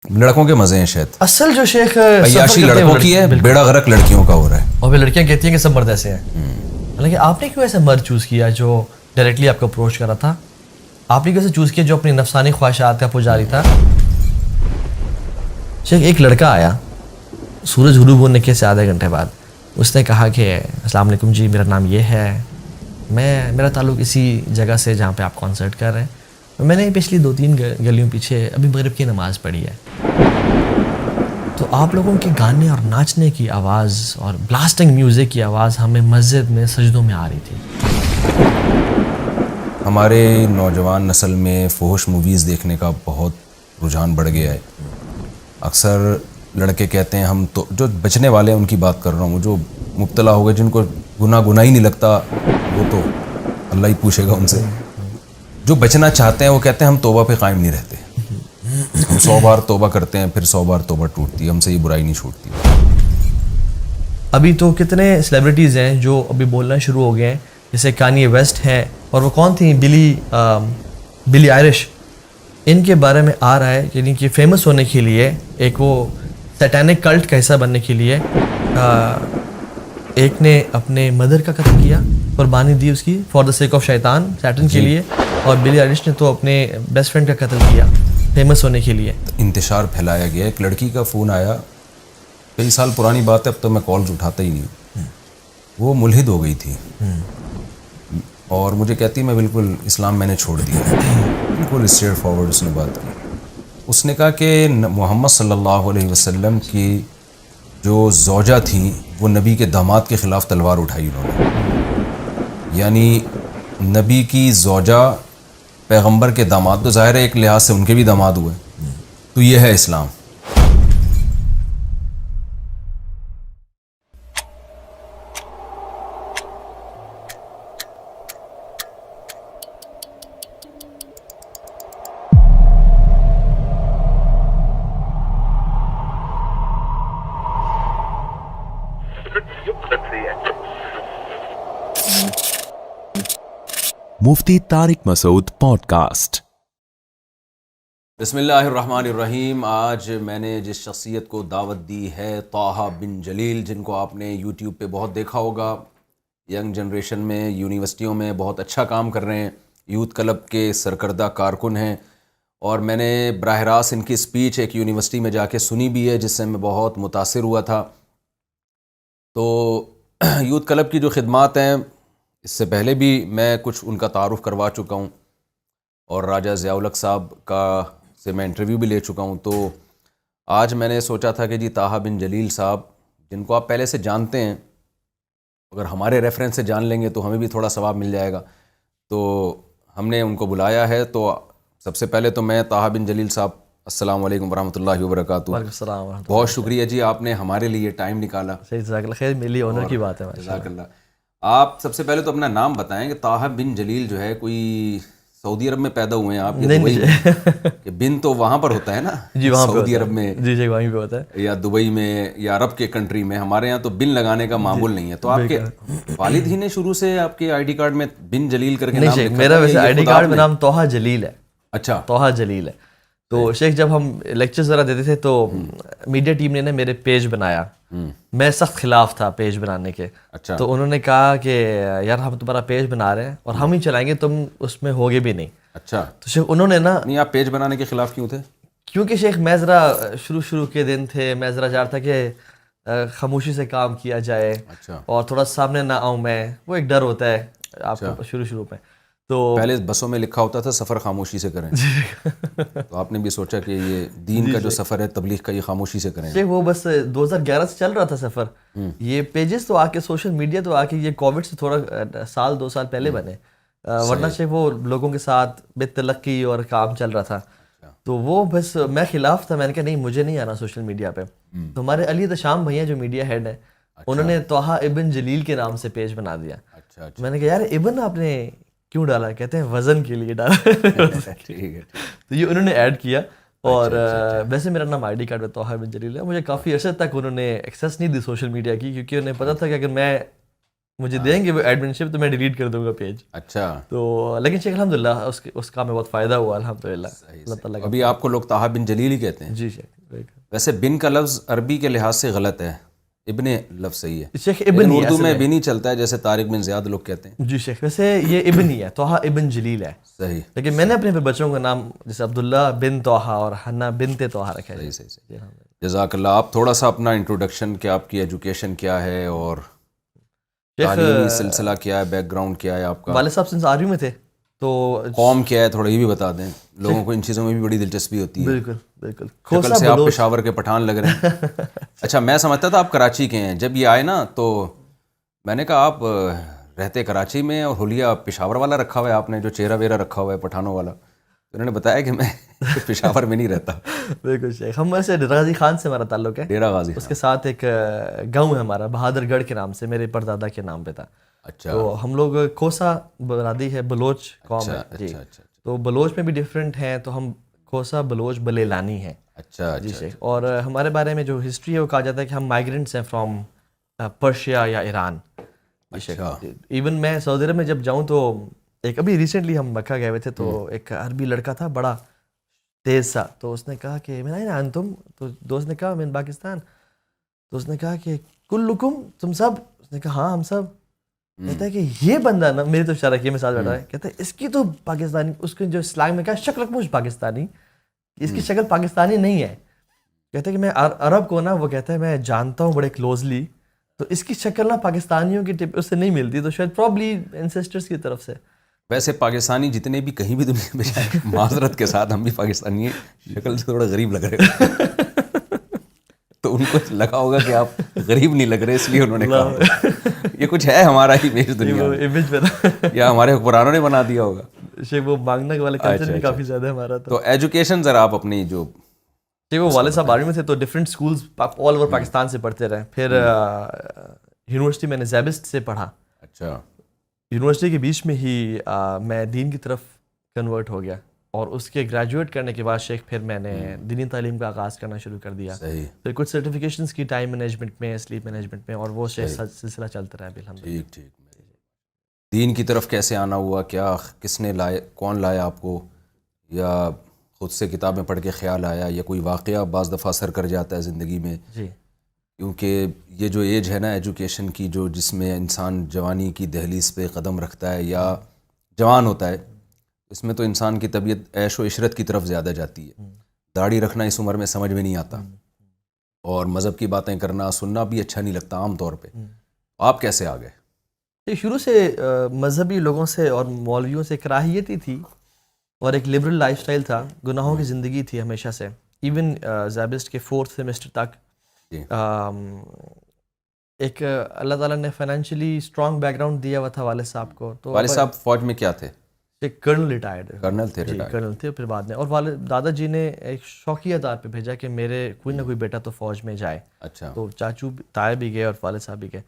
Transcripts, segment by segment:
لڑکوں کے مزے ہیں شاید. اصل جو شیخ عیاشی لڑکوں کی ہے, بیڑا غرق لڑکیوں کا ہو رہا ہے. اور پھر لڑکیاں کہتی ہیں کہ سب مرد ایسے ہیں. حالانکہ آپ نے کیوں ایسا مرد چوز کیا جو ڈائریکٹلی آپ کو اپروچ کر رہا تھا؟ آپ نے کیسے چوز کیا جو اپنی نفسانی خواہشات کا پجاری تھا؟ شیخ ایک لڑکا آیا سورج غروب ہونے کے سے آدھے گھنٹے بعد, اس نے کہا کہ السلام علیکم جی, میرا نام یہ ہے, میرا تعلق اسی جگہ سے جہاں پہ آپ کانسرٹ کر رہے ہیں, میں نے پچھلی 2-3 گلیوں پیچھے ابھی مغرب کی نماز پڑھی ہے. تو آپ لوگوں کے گانے اور ناچنے کی آواز اور بلاسٹنگ میوزک کی آواز ہمیں مسجد میں سجدوں میں آ رہی تھی. ہمارے نوجوان نسل میں فحش موویز دیکھنے کا بہت رجحان بڑھ گیا ہے. اکثر لڑکے کہتے ہیں ہم تو, جو بچنے والے ہیں ان کی بات کر رہا ہوں, جو مبتلا ہو گئے جن کو گناہ ہی نہیں لگتا وہ تو اللہ ہی پوچھے گا ان سے. جو بچنا چاہتے ہیں وہ کہتے ہیں ہم توبہ پہ قائم نہیں رہتے, ہم 100 بار توبہ کرتے ہیں پھر 100 بار توبہ ٹوٹتی ہے, ہم سے یہ برائی نہیں چھوٹتی. ابھی تو کتنے سیلیبریٹیز ہیں جو ابھی بولنا شروع ہو گئے ہیں, جیسے کانیے ویسٹ ہیں, اور وہ کون تھیں, بلی آئرش. ان کے بارے میں آ رہا ہے یعنی کہ فیمس ہونے کے لیے, ایک وہ سیٹینک کلٹ کا حصہ بننے کے لیے ایک نے اپنے مدر کا قتل کیا, قربانی دی اس کی فار دا سیک آف شیطان, سیٹن کے لیے, اور بلی آئرش نے تو اپنے بیسٹ فرینڈ کا قتل کیا فیمس ہونے کے لیے. انتشار پھیلایا گیا. ایک لڑکی کا فون آیا, کئی سال پرانی بات ہے, اب تو میں کالز اٹھاتا ہی نہیں. وہ ملحد ہو گئی تھی اور مجھے کہتی میں بالکل اسلام میں نے چھوڑ دیا. بالکل اسٹریٹ فارورڈ اس نے بات کی. اس نے کہا کہ محمد صلی اللہ علیہ وسلم کی جو زوجہ تھیں وہ نبی کے داماد کے خلاف تلوار اٹھائی انہوں نے. یعنی نبی کی زوجہ پیغمبر کے داماد, تو ظاہر ہے ایک لحاظ سے ان کے بھی داماد ہوئے. تو یہ ہے اسلام. مفتی طارق مسعود پوڈ کاسٹ. بسم اللہ الرحمن الرحیم. آج میں نے جس شخصیت کو دعوت دی ہے طٰہٰ بن جلیل, جن کو آپ نے یوٹیوب پہ بہت دیکھا ہوگا, ینگ جنریشن میں یونیورسٹیوں میں بہت اچھا کام کر رہے ہیں, یوتھ کلب کے سرکردہ کارکن ہیں, اور میں نے براہ راست ان کی اسپیچ ایک یونیورسٹی میں جا کے سنی بھی ہے جس سے میں بہت متاثر ہوا تھا. تو یوتھ کلب کی جو خدمات ہیں, اس سے پہلے بھی میں کچھ ان کا تعارف کروا چکا ہوں, اور راجہ ضیاء الحق صاحب کا سے میں انٹرویو بھی لے چکا ہوں. تو آج میں نے سوچا تھا کہ جی طٰہٰ بن جلیل صاحب, جن کو آپ پہلے سے جانتے ہیں, اگر ہمارے ریفرنس سے جان لیں گے تو ہمیں بھی تھوڑا ثواب مل جائے گا. تو ہم نے ان کو بلایا ہے. تو سب سے پہلے تو میں طٰہٰ بن جلیل صاحب, السلام علیکم ورحمۃ اللہ وبرکاتہ. وعلیکم السلام ورحمۃ اللہ. بہت شکریہ جی, آپ نے ہمارے لیے ٹائم نکالا. جزاک اللہ خیر, میری آنر کی بات ہے. جزاک اللہ. آپ سب سے پہلے تو اپنا نام بتائیں کہ طٰہٰ بن جلیل جو ہے, کوئی سعودی عرب میں پیدا ہوئے ہیں آپ یا دبئی میں؟ کہ بن تو وہاں پر ہوتا ہے نا, جی وہاں سعودی عرب میں, جی وہیں پہ ہوتا ہے, یا دبئی میں, یا عرب کے کنٹری میں. ہمارے یہاں تو بن لگانے کا معمول نہیں ہے. تو آپ کے والد ہی نے شروع سے آپ کے آئی ڈی کارڈ میں بن جلیل کر کے نام لکھا؟ میرا ویسے آئی ڈی کارڈ میں نام طٰہٰ جلیل ہے. اچھا, طٰہٰ جلیل ہے. تو شیخ جب ہم لیکچرز ذرا دیتے تھے تو میڈیا ٹیم نے میرے پیج بنایا, میں سخت خلاف تھا پیج بنانے کے. اچھا. تو انہوں نے کہا کہ یار ہم تمہارا پیج بنا رہے ہیں اور ہم ہی چلائیں گے, تم اس میں ہوگے بھی نہیں. اچھا. تو شیخ انہوں نے نا, نہیں آپ پیج بنانے کے خلاف کیوں تھے؟ کیونکہ شیخ میں ذرا شروع کے دن تھے, میں ذرا چاہ رہا تھا کہ خاموشی سے کام کیا جائے, اور تھوڑا سامنے نہ آؤں میں, وہ ایک ڈر ہوتا ہے آپ کو شروع میں. تو پہلے بسوں میں لکھا ہوتا تھا سفر خاموشی سے کریں, تو آپ نے بھی سوچا کہ یہ دین کا جو سفر ہے تبلیغ کا, یہ خاموشی سے کریں. وہ بس 2011 سے چل رہا تھا سفر. یہ پیجز تو آ کے, سوشل میڈیا تو آ کے یہ کووڈ سے تھوڑا 1-2 سال پہلے بنے, ورنہ شیخ وہ لوگوں کے ساتھ بے تلقی اور کام چل رہا تھا. تو وہ بس میں خلاف تھا, میں نے کہا نہیں مجھے نہیں آنا سوشل میڈیا پہ. تو ہمارے علی تشام بھیا جو میڈیا ہیڈ ہیں, انہوں نے طٰہٰ ابن جلیل کے نام سے پیج بنا دیا. میں نے کہا یار ابن آپ نے کیوں ڈالا؟ کہتے ہیں وزن کے لیے ڈالا. تو یہ انہوں نے ایڈ کیا, اور ویسے میرا نام آئی ڈی کارڈ میں طٰہٰ بن جلیل ہے. مجھے کافی عرصے تک انہوں نے ایکسیس نہیں دی سوشل میڈیا کی, کیونکہ انہیں پتا تھا کہ اگر میں مجھے دیں گے وہ ایڈمنشپ تو میں ڈیلیٹ کر دوں گا پیج. اچھا. تو لیکن شیخ الحمدللہ اس کا میں بہت فائدہ ہوا الحمدللہ. اللہ تعالیٰ کا. ابھی آپ کو لوگ طٰہٰ بن جلیل ہی کہتے ہیں. جی شیخ. ویسے بن کا لفظ عربی کے لحاظ سے غلط ہے, ابن لفظ صحیح ہے. شیخ ابن ہی ہے اردو میں ابن ہی چلتا ہے, جیسے طارق بن زیاد لوگ کہتے ہیں. جی شیخ, ویسے یہ ابن ہی ہے, طٰہٰ ابن جلیل ہے. صحیح. لیکن میں نے اپنے بچوں کا نام جیسے عبداللہ بن طٰہٰ اور حنا بنت طٰہٰ رکھا ہے. صحیح. جزاک اللہ. آپ تھوڑا سا اپنا انٹروڈکشن, کہ آپ کی ایجوکیشن کیا ہے اور تعلیمی سلسلہ کیا ہے, بیک گراؤنڈ کیا ہے آپ کا. والد صاحب سنس آرمی میں تھے تو قوم کیا ہے تھوڑا یہ بھی بتا دیں, لوگوں کو ان چیزوں میں بھی بڑی دلچسپی ہوتی ہے. بالکل بالکل. شکل سے آپ پشاور کے پٹھان لگ رہے ہیں. اچھا, میں سمجھتا تھا آپ کراچی کے ہیں. جب یہ آئے نا تو میں نے کہا آپ رہتے کراچی میں اور حلیہ پشاور والا رکھا ہوا ہے آپ نے, جو چہرہ ویرہ رکھا ہوا ہے پٹھانوں والا. انہوں نے بتایا کہ میں پشاور میں نہیں رہتا. بالکل شیخ, ہم ویسے ڈیرہ غازی خان سے ہمارا تعلق ہے. ڈیرہ غازی اس کے ساتھ ایک گاؤں ہے ہمارا بہادر گڑھ کے نام سے, میرے پردادا کے نام پہ تھا. اچھا. تو ہم لوگ کھوسا برادری ہے, بلوچ قوم ہے. جی. تو بلوچ میں بھی ڈفرینٹ ہیں, تو ہم کھوسا بلوچ بلیلانی ہیں. اچھا. جی شیخ. اور ہمارے بارے میں جو ہسٹری ہے وہ کہا جاتا ہے کہ ہم مائیگرینٹس ہیں فرام پرشیا یا ایران. ایون میں سعودی عرب میں جب جاؤں تو ایک ابھی ریسنٹلی ہم مکہ گئے ہوئے تھے, تو ایک عربی لڑکا تھا بڑا تیز سا, تو اس نے کہا کہ میں نا انتم, تو دوست نے کہا میں پاکستان, تو اس نے کہا کہ کلکم, تم سب. اس نے کہا ہاں ہم سب. کہتا ہے کہ یہ بندہ نا, میری تو اشارہ کیا, میں ساتھ بیٹھا ہے, کہتا ہے اس کی تو پاکستانی, اس کے جو اسلام میں کہا شکل مجھ پاکستانی, اس کی شکل پاکستانی نہیں ہے. کہتا ہے کہ میں عرب کو نا, وہ کہتا ہے میں جانتا ہوں بڑے کلوزلی, تو اس کی شکل نا پاکستانیوں کی ٹپ اس سے نہیں ملتی, تو شاید پرابلی انسسٹرس کی طرف سے. ویسے پاکستانی جتنے بھی کہیں بھی دنیا میں جائیں, معذرت کے ساتھ ہم بھی پاکستانی ہیں, شکل سے تھوڑا غریب لگ رہے تو ان کو لگا ہوگا کہ آپ غریب نہیں لگ رہے, اس لیے انہوں نے کہا یہ کچھ ہے ہمارا ہی امیج دنیا میں, یا ہمارے حکمرانوں نے بنا دیا ہوگا. شیخ وہ مانگنا والے کلچر بھی کافی زیادہ ہے ہمارا. تو ایجوکیشن ذرا آپ اپنی جو وہ والد صاحب آرمی میں تھے تو different schools all over Pakistan سے پڑھتے رہے. پھر یونیورسٹی میں نے زیبسٹ سے پڑھا. اچھا. یونیورسٹی کے بیچ میں ہی میں دین کی طرف کنورٹ ہو گیا, اور اس کے گریجویٹ کرنے کے بعد شیخ پھر میں نے دینی تعلیم کا آغاز کرنا شروع کر دیا. پھر کچھ سرٹیفکیشنس کی ٹائم مینجمنٹ میں, سلیپ مینجمنٹ میں, اور وہ سلسلہ چلتا رہا الحمدللہ. ٹھیک. دین کی طرف کیسے آنا ہوا, کیا کس نے لائے, کون لایا آپ کو, یا خود سے کتابیں پڑھ کے خیال آیا, یا کوئی واقعہ بعض دفعہ اثر کر جاتا ہے زندگی میں؟ جی. کیونکہ یہ جو ایج ہے نا ایجوکیشن کی, جو جس میں انسان جوانی کی دہلیز پہ قدم رکھتا ہے یا جوان ہوتا ہے, اس میں تو انسان کی طبیعت عیش و عشرت کی طرف زیادہ جاتی ہے. داڑھی رکھنا اس عمر میں سمجھ میں نہیں آتا, اور مذہب کی باتیں کرنا سننا بھی اچھا نہیں لگتا عام طور پہ. آپ کیسے آ گئے؟ شروع سے مذہبی لوگوں سے اور مولویوں سے کراہیت ہی تھی, اور ایک لبرل لائف سٹائل تھا, گناہوں کی زندگی تھی ہمیشہ سے. ایون زیبسٹ کے 4th سیمسٹر تک ایک اللہ تعالیٰ نے فائنینشلی اسٹرانگ بیک گراؤنڈ دیا ہوا تھا والد صاحب کو. تو والد صاحب فوج میں کیا تھے؟ ایک کرنل ریٹائرڈ. کرنل تھے. جی کرنل تھے. پھر بعد میں, اور والد دادا جی نے ایک شوقیہ طور پہ بھیجا کہ میرے کوئی نہ کوئی بیٹا تو فوج میں جائے. اچھا. تو چاچو تائے بھی گئے اور والد صاحب بھی گئے.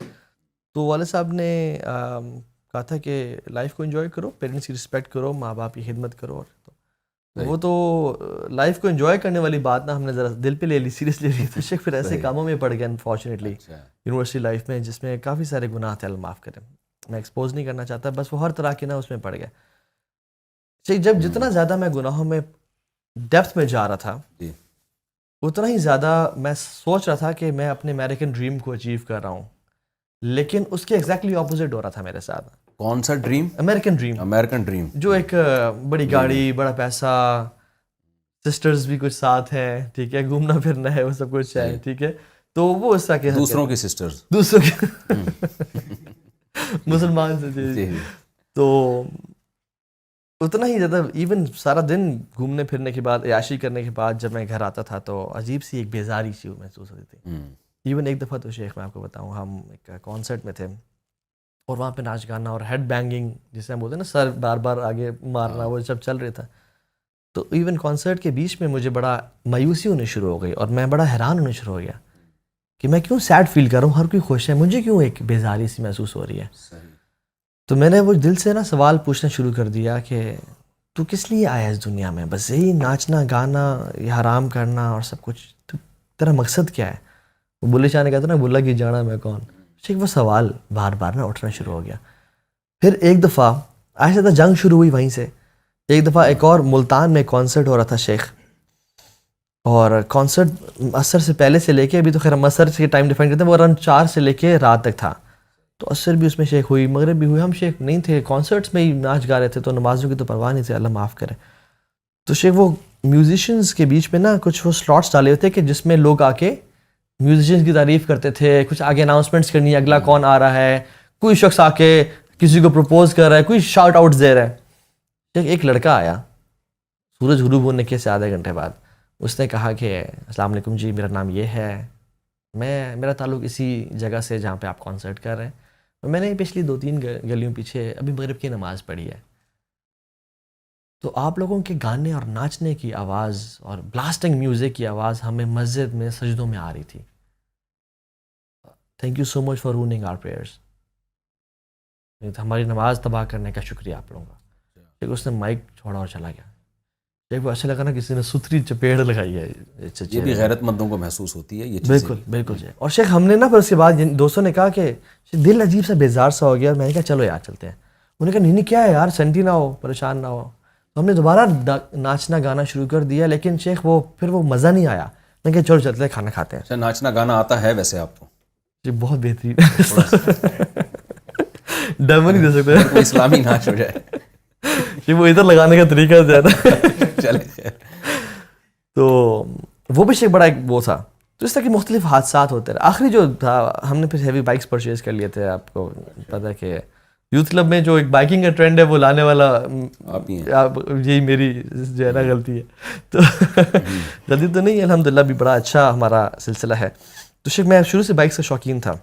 تو والد صاحب نے کہا تھا کہ لائف کو انجوائے کرو, پیرنٹس کی رسپیکٹ کرو, ماں باپ کی خدمت کرو. اور وہ تو لائف کو انجوائے کرنے والی بات نا ہم نے ذرا دل پہ لے لی, سیریس لے لی. تو شیخ پھر ایسے کاموں میں پڑ گیا انفارچونیٹلی یونیورسٹی لائف میں, جس میں کافی سارے گناہ تھے, اللہ معاف کرے, میں ایکسپوز نہیں کرنا چاہتا, بس وہ ہر طرح کے نا اس میں پڑ گیا. جب جتنا زیادہ میں گناہوں میں ڈیپتھ میں جا رہا تھا, اتنا ہی زیادہ میں سوچ رہا تھا کہ میں اپنے امریکن ڈریم کو اچیو کر رہا ہوں, لیکن اس کے ایگزیکٹلی اپوزٹ ہو رہا تھا میرے ساتھ. کون سا dream? American dream. American dream, جو ایک بڑی گاڑی, بڑا پیسہ, سسٹرز بھی کچھ ساتھ ہیں, ٹھیک ہے, گھومنا پھرنا ہے, وہ سب کچھ ہے, ٹھیک ہے. تو وہ اس طرح کے دوسروں کی سسٹرز, دوسروں کے مسلمان سے. تو اتنا ہی زیادہ ایون سارا دن گھومنے پھرنے کے بعد, عیاشی کرنے کے بعد جب میں گھر آتا تھا تو عجیب سی ایک بیزاری سی محسوس ہوتی تھی. ایون ایک دفعہ تو شیخ میں آپ کو بتاؤں, ہم ایک کانسرٹ میں تھے اور وہاں پہ ناچ گانا اور ہیڈ بینگنگ جسے ہم بولتے ہیں نا, سر بار بار آگے مارنا, وہ سب چل رہا تھا. تو ایون کانسرٹ کے بیچ میں مجھے بڑا مایوسی ہونے شروع ہو گئی, اور میں بڑا حیران ہونے شروع ہو گیا کہ میں کیوں سیڈ فیل کر رہا ہوں, ہر کوئی خوش ہے, مجھے کیوں ایک بیزاری سی محسوس ہو رہی ہے. تو میں نے وہ دل سے نا سوال پوچھنا شروع کر دیا کہ تو کس لیے آیا اس دنیا میں, بس یہی ناچنا گانا, یہ حرام کرنا اور سب کچھ, تو تیرا مقصد کیا ہے؟ وہ بلے شاہ نے کہا تھا نا, بلا کی جانا میں کون. شیخ وہ سوال بار بار نا اٹھنا شروع ہو گیا. پھر ایک دفعہ آہستہ جنگ شروع ہوئی وہیں سے. ایک دفعہ ایک اور ملتان میں کانسرٹ ہو رہا تھا شیخ, اور کانسرٹ عصر سے پہلے سے لے کے, ابھی تو خیر ہم عصر کے ٹائم ڈیفائن کرتے ہیں, وہ اراؤنڈ 4 سے لے کے رات تک تھا. تو عصر بھی اس میں شیخ ہوئی, مغرب بھی ہوئی. ہم شیخ نہیں تھے, کانسرٹس میں ہی ناچ گا رہے تھے, تو نمازوں کی تو پرواہ نہیں تھی, اللہ معاف کرے. تو شیخ وہ میوزیشنز کے بیچ میں نا کچھ وہ سلاٹس ڈالے ہوئے تھے کہ جس میں لوگ آ کے میوزیشنز کی تعریف کرتے تھے, کچھ آگے اناؤنسمنٹس کرنی ہے, اگلا کون آ رہا ہے, کوئی شخص آ کے کسی کو پروپوز کر رہا ہے, کوئی شاؤٹ آؤٹس دے رہا ہے. ایک لڑکا آیا سورج غروب ہونے کے سے آدھے گھنٹے بعد, اس نے کہا کہ السلام علیکم جی, میرا نام یہ ہے, میرا تعلق اسی جگہ سے جہاں پہ آپ کانسرٹ کر رہے ہیں, اور میں نے پچھلی 2-3 گلیوں پیچھے ابھی مغرب کی نماز پڑھی ہے. تو آپ لوگوں کے گانے اور ناچنے کی آواز اور بلاسٹنگ میوزک کی آواز ہمیں مسجد میں سجدوں میں آ رہی تھی. Thank you so much for ruining our prayers. ہماری نماز تباہ کرنے کا شکریہ آپ لوگوں کا. ایک اس نے مائک چھوڑا اور چلا گیا. ایک وہ ایسا لگا نا کسی نے ستری چپیڑ لگائی ہے. یہ بھی غیرت مندوں کو محسوس ہوتی ہے یہ چیز. بالکل بالکل جی. اور شیخ ہم نے نا پھر اس کے بعد دوستوں نے کہا کہ دل عجیب سا بیزار سا ہو گیا, اور میں نے کہا چلو یار چلتے ہیں. انہوں نے کہا نہیں کیا ہے یار, سنٹی نہ ہو, پریشان نہ ہو. تو ہم نے دوبارہ ناچنا گانا شروع کر دیا, لیکن شیخ پھر وہ مزہ نہیں آیا. میں نے کہا چلو چلتے ہیں کھانا کھاتے ہیں. اچھا ناچنا گانا آتا ہے ویسے آپ کو؟ جی بہت بہترین. ڈیمو نہیں دے سکتے اسلامی ناچ ہو جائے کہ وہ ادھر لگانے کا طریقہ زیادہ. چلے تو وہ بھی شیخ بڑا ایک وہ تھا. تو اس طرح کے مختلف حادثات ہوتے رہے. آخری جو تھا ہم نے پھر ہیوی بائکس پرچیز کر لیے تھے. آپ کو پتہ ہے کہ یوتھ کلب میں جو ایک بائکنگ کا ٹرینڈ ہے وہ لانے والا یہی میری جو ہے نا غلطی ہے. تو غلطی تو نہیں ہے, الحمدللہ بھی بڑا اچھا ہمارا سلسلہ ہے. تو شیخ میں شروع سے بائکس کا شوقین تھا.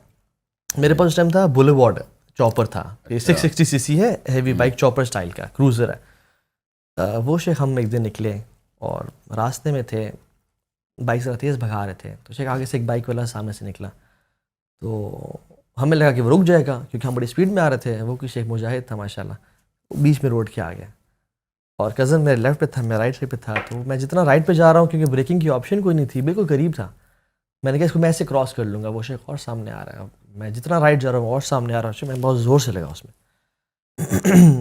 میرے پاس اس ٹائم تھا بولیوارڈ چاپر تھا, یہ 660 cc ہے, ہیوی بائک چاپر سٹائل کا کروزر ہے. وہ شیخ ہم ایک دن نکلے اور راستے میں تھے, بائک ذرا تیز بھگا رہے تھے. تو شیخ آگے سے ایک بائک والا سامنے سے نکلا, تو ہمیں لگا کہ وہ رک جائے گا کیونکہ ہم بڑی اسپیڈ میں آ رہے تھے. وہ کوئی شیخ مجاہد تھا ماشاءاللہ, وہ بیچ میں روڈ کے آ گیا, اور کزن میرے لیفٹ پہ تھا, میں رائٹ سائڈ پہ تھا. تو میں جتنا رائٹ پہ جا رہا ہوں کیونکہ بریکنگ کی آپشن کوئی نہیں تھی, بالکل قریب تھا, میں نے کہا اس کو میں ایسے کراس کر لوں گا. وہ شیخ اور سامنے آ رہا ہے, میں جتنا رائٹ جا رہا ہوں اور سامنے آ رہا ہوں, میں بہت زور سے لگا اس میں.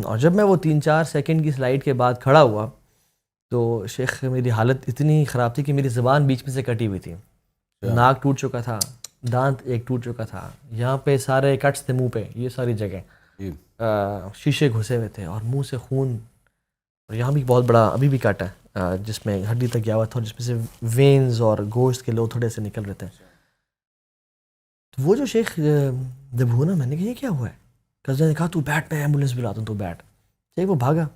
اور جب میں وہ 3-4 سیکنڈ کی سلائڈ کے بعد کھڑا ہوا تو شیخ میری حالت اتنی خراب تھی کہ میری زبان بیچ میں سے کٹی ہوئی تھی, ناک ٹوٹ چکا تھا, دانت ایک ٹوٹ چکا تھا, یہاں پہ سارے کٹس تھے منہ پہ, یہ ساری جگہ شیشے گھسے ہوئے تھے, اور منہ سے خون, اور یہاں بھی بہت بڑا ابھی بھی کٹ ہے جس میں ہڈی تک گیا ہوا تھا, اور جس میں سے وینز اور گوشت کے لو تھوڑے سے نکل رہے تھے. تو وہ جو شیخ جب ہوا نا, میں نے کہا یہ کیا ہوا ہے. کزن نے کہا تو بیٹھ, میں ایمبولینس بلاتا ہوں, تو بیٹھ. شیخ وہ بھاگا.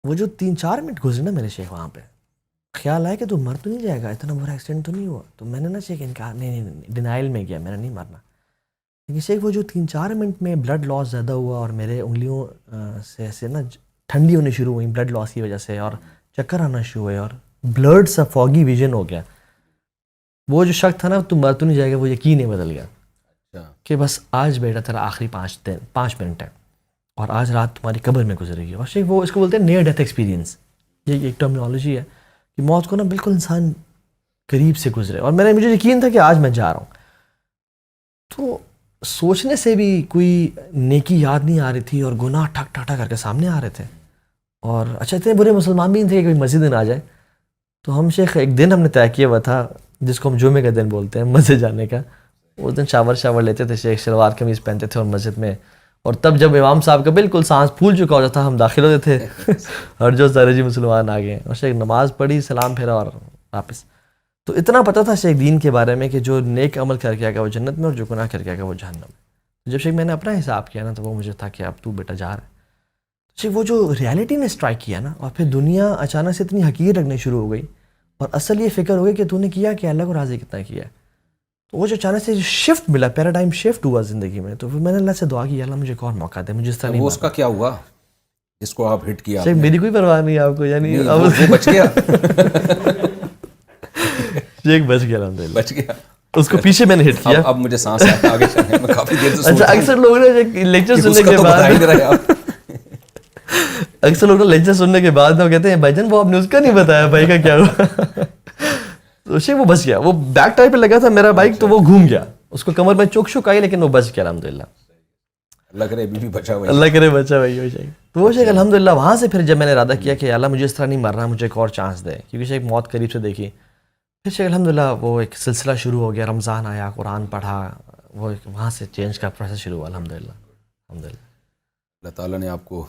وہ جو 3-4 منٹ گزرے نا میرے شیخ, وہاں پہ خیال آیا کہ تو مر تو نہیں جائے گا, اتنا برا ایکسیڈنٹ تو نہیں ہوا. تو میں نے نا شیخ انکار, نہیں ڈینائل میں گیا, میں نے نہیں مرنا. لیکن شیخ وہ جو 3-4 منٹ میں بلڈ لاس زیادہ ہوا, اور میرے انگلیوں سے ایسے نا ٹھنڈی ہونی شروع ہوئی بلڈ لاس کی وجہ سے, اور چکر آنا شروع ہوئے, اور بلڈ سا فوگی ویژن ہو گیا. وہ جو شک تھا نا تو مر تو نہیں جائے گا, وہ یقین ہی بدل گیا کہ بس آج بیٹا تیرا آخری 5 منٹ ہے, اور آج رات تمہاری قبر میں گزرے گی. اور شیخ وہ اس کو بولتے ہیں نیئر ڈیتھ ایکسپیرینس, یہ ایک ٹرمینالوجی ہے کہ موت کو نا بالکل انسان قریب سے گزرے. اور مجھے یقین تھا کہ آج میں جا رہا ہوں. تو سوچنے سے بھی کوئی نیکی یاد نہیں آ رہی تھی, اور گناہ ٹھک ٹھا کر کے سامنے آ رہے تھے. اور اچھا اتنے برے مسلمان بھی نہیں تھے کہ کوئی مسجد میں آ جائے. تو ہم شیخ ایک دن ہم نے طے کیا ہوا تھا جس کو ہم جمعے کا دن بولتے ہیں, مسجد جانے کا. اس دن شاور لیتے تھے شیخ, شلوار قمیض پہنتے تھے اور مسجد میں, اور تب جب امام صاحب کا بالکل سانس پھول چکا ہوتا تھا ہم داخل ہوتے تھے اور جو سارے جی مسلمان آ گئے, اور شیخ نماز پڑھی, سلام پھیرا اور واپس. تو اتنا پتہ تھا شیخ دین کے بارے میں کہ جو نیک عمل کر کے آئے گا وہ جنت میں, اور جو گناہ کر کے آئے گا وہ جہنم میں. جب شیخ میں نے اپنا حساب کیا نا تو وہ مجھے تھا کہ اب تو بیٹا جا رہا ہے. شیخ وہ جو ریالٹی نے اسٹرائک کیا نا, اور پھر دنیا اچانک سے اتنی حقیر رکھنے شروع ہو گئی, اور اصل یہ فکر ہو گئی کہ تو نے کیا کہ اللہ کو راضی کتنا کیا ہے. تو وہ جو اچانک سے شفٹ ملا, پیراڈائم شفٹ ہوا زندگی میں, تو پھر میں نے اللہ سے دعا کی, اللہ مجھے ایک اور موقع دے, مجھے اس طرح نہیں. وہ اس کا کیا ہوا جس کو آپ ہٹ کیا؟ شیخ میری کوئی پرواہ نہیں آپ کو, یعنی وہ بچ گیا. شیخ بچ گیا, الحمدللہ بچ گیا. اس کو پیچھے میں نے ہٹ کیا. اب مجھے سانس آیا, آگے چلیں, میں کافی دیر سے سوچ رہا ہوں. اکثر لوگ نے لیکچر سننے کے بعد لیکچر سننے کے بعد وہ کہتے ہیں بھائی جان وہ آپ نے اس کا نہیں بتایا بھائی کا کیا ہوا. تو شیخ وہ بچ گیا, وہ بیک ٹائر پہ لگا تھا میرا بائک, تو وہ گھوم گیا, اس کو کمر میں چوک شک آئی لیکن وہ بچ گیا الحمدللہ. اللہ کرے ابھی بھی بچا ہوا ہے. اللہ کرے بچا وہی ہو جائے. تو وہ شیخ الحمدللہ وہاں سے پھر جب میں نے ارادہ کیا کہ اللہ مجھے اس طرح نہیں مرنا, مجھے ایک اور چانس دے, کیونکہ شیخ موت قریب سے دیکھی. پھر شیخ الحمدللہ وہ ایک سلسلہ شروع ہو گیا, رمضان آیا, قرآن پڑھا, وہ وہاں سے چینج کا پروسیس شروع ہوا الحمدللہ. الحمدللہ اللہ تعالیٰ نے آپ کو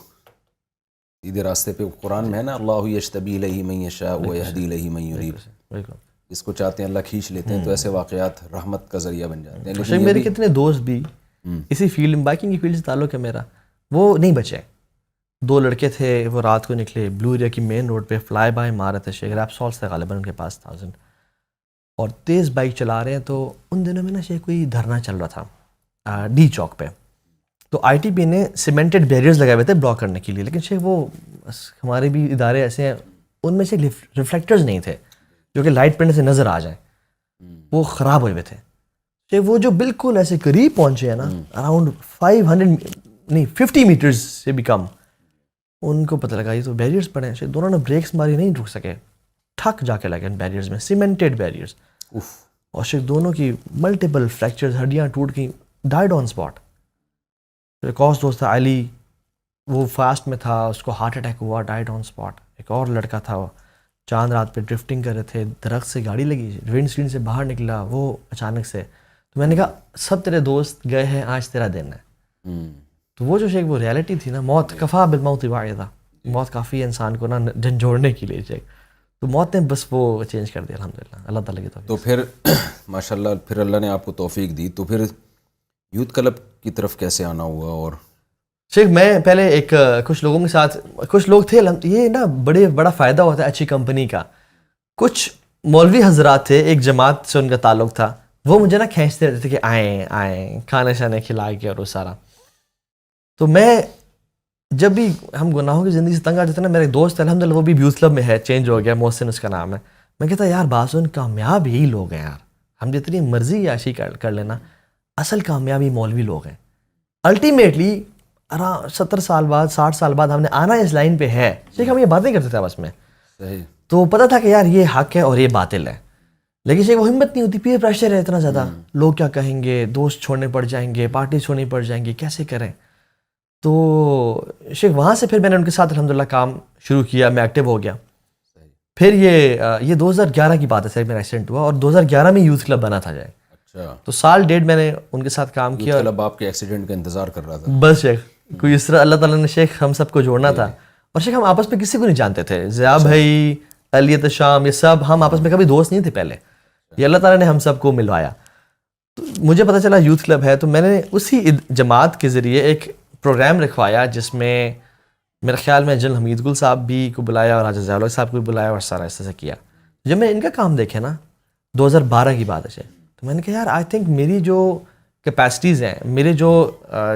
سیدھے راستے پہ, قرآن میں ہے نا, اللہ یجتبی الیہ من یشاء ویہدی الیہ من یریب, بالکل. جس کو چاہتے ہیں اللہ کھینچ لیتے ہیں. تو ایسے واقعات رحمت کا ذریعہ بن جاتے ہیں. شیخ میرے کتنے دوست بھی اسی فیلڈ میں, بائکنگ کی فیلڈ سے تعلق ہے میرا, وہ نہیں بچے. 2 لڑکے تھے, وہ رات کو نکلے بلو ایریا کی مین روڈ پہ فلائی بائی مار رہے تھے. شیخ ریپسول سے غالباً ان کے پاس 1000, اور تیز بائک چلا رہے ہیں. تو ان دنوں میں نا شیخ کوئی دھرنا چل رہا تھا ڈی چوک پہ, تو آئی ٹی پی نے سیمنٹڈ بیریئرز لگائے ہوئے تھے بلاک کرنے کے لیے. لیکن شیخ وہ ہمارے بھی ادارے ایسے ہیں, ان میں سے ریفلیکٹرز نہیں تھے جو کہ لائٹ پڑنے سے نظر آ جائیں, وہ خراب ہوئے ہوئے تھے. شیخ وہ جو بالکل ایسے قریب پہنچے ہیں نا, اراؤنڈ 50 میٹرز سے بھی کم, ان کو پتہ لگا یہ تو بیریئرز پڑے ہیں. شیخ دونوں نے بریکس ماری, نہیں رک سکے, ٹھک جا کے لگے ان بیریئرز میں, سیمنٹڈ بیریئرز. اور شیخ دونوں کی ملٹیپل فریکچرز, ہڈیاں ٹوٹ گئیں, ڈائیڈ آن اسپاٹ. ایک اور دوست تھا علی, وہ فاسٹ میں تھا, اس کو ہارٹ اٹیک ہوا, ڈائیڈ آن اسپاٹ. ایک اور لڑکا تھا, وہ چاند رات پہ ڈرفٹنگ کر رہے تھے, درخت سے گاڑی لگی, ونڈ اسکرین سے باہر نکلا, وہ اچانک سے. تو میں نے کہا سب تیرے دوست گئے ہیں, آج تیرا دن ہے. تو وہ جو شیخ وہ ریالٹی تھی نا, موت کفا بالموت واعظہ, موت کافی ہے انسان کو نا جھنجھوڑنے کے لیے. شیخ تو موت نے بس وہ چینج کر دیا الحمدللہ, اللہ تعالیٰ کی توفیق. تو پھر ماشاءاللہ پھر اللہ نے آپ کو توفیق دی, تو پھر یوتھ کلب کی طرف کیسے آنا ہوا؟ اور شیخ میں پہلے ایک کچھ لوگوں کے ساتھ, کچھ لوگ تھے, یہ نا بڑا فائدہ ہوتا ہے اچھی کمپنی کا. کچھ مولوی حضرات تھے, ایک جماعت سے ان کا تعلق تھا, وہ مجھے نا کھینچتے رہتے تھے کہ آئیں کھانے شانے کھلا کے اور وہ سارا. تو میں جب بھی ہم گناہوں کی زندگی سے تنگ آ جاتے ہیں نا, میرے ایک دوست الحمدللہ وہ بھی یوتھ کلب میں ہے, چینج ہو گیا, محسن اس کا نام ہے. میں کہتا یار باسن کامیاب یہی لوگ ہیں یار, ہم جتنی مرضی عیاشی کر لینا, اصل کامیابی مولوی لوگ ہیں. الٹیمیٹلی 70 سال بعد 60 سال بعد ہم نے آنا اس لائن پہ ہے. شیخ ہم یہ باتیں کرتے تھے آپس میں, صحیح, تو پتہ تھا کہ یار یہ حق ہے اور یہ باطل ہے, لیکن شیخ وہ ہمت نہیں ہوتی, پیئر پریشر ہے اتنا زیادہ, لوگ کیا کہیں گے, دوست چھوڑنے پڑ جائیں گے, پارٹی چھوڑنی پڑ جائیں گی, کیسے کریں. تو شیخ وہاں سے پھر میں نے ان کے ساتھ الحمدللہ کام شروع کیا, میں ایکٹیو ہو گیا. پھر یہ 2011 کی بات ہے سر, میرا ایکسیڈنٹ ہوا, اور 2011 میں یوتھ کلب بنا تھا جائے. اچھا, تو سال ڈیڑھ میں نے ان کے ساتھ کام کیا. کلب آپ کے ایکسیڈنٹ کا انتظار کر رہا تھا بس شیخ کوئی اس طرح اللہ تعالیٰ نے شیخ ہم سب کو جوڑنا تھا. اور شیخ ہم آپس میں کسی کو نہیں جانتے تھے, ضیاء بھائی, علیت شام, یہ سب ہم آپس میں کبھی دوست نہیں تھے پہلے. یہ اللہ تعالیٰ نے ہم سب کو ملوایا. تو مجھے پتہ چلا یوتھ کلب ہے, تو میں نے اسی جماعت کے ذریعے ایک پروگرام رکھوایا, جس میں میرے خیال میں جنرل حمید گل صاحب بھی کو بلایا اور راجہ ضیاء صاحب کو بھی بلایا, اور سارا ایسے سے کیا. جب میں ان کا کام دیکھے نا, 2012 کی بات ہے, تو میں نے کہا یار آئی تھنک میری جو کیپیسٹیز ہیں, میرے جو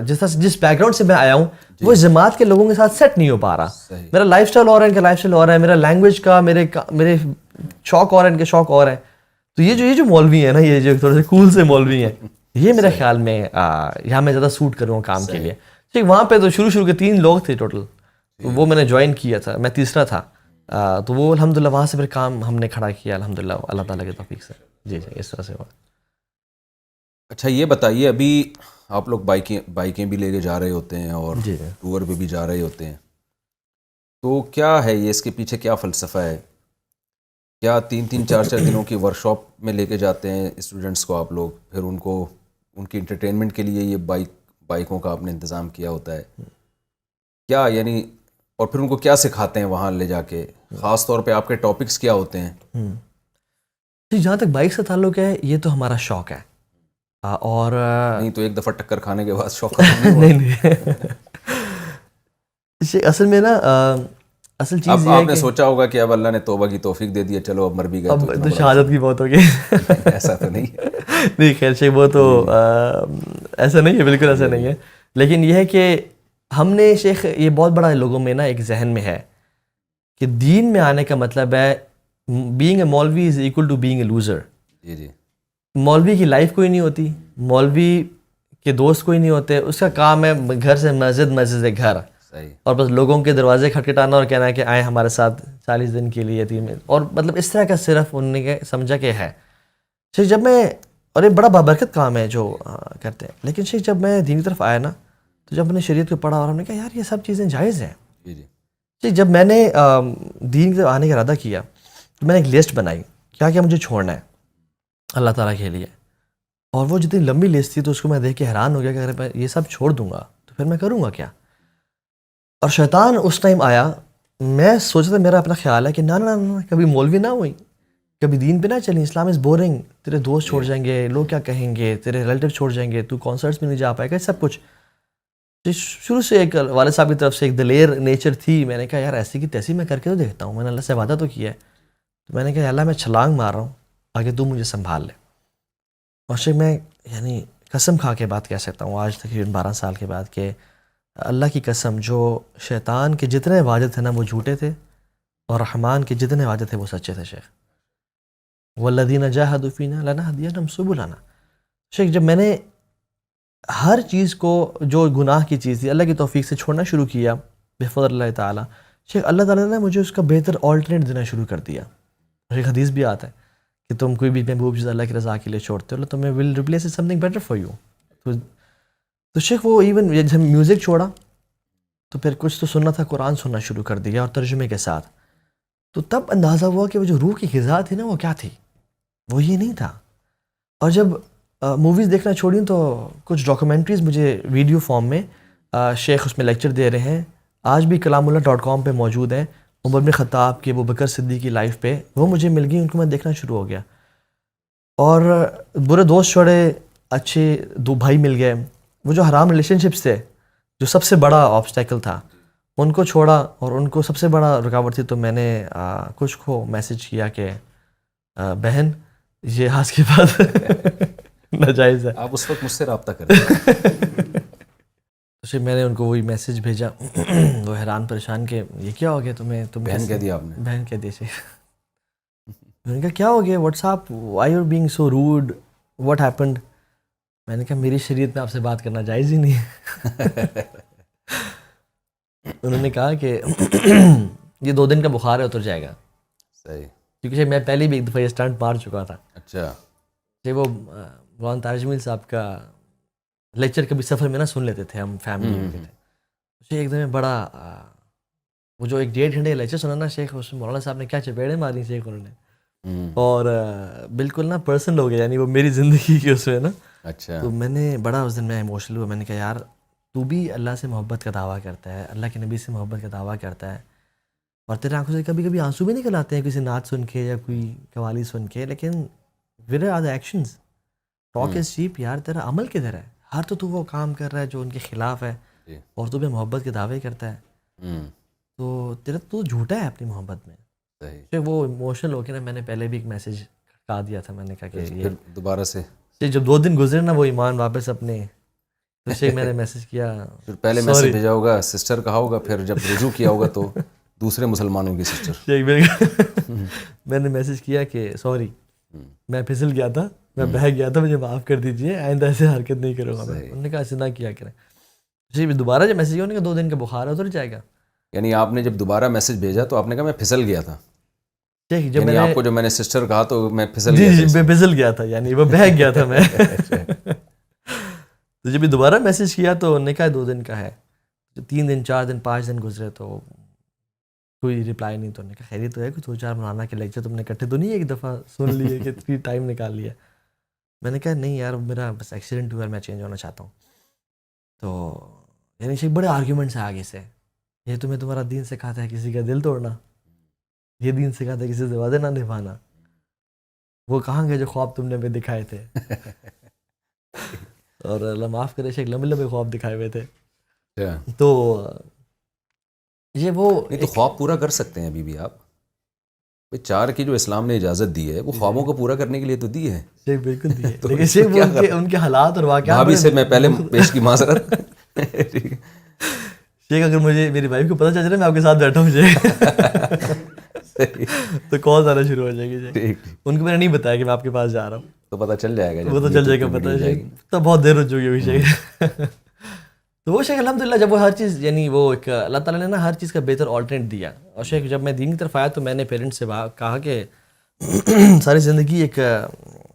جس بیک گراؤنڈ سے میں آیا ہوں, وہ اس جماعت کے لوگوں کے ساتھ سیٹ نہیں ہو پا رہا. میرا لائف اسٹائل اور ہے, ان کا لائف اسٹائل اور ہے, میرا لینگویج کا, میرے شوق اور ہے, ان کے شوق اور ہیں. تو یہ جو مولوی ہیں نا, یہ جو تھوڑے سے کول سے مولوی ہیں, یہ میرے خیال میں یہاں میں زیادہ سوٹ کروں کام کے لیے. ٹھیک, وہاں پہ تو شروع کے 3 لوگ تھے ٹوٹل, وہ میں نے جوائن کیا تھا, میں تیسرا تھا. تو وہ الحمدللہ وہاں سے پھر کام ہم نے کھڑا کیا الحمدللہ اللہ تعالیٰ کی توفیق سے. جی اس طرح سے ہوا. اچھا یہ بتائیے, ابھی آپ لوگ بائکیں بھی لے کے جا رہے ہوتے ہیں اور ٹور پہ بھی جا رہے ہوتے ہیں, تو کیا ہے یہ, اس کے پیچھے کیا فلسفہ ہے؟ کیا 3-3 4-4 دنوں کی ورکشاپ میں لے کے جاتے ہیں اسٹوڈنٹس کو آپ لوگ, پھر ان کو ان کی انٹرٹینمنٹ کے لیے یہ بائکوں کا آپ نے انتظام کیا ہوتا ہے کیا, یعنی, اور پھر ان کو کیا سکھاتے ہیں وہاں لے جا کے, خاص طور پہ آپ کے ٹاپکس کیا ہوتے ہیں؟ جی جہاں تک بائک سے تعلق ہے, یہ تو ہمارا شوق ہے. اور نہیں تو ایک دفعہ ٹکر کھانے کے بعد شوق نہیں اصل میں نا اصل چیز اب آپ نے سوچا ہوگا کہ اب اللہ نے توبہ کی توفیق دے دی ہے, چلو اب مر بھی گئے, اب تو شہادت کی بہت ہوگی. ایسا تو نہیں ہے, نہیں خیر شیخ, وہ تو ایسا نہیں ہے, بالکل ایسا نہیں ہے. لیکن یہ ہے کہ ہم نے شیخ, یہ بہت بڑا لوگوں میں نا ایک ذہن میں ہے کہ دین میں آنے کا مطلب ہے being a maulvi is equal to being a loser. جی مولوی کی لائف کوئی نہیں ہوتی, مولوی کے دوست کوئی نہیں ہوتے, اس کا کام ہے گھر سے مسجد, مسجد سے گھر, اور بس لوگوں کے دروازے کھٹکھٹانا اور کہنا ہے کہ آئیں ہمارے ساتھ 40 دن کے لیے 3 اور مطلب اس طرح کا صرف انہوں نے سمجھا کہ ہے. پھر جب میں اور یہ بڑا بابرکت کام ہے جو کرتے ہیں. لیکن شیخ جب میں دین کی طرف آیا نا تو جب میں نے شریعت کو پڑھا اور ہم نے کہا یار یہ سب چیزیں جائز ہیں. شیخ جب میں نے دین کی طرف آنے کا ارادہ کیا تو میں نے ایک لسٹ بنائی کیا کیا مجھے چھوڑنا ہے اللہ تعالیٰ کے لیے. اور وہ جتنی لمبی لسٹ تھی تو اس کو میں دیکھ کے حیران ہو گیا کہ اگر میں یہ سب چھوڑ دوں گا تو پھر میں کروں گا کیا. اور شیطان اس ٹائم آیا, میں سوچا تھا میرا اپنا خیال ہے کہ نہ کبھی مولوی نہ ہوئی, کبھی دین پہ نہ چلیں, اسلام از بورنگ, تیرے دوست چھوڑ جائیں گے, لوگ کیا کہیں گے, تیرے ریلیٹیو چھوڑ جائیں گے, تو کانسرٹس میں نہیں جا پائے گا, سب کچھ. شروع سے ایک والد صاحب کی طرف سے ایک دلیر نیچر تھی. میں نے کہا یار ایسی کی تیسی میں کر کے تو دیکھتا ہوں, میں نے اللہ سے وعدہ تو کیا ہے. تو میں نے کہا اللہ میں چھلانگ مار رہا ہوں, آگے تو مجھے سنبھال لے. اور شیخ میں یعنی قسم کھا کے بات کہہ سکتا ہوں آج تقریباً 12 سال کے بعد کہ اللہ کی قسم جو شیطان کے جتنے وعدے تھے نا وہ جھوٹے تھے, اور رحمان کے جتنے وعدے تھے وہ سچے تھے. شیخ والذین جاہدوا فینا لنہدینہم سبلنا. شیخ جب میں نے ہر چیز کو جو گناہ کی چیز تھی اللہ کی توفیق سے چھوڑنا شروع کیا بفضل اللہ تعالیٰ, شیخ اللہ تعالیٰ نے مجھے اس کا بہتر آلٹرنیٹ دینا شروع کر دیا. ایک حدیث بھی آتا ہے کہ تم کوئی بھی محبوب چیز اللہ کی رضا کے لیے چھوڑتے ہو تو تمہیں will replace some thing better for you. تو شیخ وہ ایون جب میوزک چھوڑا تو پھر کچھ تو سننا تھا, قرآن سننا شروع کر دیا اور ترجمے کے ساتھ. تو تب اندازہ ہوا کہ وہ جو روح کی غذا تھی نا وہ کیا تھی, وہ یہ نہیں تھا. اور جب موویز دیکھنا چھوڑیں تو کچھ ڈاکومنٹریز مجھے ویڈیو فارم میں شیخ اس میں لیکچر دے رہے ہیں, آج بھی kalamullah.com پہ موجود ہیں, عمر بن خطاب کے, ابو بکر صدیق کی لائف پہ, وہ مجھے مل گئی, ان کو میں دیکھنا شروع ہو گیا. اور برے دوست چھوڑے, اچھے 2 بھائی مل گئے. وہ جو حرام ریلیشن شپس تھے جو سب سے بڑا آبسٹیکل تھا ان کو چھوڑا, اور ان کو سب سے بڑا رکاوٹ تھی. تو میں نے کچھ کو میسج کیا کہ بہن یہ آج کے بعد ناجائز ہے, آپ اس وقت مجھ سے رابطہ کریں. تو میں نے ان کو وہی میسج بھیجا, وہ حیران پریشان کہ یہ کیا ہو گیا تمہیں, تم بہن کہہ دیا آپ نے؟ بہن کہہ دی. میں نے کہا کیا ہو گیا, what's up, why you are being so rude, what happened. میں نے کہا میری شریعت میں آپ سے بات کرنا جائز ہی نہیں ہے. انہوں نے کہا کہ یہ 2 دن کا بخار ہے, اتر جائے گا. صحیح, کیونکہ میں پہلے بھی ایک دفعہ یہ اسٹنٹ مار چکا تھا. اچھا, وہ مولانا طارق جمیل صاحب کا لیکچر کبھی سفر میں نہ سن لیتے تھے ہم فیملی میں تھے. ایک دم بڑا وہ جو ایک 1.5 گھنٹے لیکچر سنا نا شیخ, اس میں مولانا صاحب نے کیا چپیڑے ماری شیخ انہوں نے, اور بالکل نا پرسنل ہو گیا, یعنی وہ میری زندگی کی اس میں نا. اچھا. تو میں نے بڑا اس دن میں ایموشنل ہوا. میں نے کہا یار تو بھی اللہ سے محبت کا دعویٰ کرتا ہے, اللہ کے نبی سے محبت کا دعویٰ کرتا ہے, اور تیرے آنکھوں سے کبھی کبھی آنسو بھی نکل آتے ہیں کسی نعت سن کے یا کوئی قوالی سن کے, لیکن where are the actions, talk is cheap. یار تیرا عمل کدھر ہے؟ ہر تو وہ کام کر رہا ہے جو ان کے خلاف ہے, اور تو بھی محبت کے دعوے کرتا ہے. تو تیرا تو جھوٹا ہے اپنی محبت میں. پھر وہ ایموشنل ہو کے نا میں نے پہلے بھی ایک میسیج کھٹا دیا تھا. میں نے کہا کہ یہ دوبارہ سے جب 2 دن گزرے نا وہ ایمان واپس اپنے, تو شیخ میں نے میسیج کیا, پھر پہلے میسیج بھیجا ہوگا, سسٹر کہا ہوگا, پھر جب رجوع کیا ہوگا تو دوسرے مسلمانوں کی سسٹر. میں نے میسیج کیا کہ سوری میں پھسل گیا تھا, میں بہہ گیا تھا, مجھے معاف کر دیجیے, آئندہ ایسے حرکت نہیں کروں گا. انہوں نے کہا ایسے نہ کیا کریں. جی دوبارہ جب میسیج کیا انہوں نے کہا 2 دن کا بخار ہے, اتر جائے گا. یعنی آپ نے جب دوبارہ میسیج بھیجا تو آپ نے کہا میں پھسل گیا تھا, یعنی آپ کو جو میں نے سسٹر کہا تو میں پھسل گیا. جی میں پھسل گیا تھا, یعنی وہ بہہ گیا تھا میں. تو جب دوبارہ میسیج کیا تو انہوں نے کہا 2 دن کا ہے. 3 دن 4 دن 5 دن گزرے تو کوئی رپلائی نہیں. تو انہوں نے کہا خیریت تو ہے, کوئی 2-4 مولانا کے لیکچر تم نے اکٹھے تو نہیں ایک دفعہ سن لیے کہ اتنی ٹائم نکال لیا. میں نے کہا نہیں یار میرا بس ایکسیڈنٹ ہوا, میں چینج ہونا چاہتا ہوں. تو یعنی شیخ بڑے آرگیومنٹس ہیں آگے سے, یہ تمہیں تمہارا دین سکھاتا ہے کسی کا دل توڑنا, یہ دین سکھاتا ہے کسی سے وعدے نہ نبھانا, وہ کہاں گئے جو خواب تم نے ہمیں دکھائے تھے. اور اللہ معاف کرے شیخ لمبے لمبے خواب دکھائے ہوئے تھے. تو یہ وہ تو خواب پورا کر سکتے ہیں ابھی بھی آپ. 4 کی جو اسلام نے اجازت دی ہے وہ خوابوں کو پورا کرنے کے لیے تو دی ہے. بالکل دی ہے, لیکن شیخ ان کے حالات اور واقعات بھابھی سے میں پہلے پیش کی معذرت. شیخ اگر مجھے میری وائف کو پتہ چل رہا ہے میں آپ کے ساتھ بیٹھا ہوں تو کال آنا شروع ہو جائے گی. ان کو میں نے نہیں بتایا کہ میں آپ کے پاس جا رہا ہوں, تو پتہ چل جائے گا, وہ تو چل جائے گا پتہ ہے. تو بہت دیر ہو چکی ہے شیخ. تو وہ شیخ الحمدللہ جب وہ ہر چیز یعنی وہ ایک اللہ تعالیٰ نے نا ہر چیز کا بہتر آلٹرنیٹ دیا. اور شیخ جب میں دین کی طرف آیا تو میں نے پیرنٹس سے کہا کہ ساری زندگی ایک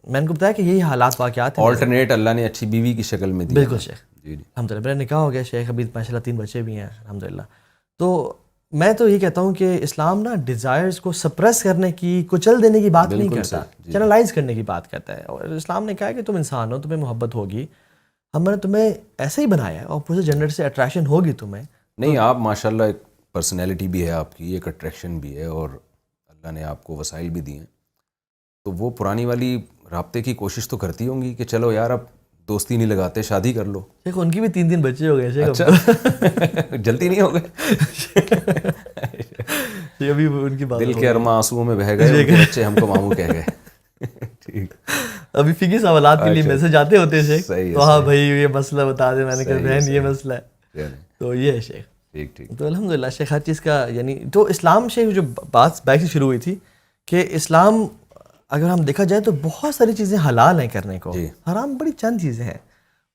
میں نے کو بتایا کہ یہی حالات واقعات ہیں. آلٹرنیٹ اللہ نے اچھی بیوی کی شکل میں دی. بالکل شیخ, جی جی الحمد للہ میرا نکاح ہو گیا شیخ, ابھی ماشاء اللہ 3 بچے بھی ہیں الحمد للہ. تو میں تو یہ کہتا ہوں کہ اسلام نا ڈیزائرز کو سپریس کرنے کی, کچل دینے کی بات نہیں کرتا, چینلائز کرنے کی بات کرتا ہے. اور اسلام نے کہا کہ تم انسان ہو, تمہیں محبت ہوگی, ہم نے تمہیں ایسے ہی بنایا ہے, اپوزٹ جینڈر سے اٹریکشن ہوگی تمہیں. نہیں, آپ ماشاءاللہ ایک پرسنالٹی بھی ہے آپ کی, ایک اٹریکشن بھی ہے, اور اللہ نے آپ کو وسائل بھی دیے ہیں, تو وہ پرانی والی رابطے کی کوشش تو کرتی ہوں گی کہ چلو یار اب دوستی نہیں لگاتے, شادی کر لو. شیخ ان کی بھی 3 بچے ہو گئے شیخ. اچھا جلدی نہیں ہو گئے؟ ابھی ان کی بات دل کے ارماں آنسوؤں میں بہہ گئے, ان کے بچے ہم کو ماموں کہہ گئے. ٹھیک, ابھی فقی سوالات کے لیے میسج آتے ہوتے ہیں شیخ, صحیح ہے, تو ہاں بھائی یہ مسئلہ بتا دیں. میں نے کہا بہن یہ مسئلہ ہے, تو یہ ہے شیخ. ٹھیک ٹھیک. تو الحمد للہ شیخ ہر چیز کا یعنی تو اسلام شیخ جو بات بیک سے شروع ہوئی تھی کہ اسلام اگر ہم دیکھا جائے تو بہت ساری چیزیں حلال ہیں کرنے کو, حرام بڑی چند چیزیں ہیں.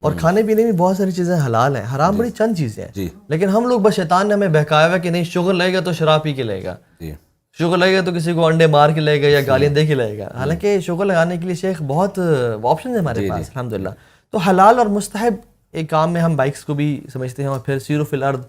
اور کھانے پینے میں بہت ساری چیزیں حلال ہیں, حرام بڑی چند چیزیں ہیں. لیکن ہم لوگ بس شیطان نے ہمیں بہکایا ہوا کہ نہیں شوگر لگے گا تو شراب پی کے لے گا, شوگر لگے گا تو کسی کو انڈے مار کے لے گا یا گالیاں دے کے لے گا. حالانکہ شوگر لگانے کے لیے شیخ بہت آپشن ہیں ہمارے پاس الحمدللہ. تو حلال اور مستحب ایک کام میں ہم بائکس کو بھی سمجھتے ہیں, اور پھر سیرو فی الارض,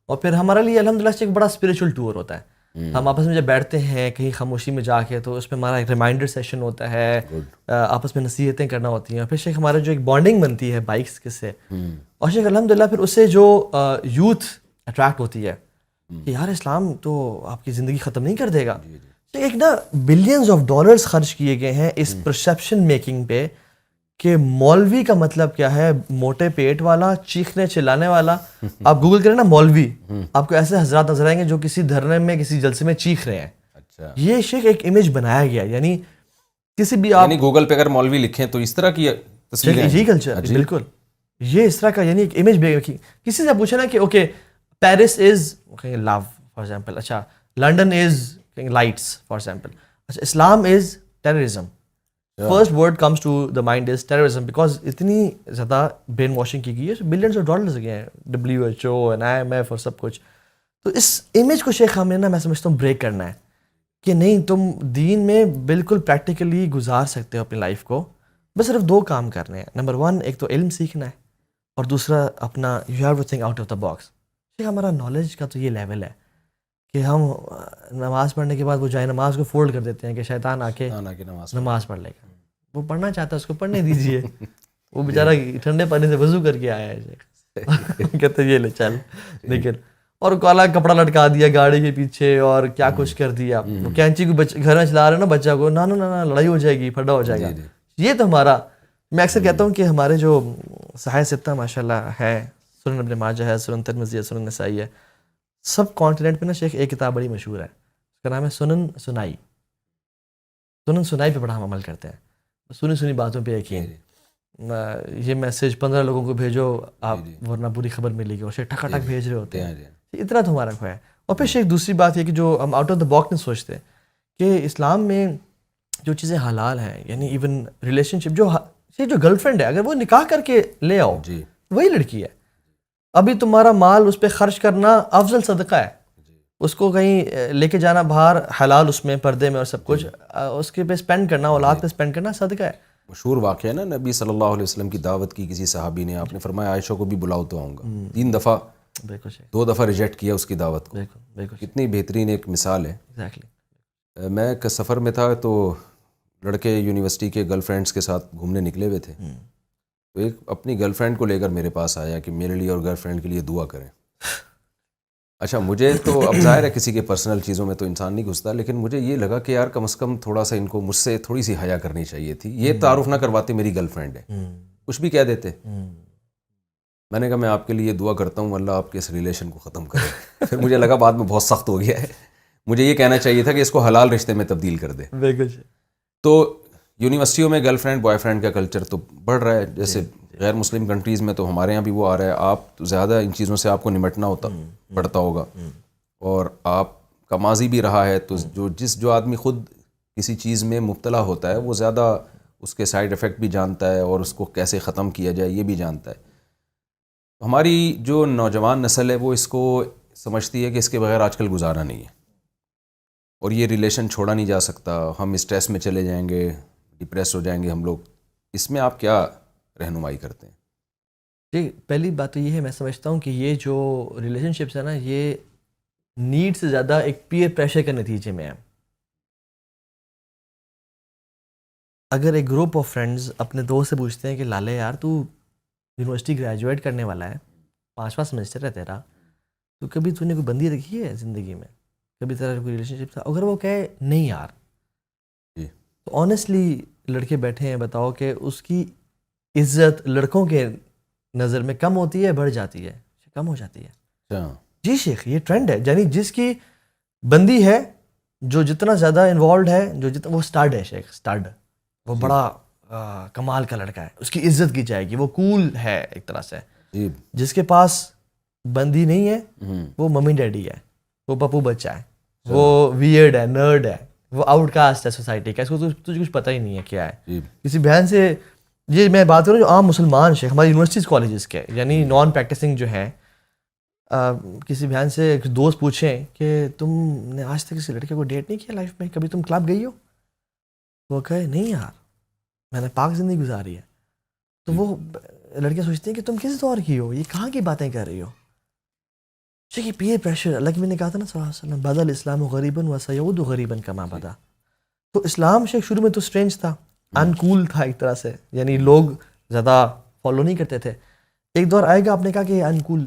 اور پھر ہمارے لیے الحمدللہ ایک بڑا اسپریچول ٹور ہوتا ہے. ہم آپس میں جب بیٹھتے ہیں کہیں خاموشی میں جا کے, تو اس میں ہمارا ایک ریمائنڈر سیشن ہوتا ہے, آپس میں نصیحتیں کرنا ہوتی ہیں, اور پھر شیخ ہمارا جو ایک بانڈنگ بنتی ہے بائکس کے سے, اور شیخ الحمدللہ پھر اس سے جو یوتھ اٹریکٹ ہوتی ہے کہ یار اسلام تو آپ کی زندگی ختم نہیں کر دے گا. ایک نا بلینز آف ڈالرز خرچ کیے گئے ہیں اس پرسیپشن میکنگ پہ کہ مولوی کا مطلب کیا ہے, موٹے پیٹ والا, چیخنے چلانے والا. آپ گوگل کریں نا مولوی, آپ کو ایسے حضرات نظر آئیں گے جو کسی دھرنے میں کسی جلسے میں چیخ رہے ہیں. یہ شیخ ایک امیج بنایا گیا, یعنی کسی بھی آپ گوگل پہ اگر مولوی لکھیں تو اس طرح کی تصویریں, یہی کلچر بالکل یہ اس طرح کا, یعنی ایک امیج کسی سے پوچھے نا کہ okay Paris is love for example, اچھا London is lights for example, اچھا Islam is terrorism. First word comes to the mind is terrorism, because اتنی زیادہ برین واشنگ کی گئی ہے, بلینس آف ڈالرز گئے ہیں, WHO and IMF اور سب کچھ. تو اس امیج کو شیخ ہم نے نا میں سمجھتا ہوں بریک کرنا ہے کہ نہیں تم دین میں بالکل پریکٹیکلی گزار سکتے ہو اپنی لائف کو, بس صرف 2 کام کرنے ہیں. نمبر 1 ایک تو علم سیکھنا ہے, اور دوسرا اپنا you have to think out of the box. شیخ ہمارا نالج کا تو یہ لیول ہے کہ ہم نماز پڑھنے کے بعد وہ جائے نماز کو فولڈ کر دیتے ہیں کہ شیطان آ کے نماز پڑھ لے گا. وہ پڑھنا چاہتا ہے اس کو پڑھنے دیجیے, وہ بیچارہ ٹھنڈے پانی سے وضو کر کے آیا ہے شیخ, کہتے یہ لے چل. لیکن اور کالا کپڑا لٹکا دیا گاڑی کے پیچھے اور کیا کچھ کر دیا, وہ کینچی کو گھر میں چلا رہے نا بچہ کو, نا نا نا لڑائی ہو جائے گی, پھڈا ہو جائے گا. یہ تو ہمارا, میں اکثر کہتا ہوں کہ ہمارے جو صحیح ستہ ماشاء اللہ ہے, سنن ابن ماجہ ہے, سنن ترمذی ہے, سنن نسائی ہے, سب کانٹیننٹ پہ نا شیخ ایک کتاب بڑی مشہور ہے, اس کا نام ہے سنن سنائی. سنن سنائی پہ بڑا ہم عمل کرتے ہیں, سنی سنی باتوں پہ یقین. یہ میسج 15 لوگوں کو بھیجو آپ, ورنہ پوری خبر ملے گی, اور شیخ ٹھک ٹھک بھیج رہے ہوتے ہیں. اتنا تو ہمارا ہے. اور پھر شیخ دوسری بات یہ کہ جو ہم آؤٹ آف دا باکس نہیں سوچتے کہ اسلام میں جو چیزیں حلال ہیں, یعنی ایون ریلیشن شپ, جو گرل فرینڈ ہے اگر وہ نکاح کر کے لے آؤ وہی لڑکی ہے. ابھی تمہارا مال اس پہ خرچ کرنا افضل صدقہ ہے, اس کو کہیں لے کے جانا باہر حلال, اس میں پردے میں اور سب کچھ, اس کے پہ اسپینڈ کرنا, اولاد پہ اسپینڈ کرنا صدقہ ہے. مشہور واقعہ ہے نا, نبی صلی اللہ علیہ وسلم کی دعوت کی کسی صحابی نے, آپ نے فرمایا عائشہ کو بھی بلاؤ تو آؤں گا. 3 دفعہ 2 دفعہ ریجیکٹ کیا اس کی دعوت کو. کتنی بہترین ایک مثال ہے. میں ایک سفر میں تھا, تو لڑکے یونیورسٹی کے گرل فرینڈس کے ساتھ گھومنے نکلے ہوئے تھے, تو ایک اپنی گرل فرینڈ کو لے کر میرے پاس آیا کہ میرے لیے اور گرل فرینڈ کے لیے دعا کریں. اچھا مجھے تو اب ظاہر ہے کسی کے پرسنل چیزوں میں تو انسان نہیں گھستا, لیکن مجھے یہ لگا کہ یار کم از کم تھوڑا سا ان کو مجھ سے تھوڑی سی حیا کرنی چاہیے تھی. یہ تعارف نہ کرواتے میری گرل فرینڈ ہے, کچھ بھی کہہ دیتے. میں نے کہا میں آپ کے لیے دعا کرتا ہوں اللہ آپ کے اس ریلیشن کو ختم کرے. پھر مجھے لگا بعد میں بہت سخت ہو گیا ہے, مجھے یہ کہنا چاہیے تھا کہ اس کو حلال رشتے میں تبدیل کر دے. تو یونیورسٹیوں میں گرل فرینڈ بوائے فرینڈ کا کلچر تو بڑھ رہا ہے, جیسے غیر مسلم کنٹریز میں تو ہمارے یہاں بھی وہ آ رہا ہے. آپ زیادہ ان چیزوں سے آپ کو نمٹنا پڑتا ہوگا, اور آپ کا ماضی بھی رہا ہے, تو جو آدمی خود کسی چیز میں مبتلا ہوتا ہے وہ زیادہ اس کے سائیڈ ایفیکٹ بھی جانتا ہے, اور اس کو کیسے ختم کیا جائے یہ بھی جانتا ہے. ہماری جو نوجوان نسل ہے وہ اس کو سمجھتی ہے کہ اس کے بغیر آج کل گزارا نہیں ہے, اور یہ ریلیشن چھوڑا نہیں جا سکتا, ہم اسٹریس میں چلے جائیں گے, ڈپریس ہو جائیں گے ہم لوگ. اس میں آپ کیا رہنمائی کرتے ہیں؟ جی پہلی بات تو یہ ہے، میں سمجھتا ہوں کہ یہ جو ریلیشن شپس ہے نا، یہ نیڈ سے زیادہ ایک پیئر پریشر کے نتیجے میں ہے. اگر ایک گروپ آف فرینڈز اپنے دوست سے پوچھتے ہیں کہ لالے یار تو یونیورسٹی گریجویٹ کرنے والا ہے، 5واں سیمسٹر ہے تیرا، تو کبھی تو نے کوئی بندی رکھی ہے زندگی میں، کبھی تیرا کوئی ریلیشن شپ تھا؟ اگر وہ کہے نہیں یار، جی تو آنیسٹلی لڑکے بیٹھے ہیں، بتاؤ کہ اس کی عزت لڑکوں کے نظر میں کم ہوتی ہے، بڑھ جاتی ہے؟ کم ہو جاتی ہے. اچھا. جی شیخ، یہ ٹرینڈ ہے. یعنی جس کی بندی ہے، جو جتنا زیادہ انوالوڈ ہے، جو جتنا وہ سٹارڈ ہے شیخ، سٹارڈ، وہ بڑا کمال کا لڑکا ہے، اس کی عزت کی جائے گی، وہ کول ہے ایک طرح سے. جی. جس کے پاس بندی نہیں ہے وہ ممی ڈیڈی ہے، وہ پپو بچہ ہے، وہ ویئرڈ ہے، نرڈ ہے، وہ آؤٹ کاسٹ ہے سوسائٹی کا، اس کو تجھے کچھ پتہ ہی نہیں ہے کیا ہے. کسی بہن سے، یہ میں بات کروں جو عام مسلمان شیخ ہماری یونیورسٹیز کالجز کے، یعنی نان پریکٹسنگ جو ہیں، کسی بہن سے ایک دوست پوچھیں کہ تم نے آج تک کسی لڑکے کو ڈیٹ نہیں کیا لائف میں، کبھی تم کلب گئی ہو؟ وہ کہے نہیں یار، میں نے پاک زندگی گزاری ہے. تو وہ لڑکیاں سوچتی ہیں کہ تم کس دور کی ہو، یہ کہاں کی باتیں کر رہی ہو. یہ پیئر پریشر، اللہ کے نبی نے کہا تھا نا صلی اللہ علیہ وسلم، بدا الاسلام غریباً وسیعود غریباً کما بدا. تو اسلام شیخ شروع میں تو اسٹرینج تھا، انکول تھا ایک طرح سے، یعنی لوگ زیادہ فالو نہیں کرتے تھے. ایک دور آئے گا، آپ نے کہا کہ یہ انکول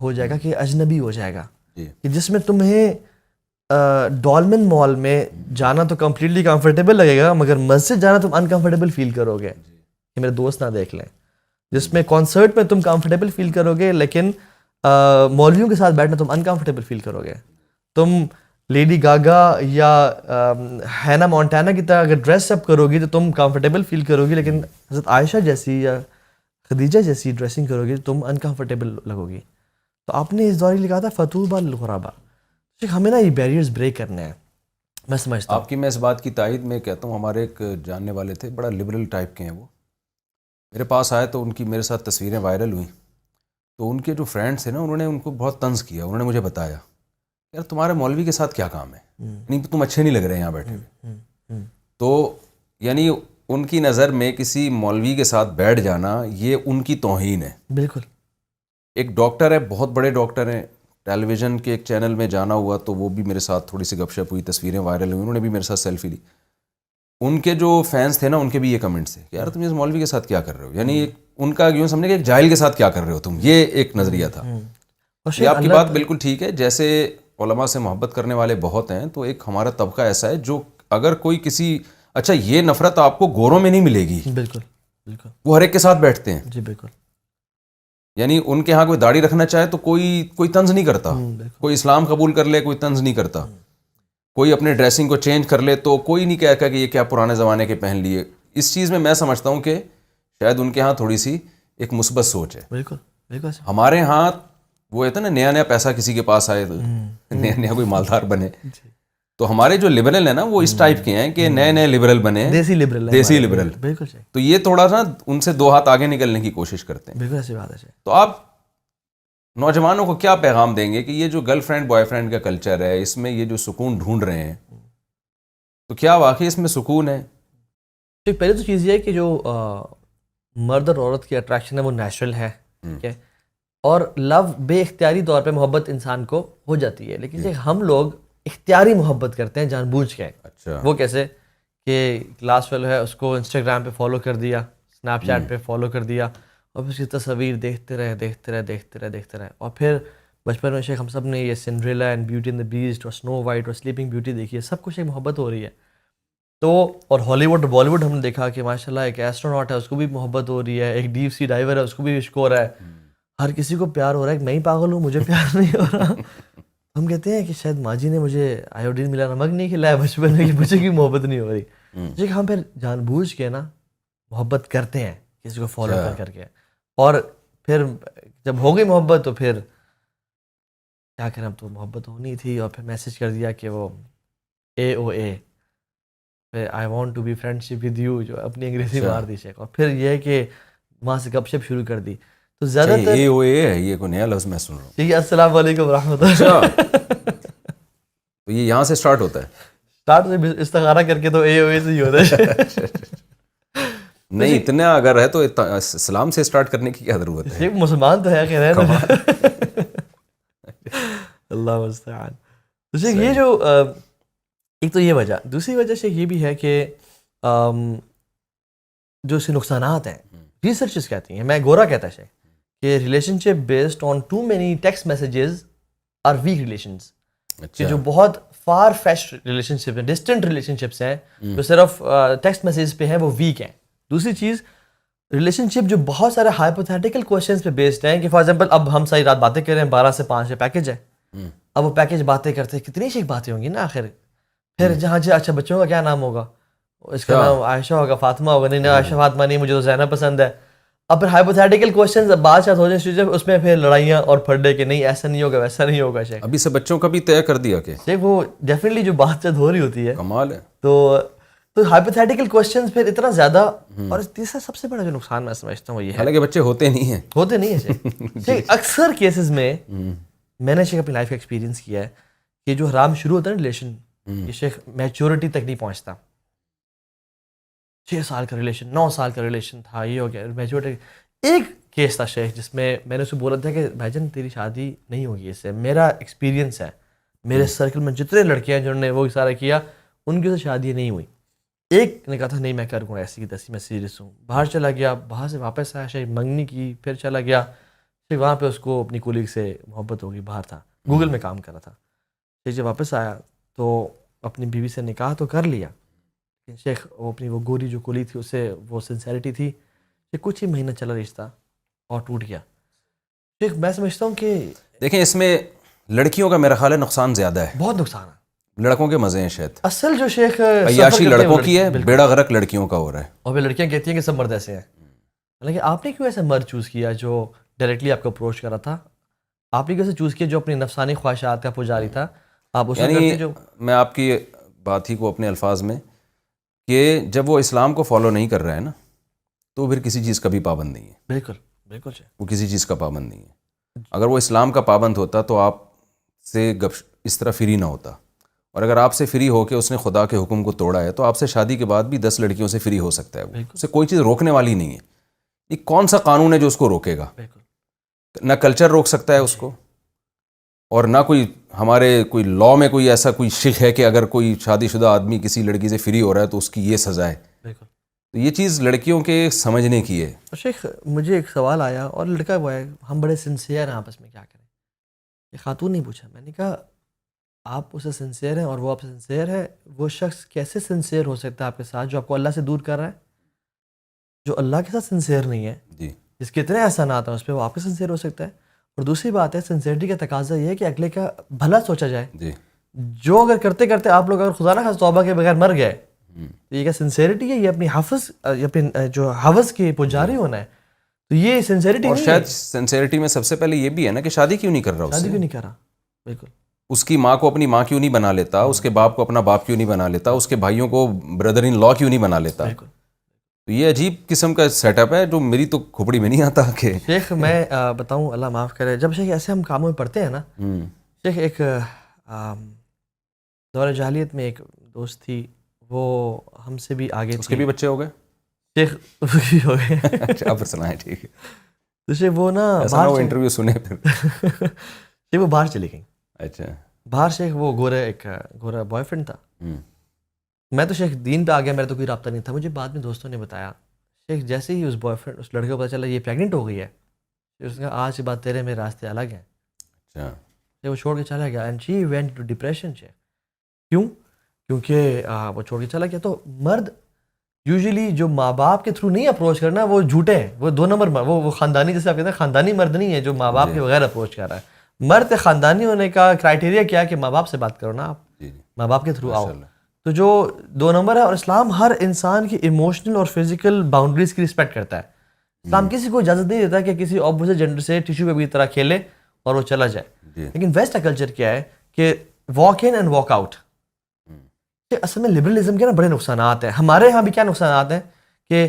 ہو جائے گا، کہ اجنبی ہو جائے گا، کہ جس میں تمہیں ڈولمن مال میں جانا تو کمپلیٹلی کمفرٹیبل لگے گا، مگر مسجد جانا تم انکمفرٹیبل فیل کرو گے کہ میرے دوست نہ دیکھ لیں. جس میں کانسرٹ میں تم کمفرٹیبل فیل کرو گے، لیکن مولویوں کے ساتھ بیٹھنا تم انکمفرٹیبل فیل کرو گے. تم لیڈی گاگا یا ہینا مونٹانا کی طرح اگر ڈریس اپ کرو گی تو تم کمفرٹیبل فیل کرو گی، لیکن حضرت عائشہ جیسی یا خدیجہ جیسی ڈریسنگ کرو گی تو تم انکمفرٹیبل لگو گی. تو آپ نے اس دور کے لیے کہا تھا فتوبہ للغرباء. ہمیں نا یہ بیریئرز بریک کرنے ہیں. میں سمجھتا ہوں آپ کی میں اس بات کی تائید میں کہتا ہوں، ہمارے ایک جاننے والے تھے، بڑا لبرل ٹائپ کے ہیں، وہ میرے پاس آئے تو ان کی میرے ساتھ تصویریں وائرل ہوئیں، تو ان کے جو فرینڈس ہیں نا، انہوں نے ان کو بہت طنز کیا. انہوں نے مجھے بتایا یار تمہارے مولوی کے ساتھ کیا کام ہے، یعنی تم اچھے نہیں لگ رہے یہاں بیٹھے ہوئے. تو یعنی ان کی نظر میں کسی مولوی کے ساتھ بیٹھ جانا یہ ان کی توہین ہے. بالکل. ایک ڈاکٹر ہے، بہت بڑے ڈاکٹر ہیں، ٹیلی ویژن کے ایک چینل میں جانا ہوا تو وہ بھی میرے ساتھ تھوڑی سی گپ شپ ہوئی، تصویریں وائرل ہوئی، انہوں نے بھی میرے ساتھ سیلفی لی. ان کے جو فینس تھے نا، ان کے بھی یہ کمنٹس تھے کہ یار تم اس مولوی کے ساتھ کیا کر رہے ہو، یعنی ان کا یوں سمجھے کہ ایک جاہل کے ساتھ کیا کر رہے ہو تم، یہ ایک نظریہ تھا. یہ آپ کی بات بالکل ٹھیک ہے. جیسے علماء سے محبت کرنے والے بہت ہیں، تو ایک ہمارا طبقہ ایسا ہے جو اگر کوئی کسی، اچھا یہ نفرت آپ کو گوروں میں نہیں ملے گی، بالکل بالکل، وہ ہر ایک کے ساتھ بیٹھتے ہیں. جی بالکل. یعنی ان کے ہاں کوئی داڑھی رکھنا چاہے تو کوئی طنز نہیں کرتا، کوئی اسلام قبول کر لے کوئی طنز نہیں کرتا، کوئی اپنے ڈریسنگ کو چینج کر لے تو کوئی نہیں کہتا کہ یہ کیا پرانے زمانے کے پہن لیے. اس چیز میں سمجھتا ہوں کہ شاید ان کے ہاں تھوڑی سی ایک مثبت سوچ ہے. بالکل بالکل. ہمارے ہاں وہ ہے نا نیا نیا پیسہ کسی کے پاس آئے، نیا نیا کوئی مالدار بنے، تو ہمارے جو لبرل ہیں نا وہ اس ٹائپ کے ہیں کہ نئے نئے لبرل بنے، دیسی لبرل. بالکل. تو یہ تھوڑا سا ان سے 2 ہاتھ آگے نکلنے کی کوشش کرتے ہیں. بالکل ایسی بات ہے. تو آپ نوجوانوں کو کیا پیغام دیں گے کہ یہ جو گرل فرینڈ بوائے فرینڈ کا کلچر ہے، اس میں یہ جو سکون ڈھونڈ رہے ہیں، تو کیا واقعی اس میں سکون ہے؟ پہلے تو چیز یہ ہے کہ جو مرد اور عورت کی اٹریکشن ہے وہ نیچرل ہے، ٹھیک ہے، اور لو بے اختیاری طور پہ محبت انسان کو ہو جاتی ہے، لیکن ہم لوگ اختیاری محبت کرتے ہیں جان بوجھ کے. اچھا. وہ کیسے کہ کلاس فیلو ہے، اس کو انسٹاگرام پہ فالو کر دیا، اسنیپ چیٹ پہ فالو کر دیا، اور پھر اس کی تصاویر دیکھتے رہے، اور پھر بچپن میں شیخ ہم سب نے یہ Cinderella and beauty and the best اور سنو وائٹ اور سلیپنگ بیوٹی دیکھی ہے، سب کچھ ایک محبت ہو رہی ہے. تو اور ہالی ووڈ اور بالی ووڈ ہم نے دیکھا کہ ماشاء اللہ ایک ایسٹروناٹ ہے، اس کو بھی محبت ہو رہی ہے، ایک ڈیپ سی ڈائیور ہے، اس کو بھی عشق ہو رہا ہے، ہر کسی کو پیار ہو رہا ہے. میں ہی پاگل ہوں، مجھے پیار نہیں ہو رہا. ہم کہتے ہیں کہ شاید ماں جی نے مجھے آیوڈین ملا نمک نہیں کھلایا بچپن میں، مجھے کی محبت نہیں ہو رہی. لیکن ہم پھر جان بوجھ کے نا محبت کرتے ہیں کسی کو فالو کر کے، اور پھر جب ہو گئی محبت تو پھر کیا کریں، اب تو محبت ہونی تھی، اور پھر میسج کر دیا کہ وہ AOA، پھر I want to be friendship with you, جو اپنی انگریزی مار دی شیخ، اور پھر یہ ہے کہ وہاں سے گپ شپ شروع کر دی. تو زیادہ تر AOA ہے، یہ کوئی نیا لفظ میں سن رہا ہوں. ٹھیک ہے، السلام علیکم ورحمۃ اللہ. تو یہ یہاں سے سٹارٹ ہوتا ہے، اسٹارٹ سے استخارہ کر کے تو AOA سے ہی ہوتا ہے. نہیں اتنا اگر ہے تو اسلام سے اسٹارٹ کرنے کی کیا ضرورت ہے؟ ایک مسلمان تو ہے کہ اللہ مستعان. تو شیخ یہ جو ایک تو یہ وجہ, دوسری وجہ شیخ یہ بھی ہے کہ جو اس کے نقصانات ہیں, ریسرچز کہتی ہیں, میں گورا کہتا ہے شیخ کہ relationship based on too many text messages are weak relations. کہ جو بہت فار فیچ ریلیشن شپ ہیں, ڈسٹنٹ ریلیشن شپس ہیں جو صرف ٹیکسٹ میسیج پہ ہیں, وہ ویک ہیں. دوسری چیز ریلیشن شپ جو بہت سارے ہائپوتھیٹیکل کویشچنس پہ بیسڈ ہیں, کہ فار ایگزامپل اب ہم ساری رات باتیں کر رہے ہیں, 12 سے 5 کا پیکیج ہے. اب وہ پیکیج باتیں کرتے ہیں, کتنی شیخ باتیں ہوں گی نا آخر. پھر جہاں اچھا بچوں کا کیا نام ہوگا, اس کا نام عائشہ ہوگا, فاطمہ ہوگا, نہیں عائشہ فاطمہ نہیں, مجھے تو زینب پسند ہے. اب پھر ہائپوتھیٹیکل کویشچنز بات چیت ہو جائے, اس میں پھر لڑائیاں اور پھڈے کہ نہیں ایسا نہیں ہوگا ویسا نہیں ہوگا. شیخ ابھی سے بچوں کا بھی طے کر دیا کہ شیخ وہ ڈیفینیٹلی جو بات چیت ہو رہی ہوتی ہے, کمال ہے. تو ہائپوتھیٹیکل کویشچنز پھر اتنا زیادہ. اور تیسرا سب سے بڑا جو نقصان میں سمجھتا ہوں یہ ہے, حالانکہ بچے ہوتے نہیں ہیں, ہوتے نہیں ہیں شیخ. اکثر کیسز میں نے شیخ اپنی لائف کا ایکسپیرینس کیا ہے کہ جو حرام شروع ہوتا ہے نا ریلیشن, یہ شیخ میچورٹی تک نہیں پہنچتا. 6 سال کا ریلیشن, 9 سال کا ریلیشن تھا, یہ ہو گیا میچورٹی. ایک کیس تھا شیخ جس میں میں نے اسے بولا تھا کہ بھائی جان تیری شادی نہیں ہوگی اس سے, میرا ایکسپیرینس ہے, میرے سرکل میں جتنے لڑکے ہیں جنہوں نے وہ سارا کیا ان کی سے شادی نہیں ہوئی. ایک نے کہا تھا نہیں میں کر گا ایسی کی تیسی, میں سیریس ہوں. باہر چلا گیا, باہر سے واپس آیا, شیخ منگنی کی, پھر چلا گیا. پھر وہاں پہ اس کو اپنی کولیگ سے محبت ہوگی, باہر تھا, گوگل میں کام کر رہا تھا. پھر جب واپس آیا تو اپنی بیوی سے نکاح تو کر لیا, لیکن شیخ وہ اپنی وہ گوری جو کولیگ تھی اس سے وہ سنسیریٹی تھی کہ کچھ ہی مہینہ چلا رشتہ اور ٹوٹ گیا. شیخ میں سمجھتا ہوں کہ دیکھیں اس میں لڑکیوں کا میرا خیال ہے نقصان زیادہ ہے, بہت نقصان ہے. لڑکوں کے مزے ہیں شاید. اصل جو شیخ عیاشی لڑکوں کی ہے, بیڑا غرق لڑکیوں کا ہو رہا ہے. اور پھر لڑکیاں کہتی ہیں کہ سب مرد ایسے ہیں. لیکن آپ نے کیوں ایسا مرد چوز کیا جو ڈائریکٹلی آپ کو اپروچ کر رہا تھا؟ آپ نے کیسے چوز کیا جو اپنی نفسانی خواہشات کا پجاری تھا؟ آپ اس یعنی میں آپ کی بات ہی کو اپنے الفاظ میں کہ جب وہ اسلام کو فالو نہیں کر رہا ہے نا تو پھر کسی چیز کا بھی پابند نہیں ہے. بالکل بالکل وہ کسی چیز کا پابند نہیں ہے. اگر وہ اسلام کا پابند ہوتا تو آپ سے اس طرح فری نہ ہوتا, اور اگر آپ سے فری ہو کے اس نے خدا کے حکم کو توڑا ہے تو آپ سے شادی کے بعد بھی 10 لڑکیوں سے فری ہو سکتا ہے. وہ اسے کوئی چیز روکنے والی نہیں ہے. یہ کون سا قانون ہے جو اس کو روکے گا؟ نہ کلچر روک سکتا ہے اس کو, اور نہ کوئی ہمارے کوئی لاء میں کوئی ایسا کوئی شک ہے کہ اگر کوئی شادی شدہ آدمی کسی لڑکی سے فری ہو رہا ہے تو اس کی یہ سزا ہے. تو یہ چیز لڑکیوں کے سمجھنے کی ہے. شیخ مجھے ایک سوال آیا, اور لڑکا وہ ہے, ہم بڑے سنسیئر ہیں آپس میں, کیا کریں؟ یہ خاتون نہیں پوچھا. میں نے کہا آپ اسے سنسیئر ہیں اور وہ آپ سے سنسیئر ہے, وہ شخص کیسے سنسیئر ہو سکتا ہے آپ کے ساتھ جو آپ کو اللہ سے دور کر رہا ہے, جو اللہ کے ساتھ سنسیئر نہیں ہے, جی جس کے اتنے احسانات ہیں اس پہ وہ آپ کے سنسیئر ہو سکتا ہے. اور دوسری بات ہے سنسیئرٹی کا تقاضا یہ ہے کہ اگلے کا بھلا سوچا جائے. جی جو اگر کرتے کرتے آپ لوگ اگر خدا نہ خاص توبہ کے بغیر مر گئے تو یہ کیا سنسیئرٹی ہے؟ یہ اپنی اپنی جو حوث کی پجاری ہونا ہے. تو یہ سنسیئرٹی اور نہیں شاید ہے. سنسیئرٹی میں سب سے پہلے یہ بھی ہے نا کہ شادی کیوں نہیں کر رہا, شادی کیوں نہیں کر رہا؟ بالکل. اس کی ماں کو اپنی ماں کیوں نہیں بنا لیتا, اس کے باپ کو اپنا باپ کیوں نہیں بنا لیتا, اس کے بھائیوں کو بردر ان لا کیوں نہیں بنا لیتا. تو یہ عجیب قسم کا سیٹ اپ ہے جو میری تو کھوپڑی میں نہیں آتا. کہ شیخ میں بتاؤں, اللہ معاف کرے, جب شیخ ایسے ہم کاموں میں پڑھتے ہیں نا, شیخ ایک دور جاہلیت میں ایک دوست تھی, وہ ہم سے بھی آگے, اس کے بھی بچے ہو گئے شیخ ہو گئے. اچھا آپ سنائیں, ٹھیک ہے. تو شیخ وہ نا وہ انٹرویو سنے پھر شیخ وہ باہر چلی گئیں. اچھا باہر شیخ وہ گورا بوائے فرینڈ تھا. میں تو شیخ دین پہ آ گیا, میرا تو کوئی رابطہ نہیں تھا. مجھے بعد میں دوستوں نے بتایا شیخ جیسے ہی اس بوائے فرینڈ اس لڑکے کو پتہ چلا یہ پریگننٹ ہو گئی ہے, اس نے کہا آج کے بعد تیرے میرے راستے الگ ہیں. اچھا وہ چھوڑ کے چلا گیا. And she went to depression. Sheikh کیوں؟ کیونکہ وہ چھوڑ کے چلا گیا. تو مرد یوزلی جو ماں باپ کے تھرو نہیں اپروچ کرنا, وہ جھوٹے ہیں, وہ 2 نمبر وہ خاندانی, جیسے آپ کہتے ہیں خاندانی مرد نہیں ہے جو ماں باپ کے بغیر اپروچ کر رہا ہے. مرد خاندانی ہونے کا کرائٹیریا کیا ہے کہ ماں باپ سے بات کرو نا, آپ ماں باپ کے تھرو آؤ. تو جو 2 نمبر ہے, اور اسلام ہر انسان کی ایموشنل اور فزیکل باؤنڈریز کی رسپیکٹ کرتا ہے. اسلام کسی کو اجازت نہیں دیتا کہ کسی اپوزٹ جینڈر سے ٹیشو پیپر کی طرح کھیلے اور وہ چلا جائے. لیکن ویسٹ کا کلچر کیا ہے کہ walk in and walk out. اصل میں لبرلزم کے نا بڑے نقصانات ہیں. ہمارے یہاں بھی کیا نقصانات ہیں کہ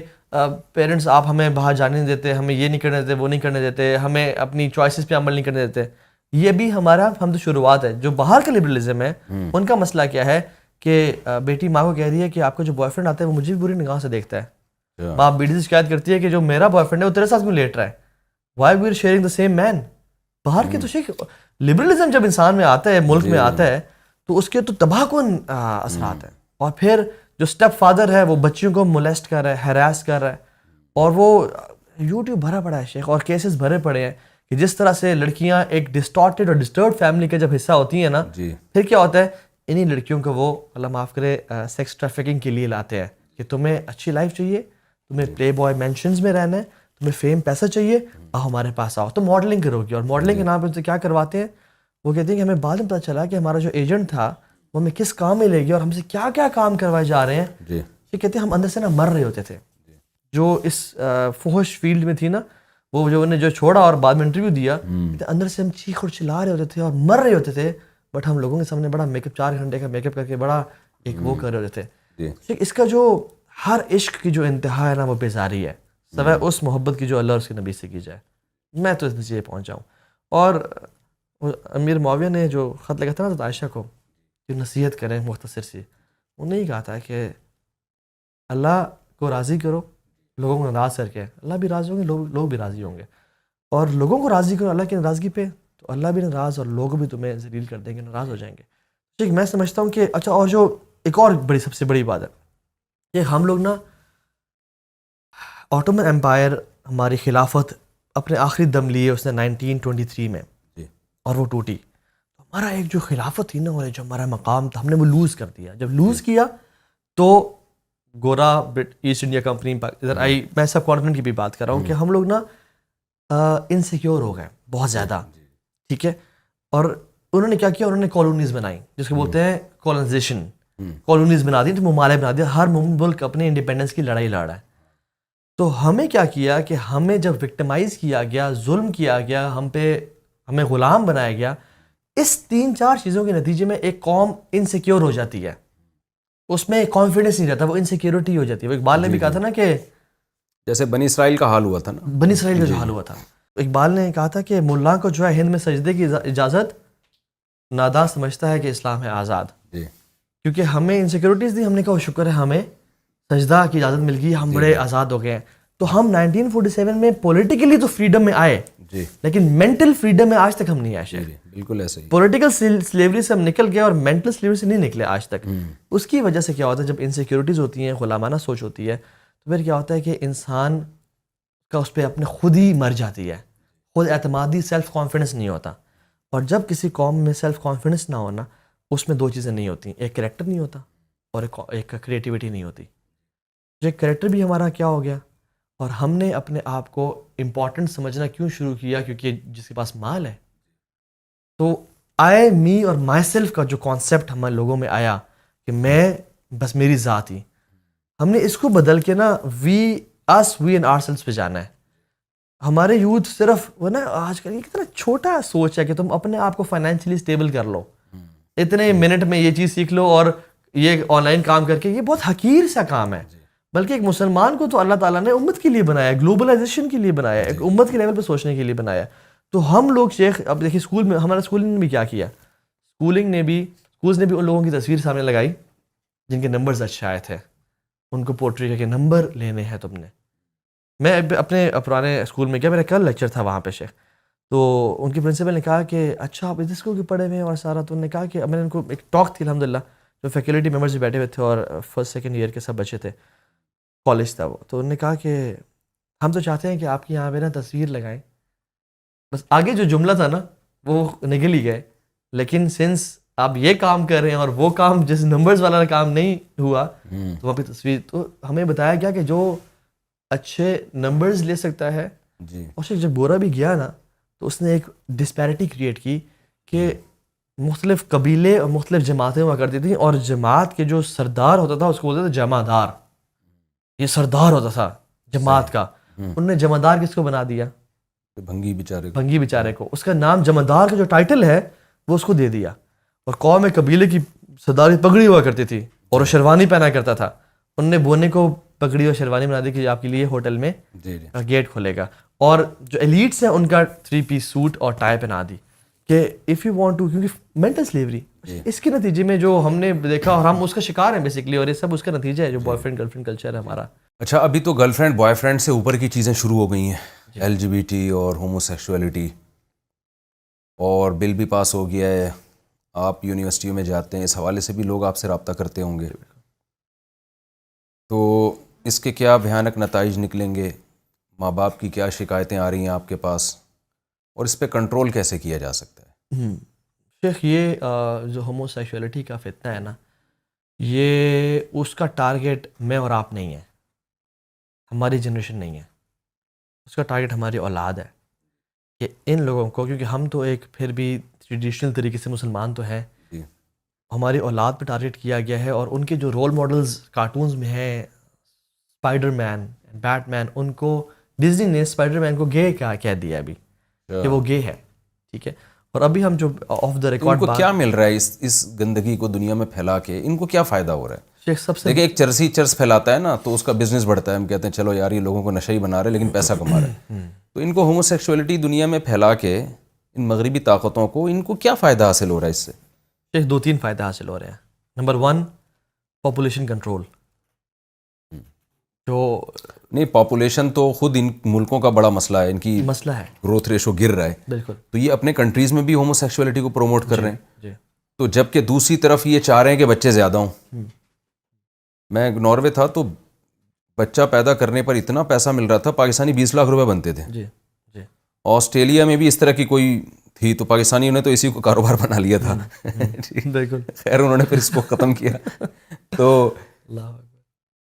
پیرنٹس آپ ہمیں باہر جانے نہیں دیتے, ہمیں یہ نہیں کرنے دیتے, وہ نہیں کرنے دیتے, ہمیں اپنی چوائسیز پہ عمل نہیں کرنے دیتے. یہ بھی ہمارا ہم تو شروعات ہے. جو باہر کا لبرلزم ہے ان کا مسئلہ کیا ہے کہ بیٹی ماں کو کہہ رہی ہے کہ آپ کا جو بوائے فرینڈ آتا ہے وہ مجھے بھی بری نگاہ سے دیکھتا ہے, باپ بیٹی سے شکایت کرتی ہے کہ جو میرا بوائے فرینڈ ہے وہ تیرے ساتھ کیوں لیٹ رہا ہے, why we are sharing the same man. باہر کے تو شیخ لبرلزم جب انسان میں آتا ہے, ملک میں آتا ہے, تو اس کے تو تباہ کن اثرات ہیں. اور پھر جو اسٹیپ فادر ہے وہ بچیوں کو مولیسٹ کر رہا ہے, ہیراس کر رہا ہے, اور وہ یوٹیوب بھرا پڑا ہے شیخ, اور کیسز بھرے پڑے ہیں کہ جس طرح سے لڑکیاں ایک ڈسٹارٹیڈ اور ڈسٹربڈ فیملی کا جب حصہ ہوتی ہیں نا, پھر کیا ہوتا ہے, انہی لڑکیوں کو وہ اللہ معاف کرے سیکس ٹریفکنگ کے لیے لاتے ہیں کہ تمہیں اچھی لائف چاہیے, تمہیں پلے بوائے مینشنز میں رہنا ہے, تمہیں فیم پیسہ چاہیے, ہمارے پاس آؤ تو ماڈلنگ کرو گی. اور ماڈلنگ کے نام پہ ان سے کیا کرواتے ہیں, وہ کہتے ہیں کہ ہمیں بعد میں پتہ چلا کہ ہمارا جو ایجنٹ تھا وہ ہمیں کس کام میں لے گیا اور ہم سے کیا کیا کام کروائے جا رہے ہیں. یہ کہتے ہیں ہم اندر سے نا مر رہے ہوتے تھے. جو اس فحش فیلڈ میں تھی نا, وہ جو انہیں جو چھوڑا اور بعد میں انٹرویو دیا, اندر سے ہم چیخ اور چلا رہے ہوتے تھے اور مر رہے ہوتے تھے, بٹ ہم لوگوں کے سامنے بڑا میک اپ 4 گھنٹے کا میک اپ کر کے بڑا ایک وہ کر رہے ہوتے تھے. اس کا جو ہر عشق کی جو انتہا ہے نا وہ بیزاری ہے, سوائے اس محبت کی جو اللہ اور اس کے نبی سے کی جائے. میں تو اس نتیجے پہنچا ہوں. اور امیر معاویہ نے جو خط لکھا تھا نا عائشہ کو کہ نصیحت کریں مختصر سی, انہوں نے یہ کہا تھا کہ اللہ کو راضی کرو لوگوں کو ناراض کر کے, اللہ بھی راضی ہوں گے, لوگ بھی راضی ہوں گے. اور لوگوں کو راضی کرو اللہ کی ناراضگی پہ, تو اللہ بھی ناراض اور لوگ بھی تمہیں ذلیل کر دیں گے, ناراض ہو جائیں گے. ٹھیک, میں سمجھتا ہوں کہ اچھا, اور جو ایک اور بڑی سب سے بڑی بات ہے کہ ہم لوگ نا آٹومن امپائر ہماری خلافت اپنے آخری دم لیے اس نے 1923 میں, اور وہ ٹوٹی. ہمارا ایک جو خلافت تھی نا, اور جو ہمارا مقام تھا, ہم نے وہ لوز کر دیا. جب لوز کیا تو گورا ایسٹ انڈیا کمپنی ادھر آئی. میں سب کانٹیننٹ کی بھی بات کر رہا ہوں کہ ہم لوگ نا انسیکیور ہو گئے بہت زیادہ. ٹھیک ہے, اور انہوں نے کیا کیا, انہوں نے کالونیز بنائی جس کو بولتے ہیں کالونائزیشن. کالونیز بنا دی, تو ممالک بنا دیا, ہر ملک اپنے انڈیپینڈنس کی لڑائی لڑ رہا ہے. تو ہمیں کیا کیا کہ ہمیں جب وکٹمائز کیا گیا, ظلم کیا گیا, ہمیں غلام بنایا گیا, اس 3-4 چیزوں کے نتیجے میں ایک قوم انسیکیور ہو جاتی ہے, اس میں کانفیڈنس نہیں رہتا, وہ انسیکیورٹی ہو جاتی ہے. اقبال نے بھی کہا تھا نا کہ جیسے بنی اسرائیل کا حال ہوا تھا نا, بنی اسرائیل کا جو حال ہوا تھا. اقبال نے کہا تھا کہ ملا کو جو ہے ہند میں سجدے کی اجازت, ناداں سمجھتا ہے کہ اسلام ہے آزاد. کیونکہ ہمیں انسیکیورٹیز دی, ہم نے کہا شکر ہے ہمیں سجدہ کی اجازت مل گئی, ہم بڑے آزاد ہو گئے ہیں. تو ہم 1947 میں پولیٹیکلی تو فریڈم میں آئے, لیکن مینٹل فریڈم میں آج تک ہم نہیں آئے. بالکل ایسے ہی پولیٹیکل سلیوری سے ہم نکل گئے اور مینٹل سلیوری سے نہیں نکلے آج تک. اس کی وجہ سے کیا ہوتا ہے, جب انسیکیورٹیز ہوتی ہیں, غلامانہ سوچ ہوتی ہے, تو پھر کیا ہوتا ہے کہ انسان کا اس پہ اپنے خود ہی مر جاتی ہے, خود اعتمادی, سیلف کانفیڈنس نہیں ہوتا. اور جب کسی قوم میں سیلف کانفیڈنس نہ ہونا, اس میں 2 چیزیں نہیں ہوتی, ایک کریکٹر نہیں ہوتا اور ایک کریٹیوٹی نہیں ہوتی. جو ایک کریکٹر بھی ہمارا کیا ہو گیا, اور ہم نے اپنے آپ کو امپورٹنٹ سمجھنا کیوں شروع کیا, کیونکہ جس کے پاس مال ہے. تو آئے می اور مائی سیلف کا جو کانسیپٹ ہمارے لوگوں میں آیا کہ میں بس میری ذات ہی, ہم نے اس کو بدل کے نا وی اینڈ آر سیلفس پہ جانا ہے. ہمارے یوتھ صرف وہ نا آج کل یہ کتنا چھوٹا سوچ ہے کہ تم اپنے آپ کو فائنینشلی اسٹیبل کر لو, اتنے منٹ میں یہ چیز سیکھ لو, اور یہ آن لائن کام کر کے, یہ بہت حقیر سا کام ہے. بلکہ ایک مسلمان کو تو اللہ تعالیٰ نے امت کے لیے بنایا, گلوبلائزیشن کے لیے بنایا, ایک امت کے لیول پہ سوچنے کے لیے بنایا. تو ہم لوگ شیخ, اب دیکھیے اسکول میں ہمارا اسکولنگ نے بھی کیا کیا, اسکولز نے بھی ان لوگوں کی تصویر سامنے لگائی جن کے نمبرز اچھے آئے تھے, ان کو پورٹری کر کے نمبر لینے ہیں تم نے. میں اپنے پرانے اسکول میں گیا, میرا کل لیکچر تھا وہاں پہ شیخ, تو ان کی پرنسپل نے کہا کہ اچھا آپ اس اسکول کے پڑھے ہوئے ہیں اور سارا, تو انہوں نے کہا کہ میں نے ان کو ایک ٹاک تھی الحمدللہ, جو فیکلٹی ممبرز بھی بیٹھے ہوئے تھے اور 1st 2nd ایئر کے سب بچے تھے, کالج تھا وہ. تو انہوں نے کہا کہ ہم تو چاہتے ہیں کہ آپ کی یہاں پہ نا تصویر لگائیں. بس آگے جو جملہ تھا نا وہ نکل ہی گئے, لیکن سنس آپ یہ کام کر رہے ہیں اور وہ کام جس نمبرز والا کام نہیں ہوا, تو وہاں پہ تصویر. تو ہمیں بتایا گیا کہ جو اچھے نمبرز لے سکتا ہے, اور جب گورا بھی گیا نا تو اس نے ایک ڈسپیرٹی کریٹ کی کہ مختلف قبیلے اور مختلف جماعتیں ہوا کرتی تھیں, اور جماعت کے جو سردار ہوتا تھا اس کو بولتے تھے جمعدار. یہ سردار ہوتا تھا جماعت کا, انہوں نے جمعدار کس کو بنا دیا, بھنگی بیچارے کو. اس کا نام جمعدار کا جو ٹائٹل ہے وہ اس کو دے دیا. اور قوم قبیلے کی سرداری پگڑی ہوا کرتی تھی اور وہ شیروانی پہنا کرتا تھا, انہوں نے بونے کو پگڑی اور شیروانی بنا دی کہ آپ کے لیے ہوٹل میں گیٹ کھلے گا. اور جو ایلیٹس ہیں ان کا 3 پیس سوٹ اور ٹائی پہنا دی کہ اف یو وانٹ ٹو, کیونکہ مینٹل سلیوری اس کے نتیجے میں جو ہم نے دیکھا, اور ہم اس کا شکار ہیں بیسکلی, اور یہ سب اس کا نتیجہ ہے جو boy friend girl friend culture ہے ہمارا. اچھا ابھی تو گرل فرینڈ بوائے فرینڈ سے اوپر کی چیزیں شروع ہو گئی ہیں، ایل جی بی ٹی اور ہومو سیکشولیٹی، اور بل بھی پاس ہو گیا ہے. آپ یونیورسٹیوں میں جاتے ہیں، اس حوالے سے بھی لوگ آپ سے رابطہ کرتے ہوں گے، تو اس کے کیا بھیانک نتائج نکلیں گے؟ ماں باپ کی کیا شکایتیں آ رہی ہیں آپ کے پاس، اور اس پہ کنٹرول کیسے کیا جا سکتا ہے؟ شیخ یہ جو ہومو سیکشولیٹی کا فتنہ ہے نا، یہ اس کا ٹارگیٹ میں اور آپ نہیں ہے، ہماری جنریشن نہیں ہے، اس کا ٹارگیٹ ہماری اولاد ہے. کہ ان لوگوں کو، کیونکہ ہم تو ایک پھر بھی ٹریڈیشنل طریقے سے مسلمان تو ہیں، جی. ہماری اولاد پہ ٹارگیٹ کیا گیا ہے. اور ان کے جو رول ماڈلز کارٹونز میں ہیں، اسپائڈر مین، بیٹ مین، ان کو ڈزنی نے اسپائڈر مین کو گے کہہ دیا ابھی کہ وہ گے ہے. ٹھیک ہے. اور ابھی ہم جو آف دا تو ان ریکارڈ کو کیا مل رہا ہے اس گندگی کو دنیا میں پھیلا کے؟ ان کو کیا فائدہ ہو رہا ہے؟ شیخ سب سے دیکھیں ایک چرسی چرس پھیلاتا ہے نا تو اس کا بزنس بڑھتا ہے، ہم کہتے ہیں چلو یار یہ لوگوں کو نشہ ہی بنا رہے لیکن پیسہ کما رہے ہیں. تو ان کو ہومو سیکشولیٹی دنیا میں پھیلا کے ان مغربی طاقتوں کو ان کو کیا فائدہ حاصل ہو رہا ہے اس سے؟ شیخ 2-3 فائدہ حاصل ہو رہے ہیں. Number 1 population control. جو نہیں، پاپولیشن تو خود ان ملکوں کا بڑا مسئلہ ہے، ان کی مسئلہ ہے گروتھ ریشو گر رہا ہے. بالکل. تو یہ اپنے کنٹریز میں بھی ہومو سیکشولیٹی کو پروموٹ کر رہے ہیں. جی تو جب کہ دوسری طرف یہ چاہ رہے ہیں کہ بچے زیادہ ہوں. میں ناروے تھا تو بچہ پیدا کرنے پر اتنا پیسہ مل رہا تھا، پاکستانی 20 لاکھ روپے بنتے تھے. جی جی آسٹریلیا میں بھی اس طرح کی کوئی تھی تو پاکستانیوں نے تو اسی کو کاروبار بنا لیا تھا. بالکل. خیر انہوں نے پھر اس کو ختم کیا. تو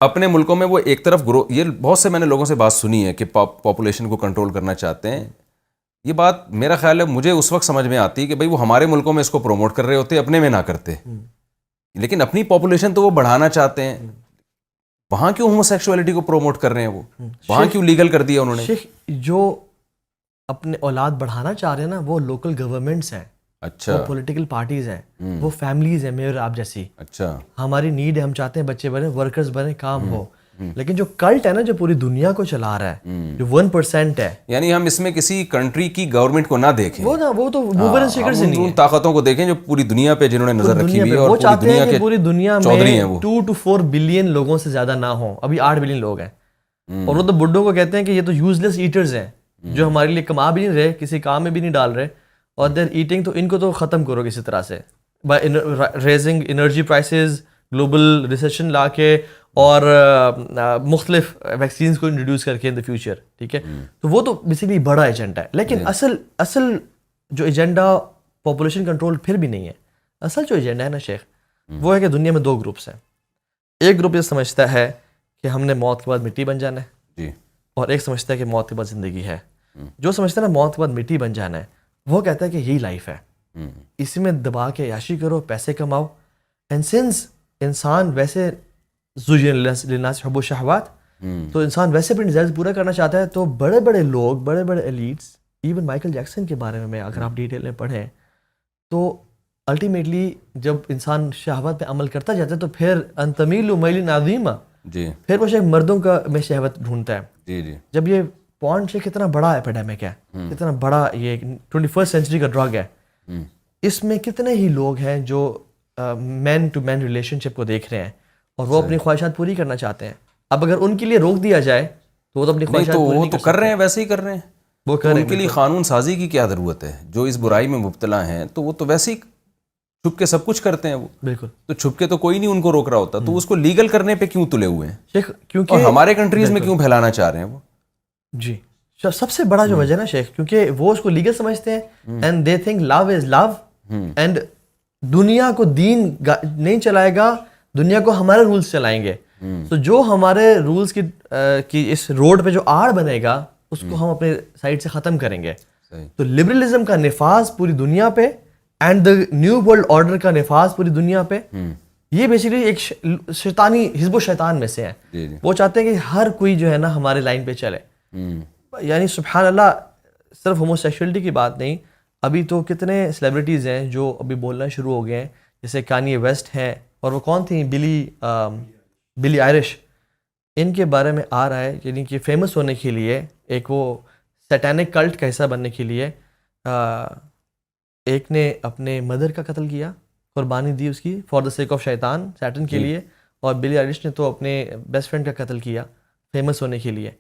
اپنے ملکوں میں وہ ایک طرف یہ بہت سے میں نے لوگوں سے بات سنی ہے کہ پاپولیشن کو کنٹرول کرنا چاہتے ہیں. یہ بات میرا خیال ہے مجھے اس وقت سمجھ میں آتی ہے کہ بھئی وہ ہمارے ملکوں میں اس کو پروموٹ کر رہے ہوتے، اپنے میں نہ کرتے. لیکن اپنی پاپولیشن تو وہ بڑھانا چاہتے ہیں، وہاں کیوں ہومو سیکشولیٹی کو پروموٹ کر رہے ہیں؟ وہ وہاں کیوں لیگل کر دیا انہوں نے؟ شیخ جو اپنے اولاد بڑھانا چاہ رہے ہیں نا، وہ لوکل گورنمنٹس ہیں، اچھا، وہ پولیٹیکل پارٹیز ہیں، وہ فیملیز ہیں میرے آپ جیسی. اچھا. ہماری نیڈ ہے، ہم چاہتے ہیں بچے بنے، ورکرز بنے، کام ہو. لیکن جو کلٹ ہے نا، جو پوری دنیا کو چلا رہا ہے، جو 1% ہے، یعنی ہم اس میں کسی کنٹری کی گورنمنٹ کو نہ دیکھیں، وہ تو موور اینڈ شیکرز ہی نہیں ان ہے. طاقتوں کو دیکھیں جو پوری دنیا پہ جنہوں نے نظر رکھی ہوئی ہے، اور وہ پوری چاہتے دنیا ہیں کہ پوری دنیا چودھری ہیں میں وہ. 2 to 4 بلین لوگوں سے زیادہ نہ ہوں. ابھی 8 بلین لوگ ہیں، اور وہ تو بڈھوں کو کہتے ہیں کہ یہ تو یوز لیس ایٹرز ہیں، جو ہمارے لیے کما بھی نہیں رہے، کسی کام میں بھی نہیں ڈال رہے، اور دیر ایٹنگ. تو ان کو تو ختم کرو کسی طرح سے، by raising energy prices, global recession لا کے، اور مختلف ویکسینز کو انٹروڈیوس کر کے ان دا فیوچر. ٹھیک ہے. تو وہ تو بیسیکلی بڑا ایجنڈا ہے. لیکن اصل جو ایجنڈا پاپولیشن کنٹرول پھر بھی نہیں ہے. اصل جو ایجنڈا ہے نا شیخ، وہ ہے کہ دنیا میں 2 گروپس ہیں. ایک گروپ یہ سمجھتا ہے کہ ہم نے موت کے بعد مٹی بن جانا ہے، جی. اور ایک سمجھتا ہے کہ موت کے بعد زندگی ہے. جو سمجھتا ہے نا موت کے بعد مٹی بن جانا ہے، وہ کہتا ہے کہ یہی لائف ہے، اسی میں دبا کے عیاشی کرو، پیسے کماؤ. اینڈ سنس انسان ویسے للناس حب الشہوات، تو انسان ویسے اپنے ڈیزائرز پورا کرنا چاہتا ہے. تو بڑے بڑے لوگ، بڑے بڑے ایلیٹس، ایون مائیکل جیکسن کے بارے میں اگر آپ ڈیٹیل میں پڑھیں، تو الٹیمیٹلی جب انسان شہوت پہ عمل کرتا جاتا ہے تو پھر انتمیل میل عظیمہ، جی. پھر وہ شیخ مردوں کا میں شہوت ڈھونڈتا ہے. جی. جی. جب یہ پورن شیخ کتنا بڑا ایپیڈیمک ہے، کتنا بڑا یہ 21st سینچری کا ڈرگ ہے، اس میں کتنے ہی لوگ ہیں جو مین ٹو مین ریلیشن شپ کو دیکھ رہے ہیں، اور وہ اپنی خواہشات پوری کرنا چاہتے ہیں. اب اگر ان کے لیے روک دیا جائے تو وہ تو اپنی خواہشات پوری نہیں تو کر رہے ہیں، ویسے ہی کر رہے ہیں. وہ کر رہے ان ہیں. کے لیے قانون سازی کی کیا ضرورت ہے؟ جو اس برائی میں مبتلا ہیں تو وہ تو ویسے ہی چھپ کے سب کچھ کرتے ہیں. وہ بالکل. تو چھپ کے تو کوئی نہیں ان کو روک رہا ہوتا، تو اس کو لیگل کرنے پہ کیوں تلے ہوئے ہیں شیخ؟ اور کیونکہ ہمارے کنٹریز میں کیوں پھیلانا چاہ رہے ہیں وہ؟ جی سب سے بڑا جو وجہ ہے نا شیخ، کیونکہ وہ اس کو لیگل سمجھتے ہیں، and they think love is love, and دنیا کو دین نہیں چلائے گا، دنیا کو ہمارے رولز چلائیں گے. تو جو ہمارے رولز کی اس روڈ پہ جو آڑ بنے گا، اس کو ہم اپنے سائڈ سے ختم کریں گے. تو لبرلزم کا نفاذ پوری دنیا پہ، and the new world order کا نفاذ پوری دنیا پہ، یہ بیسیکلی ایک شیطانی حزب و شیطان میں سے ہیں. وہ چاہتے ہیں کہ ہر کوئی جو ہے نا ہمارے لائن پہ چلے. یعنی سبحان اللہ، صرف ہومو سیکشولیٹی کی بات نہیں، ابھی تو کتنے سیلیبریٹیز ہیں جو ابھی بولنا شروع ہو گئے ہیں، جیسے کانیے ویسٹ ہیں، اور وہ کون تھیں، بلی آئرش. ان کے بارے میں آ رہا ہے یعنی کہ فیمس ہونے کے لیے، ایک وہ سیٹینک کلٹ کا حصہ بننے کے لیے، ایک نے اپنے مدر کا قتل کیا، قربانی دی اس کی فار دا سیک آف شیطان، سیٹن کے لیے، اور بلی آئرش نے تو اپنے بیسٹ فرینڈ کا قتل کیا. فیمس ہونے کے لیے.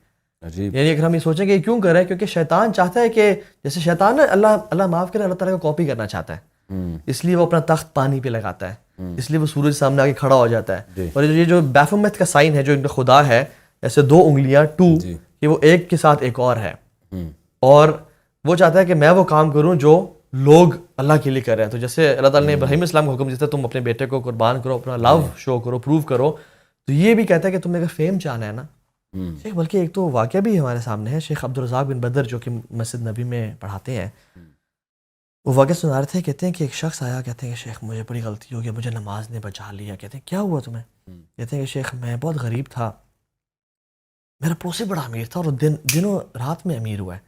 عجیب. یعنی اگر ہم یہ سوچیں کہ یہ کیوں کر رہے ہیں, کیونکہ شیطان چاہتا ہے کہ جیسے شیطان اللہ معاف کرے, اللہ تعالیٰ کو کاپی کرنا چاہتا ہے, اس لیے وہ اپنا تخت پانی پہ لگاتا ہے, اس لیے وہ سورج سامنے آ کے کھڑا ہو جاتا ہے. اور یہ جو بیفومیت کا سائن ہے جو ان کا خدا ہے, ایسے 2 انگلیاں 2, کہ وہ ایک کے ساتھ ایک اور ہے, اور وہ چاہتا ہے کہ میں وہ کام کروں جو لوگ اللہ کے لیے کر رہے ہیں. تو جیسے اللہ تعالیٰ نے ابراہیم اسلام کو حکم دیتا ہے تم اپنے بیٹے کو قربان کرو, اپنا لو شو کرو, پروو کرو, تو یہ بھی کہتا ہے کہ تم نے اگر فیم چاہنا ہے نا شیخ, بلکہ ایک تو واقعہ بھی ہمارے سامنے ہے, شیخ عبدالرزاق بن بدر جو کہ مسجد نبی میں پڑھاتے ہیں, وہ واقعہ سنا رہے تھے. کہتے ہیں کہ ایک شخص آیا, کہتے ہیں کہ شیخ مجھے بڑی غلطی ہو گئی, مجھے نماز نے بچا لیا. کہتے ہیں کیا ہوا تمہیں؟ کہتے ہیں کہ شیخ میں بہت غریب تھا, میرا پڑوسی بڑا امیر تھا اور دنوں رات میں امیر ہوا ہے.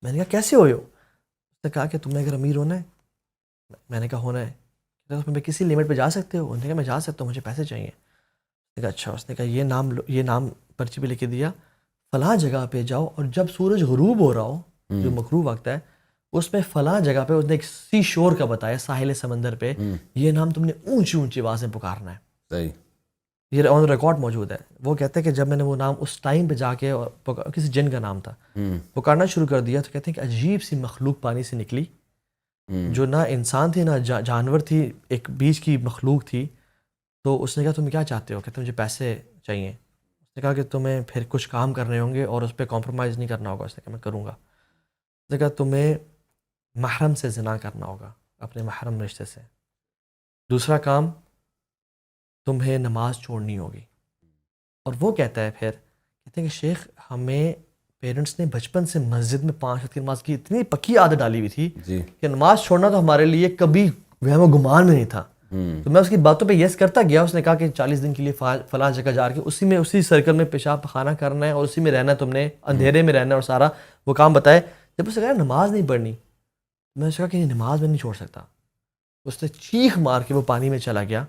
میں نے کہا کیسے ہوئے ہو؟ اس نے کہا کہ تمہیں اگر امیر ہونا ہے. میں نے کہا ہونا ہے. اس میں کسی لیمٹ پہ جا سکتے ہو؟ انہوں نے کہا میں جا سکتا ہوں, مجھے پیسے چاہیے. اس نے کہا اچھا. اس نے کہا یہ نام پرچی پہ لکھ کے دیا, فلاں جگہ پہ جاؤ اور جب سورج غروب ہو رہا ہو, جو مکروہ وقت ہے, اس میں فلاں جگہ پہ اس نے ایک سی شور کا بتایا, ساحل سمندر پہ, یہ نام تم نے اونچی اونچی آوازیں پکارنا ہے. صحیح. یہ آن ریکارڈ موجود ہے. وہ کہتے ہیں کہ جب میں نے وہ نام اس ٹائم پہ جا کے, کسی جن کا نام تھا, پکارنا شروع کر دیا, تو کہتے ہیں کہ عجیب سی مخلوق پانی سے نکلی, جو نہ انسان تھی نہ جانور تھی, ایک بیچ کی مخلوق تھی. تو اس نے کہا تم کیا چاہتے ہو؟ کہتے مجھے پیسے چاہیے. اس نے کہا کہ تمہیں پھر کچھ کام کرنے ہوں گے اور اس پہ کمپرومائز نہیں کرنا ہوگا. اس نے کہا میں کروں گا. اس نے کہا تمہیں محرم سے زنا کرنا ہوگا, اپنے محرم رشتے سے. دوسرا کام, تمہیں نماز چھوڑنی ہوگی. اور وہ کہتا ہے پھر, کہتے ہیں کہ شیخ ہمیں پیرنٹس نے بچپن سے مسجد میں 5 وقت کی نماز کی اتنی پکی عادت ڈالی ہوئی تھی کہ نماز چھوڑنا تو ہمارے لیے کبھی وہم و گمان میں نہیں تھا. تو میں اس کی باتوں پہ یس کرتا گیا. اس نے کہا کہ 40 دن کے لیے فلاں جگہ جا کے اسی سرکل میں پیشاب پخانہ کرنا ہے اور اسی میں رہنا ہے, تم نے اندھیرے میں رہنا ہے, اور سارا وہ کام بتائے. جب اس نے کہا نماز نہیں پڑھنی, میں نے کہا کہ نماز میں نہیں چھوڑ سکتا. اس نے چیخ مار کے وہ پانی میں چلا گیا,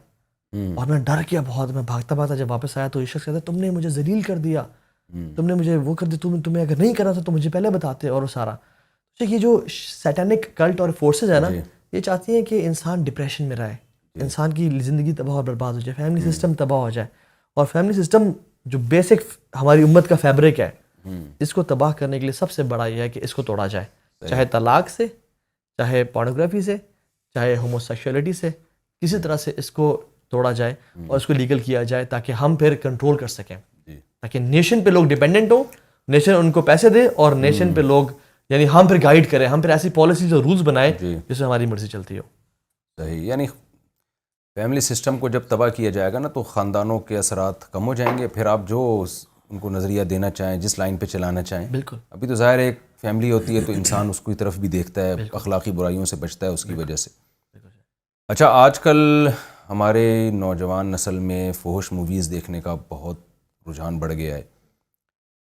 اور میں ڈر گیا بہت. میں بھاگتا بھاگتا جب واپس آیا تو یہ شخص کہتا تم نے مجھے ذلیل کر دیا, تم نے مجھے وہ کر دیا, تمہیں اگر نہیں کرنا تھا تو مجھے پہلے بتاتے. اور وہ سارا یہ جو سیٹینک کلٹ اور فورسز ہے نا, یہ چاہتی ہیں کہ انسان ڈپریشن میں رہے, انسان کی زندگی تباہ اور برباد ہو جائے, فیملی سسٹم تباہ ہو جائے. اور فیملی سسٹم جو بیسک ہماری امت کا فیبرک ہے, اس کو تباہ کرنے کے لیے سب سے بڑا یہ ہے کہ اس کو توڑا جائے, چاہے طلاق سے, چاہے پورنوگرافی سے, چاہے ہوموسیکشولیٹی سے, کسی طرح سے اس کو توڑا جائے اور اس کو لیگل کیا جائے, تاکہ ہم پھر کنٹرول کر سکیں, تاکہ نیشن پہ لوگ ڈیپینڈنٹ ہوں, نیشن ان کو پیسے دے, اور نیشن پہ لوگ یعنی ہم پھر گائیڈ کریں, ہم پھر ایسی پالیسیز اور رولز بنائیں جس سے ہماری مرضی چلتی ہو. صحیح. یعنی فیملی سسٹم کو جب تباہ کیا جائے گا نا, تو خاندانوں کے اثرات کم ہو جائیں گے. پھر آپ جو ان کو نظریہ دینا چاہیں, جس لائن پہ چلانا چاہیں. بالکل. ابھی تو ظاہر ہے ایک فیملی ہوتی ہے تو انسان اس کی طرف بھی دیکھتا ہے, اخلاقی برائیوں سے بچتا ہے اس کی وجہ سے. اچھا, آج کل ہمارے نوجوان نسل میں فحش موویز دیکھنے کا بہت رجحان بڑھ گیا ہے.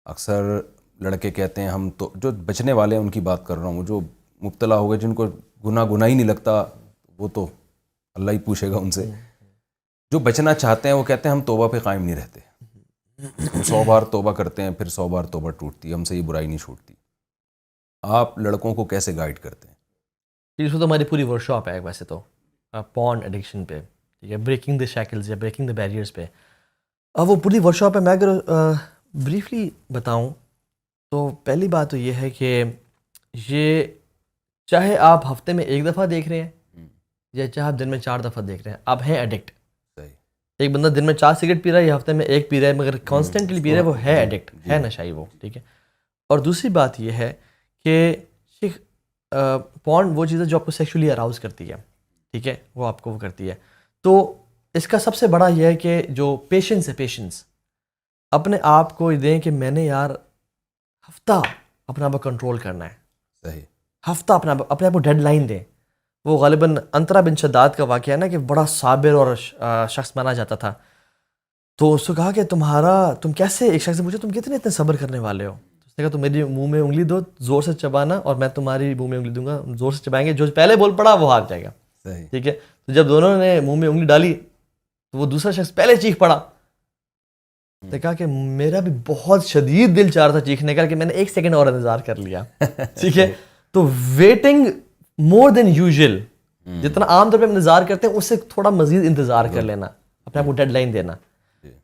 اکثر لڑکے کہتے ہیں, ہم تو جو بچنے والے ہیں ان کی بات کر رہا ہوں, جو مبتلا ہو گئے, جن کو گناہ ہی نہیں لگتا, وہ تو اللہ ہی پوچھے گا ان سے. جو بچنا چاہتے ہیں وہ کہتے ہیں ہم توبہ پہ قائم نہیں رہتے, ہم 100 بار توبہ کرتے ہیں, پھر 100 بار توبہ ٹوٹتی ہے, ہم سے یہ برائی نہیں چھوٹتی. آپ لڑکوں کو کیسے گائیڈ کرتے ہیں؟ اس کو تو ہماری پوری ورک شاپ ہے ویسے تو, پورن ایڈکشن پہ, ٹھیک ہے, بریکنگ دا شیکلز یا بریکنگ دا بیریئرز پہ. اب وہ پوری ورک شاپ ہے. میں اگر بریفلی بتاؤں تو پہلی بات تو یہ ہے کہ یہ چاہے آپ ہفتے میں 1 دفعہ دیکھ رہے ہیں یا چاہے آپ دن میں 4 دفعہ دیکھ رہے ہیں, آپ ہیں ایڈکٹ. ایک بندہ دن میں 4 سگریٹ پی رہا ہے یا ہفتے میں 1 پی رہا ہے, مگر کانسٹنٹلی پی رہا ہے, وہ ہے ایڈکٹ, ہے نشائی وہ, ٹھیک ہے. اور دوسری بات یہ ہے کہ پورن وہ چیز ہے جو آپ کو سیکشولی اراؤز کرتی ہے, ٹھیک ہے, وہ آپ کو وہ کرتی ہے. تو اس کا سب سے بڑا یہ ہے کہ جو پیشنس ہے, پیشنس اپنے آپ کو دیں کہ میں نے یار ہفتہ اپنا آپ کو کنٹرول کرنا ہے. صحیح. ہفتہ اپنے آپ کو ڈیڈ لائن دیں. وہ غالباً انترا بن شداد کا واقعہ ہے نا, کہ بڑا صابر اور شخص مانا جاتا تھا. تو اس کو کہا کہ تم کیسے, ایک شخص سے پوچھا تم کتنے اتنے صبر کرنے والے ہو. اس نے کہا تم میری منہ میں انگلی دو, زور سے چبانا, اور میں تمہاری منہ میں انگلی دوں گا, زور سے چبائیں گے, جو پہلے بول پڑا وہ ہار جائے گا. ٹھیک ہے. تو جب دونوں نے منہ میں انگلی ڈالی تو وہ دوسرا شخص پہلے چیخ پڑا. اس نے کہا کہ میرا بھی بہت شدید دل چاہ رہا تھا چیخنے کا, کہ میں نے 1 سیکنڈ اور انتظار کر لیا. ٹھیک ہے. تو ویٹنگ مور دین یوزول, جتنا عام طور پہ ہم انتظار کرتے ہیں اس سے تھوڑا مزید انتظار کر لینا, اپنے آپ کو ڈیڈ لائن دینا.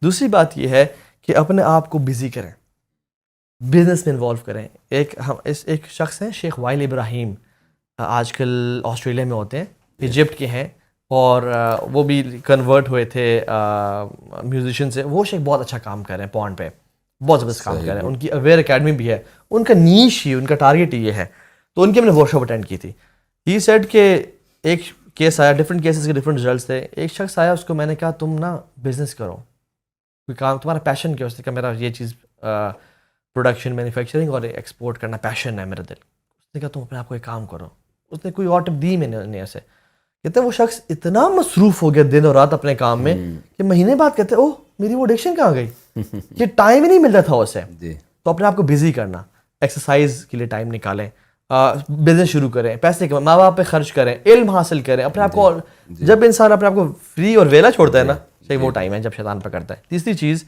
دوسری بات یہ ہے کہ اپنے آپ کو بزی کریں. بزنس میں انوالو کریں. ایک شخص ہیں شیخ وائل ابراہیم, آج کل آسٹریلیا میں ہوتے ہیں, ایجپٹ کے ہیں, اور وہ بھی کنورٹ ہوئے تھے میوزیشین سے. وہ شیخ بہت اچھا کام کر رہے ہیں پونڈ پہ, بہت زبردست کام کر رہے ہیں. ان کی اویئر اکیڈمی بھی ہے, ان کا نیش ہی, ان کا ٹارگیٹ یہ ہے. تو ان کی ہم نے ورکشاپ اٹینڈ کی تھی. ہی سیڈ کہ ایک کیس آیا, ڈفرینٹ کیسز کے ڈفرینٹ رزلٹس تھے. ایک شخص آیا, اس کو میں نے کہا تم نا بزنس کرو, کوئی کام, تمہارا پیشن کیا؟ اس نے کہا میرا یہ چیز پروڈکشن, مینوفیکچرنگ اور ایکسپورٹ کرنا پیشن ہے میرا دل. اس نے کہا تم اپنے آپ کو ایک کام کرو. اس نے کوئی اور ٹپ دی میں نے ایسے. کہتے ہیں وہ شخص اتنا مصروف ہو گیا دن اور رات اپنے کام میں کہ مہینے بعد کہتے ہیں اوہ میری وہ ایڈکشن کہاں گئی, یہ ٹائم ہی نہیں ملتا تھا اسے. تو اپنے آپ کو بزی کرنا, ایکسرسائز کے لیے ٹائم نکالیں, بزنس شروع کریں, پیسے کمائیں, ماں باپ پہ خرچ کریں, علم حاصل کریں اپنے آپ کو. جب انسان اپنے آپ کو فری اور ویلا چھوڑتا ہے نا, وہ ٹائم ہے جب شیطان پکڑتا ہے. تیسری چیز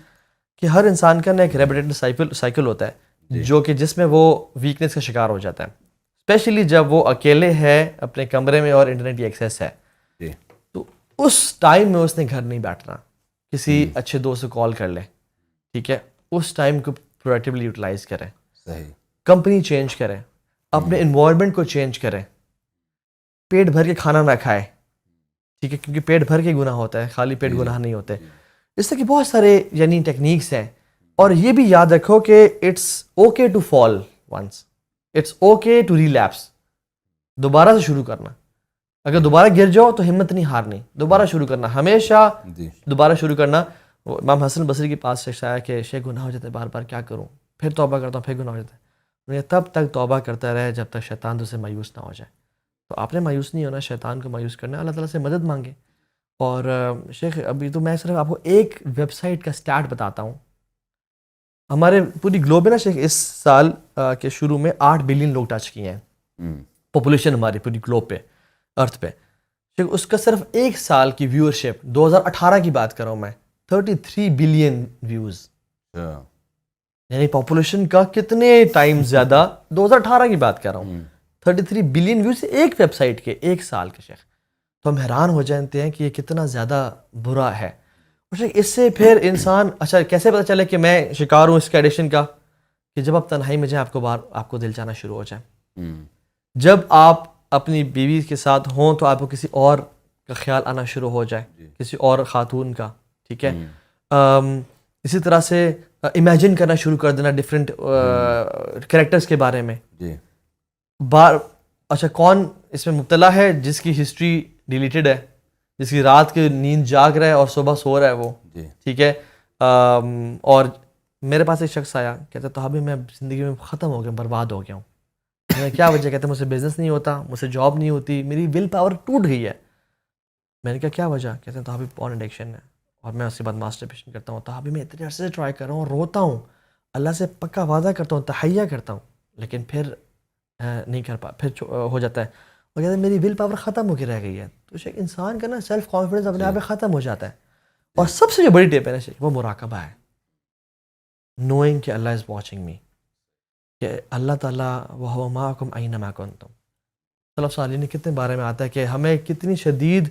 کہ ہر انسان کا نا ایک ریپیٹیٹو سائیکل ہوتا ہے جو کہ جس میں وہ ویکنیس کا شکار ہو جاتا ہے, اسپیشلی جب وہ اکیلے ہے اپنے کمرے میں اور انٹرنیٹ کی ایکسیس ہے. تو اس ٹائم میں اس نے گھر نہیں بیٹھنا, کسی اچھے دوست سے کال کر لے, ٹھیک ہے, اس ٹائم کو پروڈکٹیولی یوٹیلائز کریں, کمپنی چینج کریں, اپنے انوائرمنٹ کو چینج کریں, پیٹ بھر کے کھانا نہ کھائے, ٹھیک ہے, کیونکہ پیٹ بھر کے گناہ ہوتا ہے, خالی پیٹ گناہ نہیں ہوتے. اس طرح کی بہت سارے یعنی ٹیکنیکس ہیں. اور یہ بھی یاد رکھو کہ it's okay to fall once, it's okay to relapse. دوبارہ سے شروع کرنا, اگر دوبارہ گر جاؤ تو ہمت نہیں ہارنی, دوبارہ شروع کرنا, ہمیشہ دوبارہ شروع کرنا. امام حسن بصری کے پاس شخص آیا کہ شیخ گناہ ہو جاتے ہیں بار بار, کیا کروں, پھر توبہ کرتا ہوں, پھر گناہ ہو جاتا ہے. تب تک توبہ کرتا رہے جب تک شیطان تو سے مایوس نہ ہو جائے. تو آپ نے مایوس نہیں ہونا, شیطان کو مایوس کرنا, اللہ تعالیٰ سے مدد مانگے. اور شیخ ابھی تو میں صرف آپ کو ایک ویب سائٹ کا سٹارٹ بتاتا ہوں. ہمارے پوری گلوب میں نا شیخ اس سال کے شروع میں 8 بلین لوگ ٹچ کیے ہیں پاپولیشن ہماری پوری گلوب پہ, ارتھ پہ. شیخ اس کا صرف ایک سال کی ویورشپ 2018 کی بات کر رہا ہوں میں, 33 بلین ویوز. یعنی پاپولیشن کا کتنے ٹائم زیادہ, 2018 کی بات کر رہا ہوں, 33 بلین ویوز ایک ویب سائٹ کے ایک سال کے. شیخ تو ہم حیران ہو جاتے ہیں کہ یہ کتنا زیادہ برا ہے. اور شیخ اس سے پھر انسان, اچھا کیسے پتہ چلے کہ میں شکار ہوں اس کے ایڈکشن کا؟ کہ جب آپ تنہائی میں جائیں آپ کو دل چاہنا شروع ہو جائے. جب آپ اپنی بیوی کے ساتھ ہوں تو آپ کو کسی اور کا خیال آنا شروع ہو جائے, کسی اور خاتون کا, ٹھیک ہے. اسی طرح سے امیجن کرنا شروع کر دینا ڈفرینٹ کریکٹرز کے بارے میں. اچھا کون اس میں مبتلا ہے جس کی ہسٹری ڈیلیٹڈ ہے, جس کی رات کی نیند جاگ رہا ہے اور صبح سو رہا ہے وہ, ٹھیک ہے. اور میرے پاس ایک شخص آیا, کہتا تو ابھی میں زندگی میں ختم ہو گیا, برباد ہو گیا ہوں. کیا وجہ؟ کہتے مجھ سے بزنس نہیں ہوتا, مجھ سے جاب نہیں ہوتی, میری ول پاور ٹوٹ گئی ہے. میں نے کہا کیا وجہ؟ کہتے ہیں تو ابھی پورن ایڈکشن ہے, اور میں اس کے بعد ماسٹربیشن کرتا ہوں. تو ابھی میں اتنے عرصے سے ٹرائی کر رہا ہوں, روتا ہوں, اللہ سے پکا وعدہ کرتا ہوں, تحیہ کرتا ہوں, لیکن پھر نہیں کر پھر ہو جاتا ہے. اور کہتے ہیں میری ول پاور ختم ہو کے رہ گئی ہے. تو شیخ انسان کا نا سیلف کانفیڈنس اپنے آپ میں ختم ہو جاتا ہے. اور سب سے جو بڑی ٹپ ہے نا شیخ, وہ مراقبہ ہے. نوئنگ کہ اللہ از واچنگ می, کہ اللہ تعالیٰ وَهُوَ مَعَكُمْ أَيْنَمَا كُنْتُمْ. سلف صالحین نے کتنے بارے میں آتا ہے کہ ہمیں کتنی شدید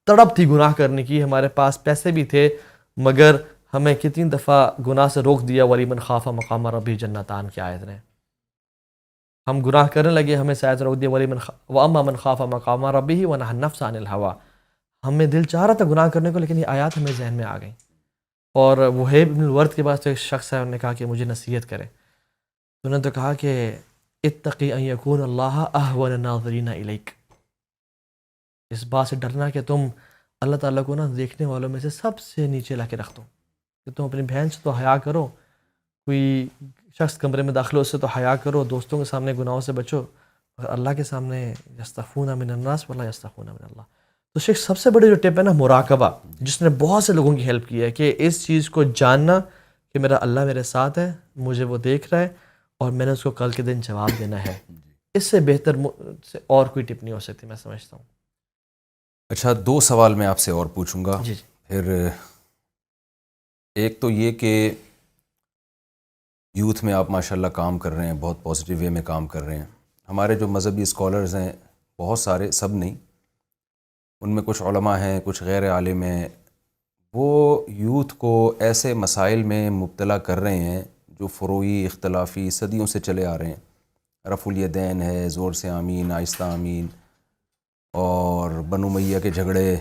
تڑپ تھی گناہ کرنے کی, ہمارے پاس پیسے بھی تھے مگر ہمیں کتنی دفعہ گناہ سے روک دیا. وَلِمَنْ خَافَ مَقَامَ رَبِّهِ جَنَّتَانِ کی آیت نے, ہم گناہ کرنے لگے, ہمیں شاید روک دیا. وَأَمَّا مَنْ خَافَ مَقَامَ رَبِّهِ وَنَهَى النَّفْسَ عَنِ الْهَوَىٰ. ہمیں دل چاہ رہا تھا گناہ کرنے کو, لیکن یہ آیات ہمیں ذہن میں آ گئیں. اور وہیب بن الورد کے پاس ایک شخص ہے, انہوں نے کہا کہ مجھے نصیحت کرے. تو انہوں نے تو کہا کہ اتقی ان یکون اللہ اہون الناظرین الیک, اس بات سے ڈرنا کہ تم اللہ تعالیٰ کو نا دیکھنے والوں میں سے سب سے نیچے لا کے رکھ دو. کہ تم اپنی بہن سے تو حیا کرو, کوئی شخص کمرے میں داخل ہو اس سے تو حیا کرو, دوستوں کے سامنے گناہوں سے بچو, اور اللہ کے سامنے یستخفون من الناس ولا یستخفون من اللہ. تو شیخ سب سے بڑی جو ٹپ ہے نا مراقبہ, جس نے بہت سے لوگوں کی ہیلپ کی ہے, کہ اس چیز کو جاننا کہ میرا اللہ میرے ساتھ ہے, مجھے وہ دیکھ رہا ہے, اور میں نے اس کو کل کے دن جواب دینا ہے. اس سے بہتر اور کوئی ٹپ نہیں ہو سکتی میں سمجھتا ہوں. اچھا 2 سوال میں آپ سے اور پوچھوں گا. جی پھر ایک تو یہ کہ یوتھ میں آپ ماشاءاللہ کام کر رہے ہیں, بہت پازیٹیو وے میں کام کر رہے ہیں. ہمارے جو مذہبی اسکالرز ہیں بہت سارے, سب نہیں, ان میں کچھ علماء ہیں, کچھ غیر عالم ہیں, وہ یوتھ کو ایسے مسائل میں مبتلا کر رہے ہیں جو فروعی اختلافی صدیوں سے چلے آ رہے ہیں، رفع الیدین ہے، زور سے آمین، آہستہ آمین، اور بنو امیہ کے جھگڑے،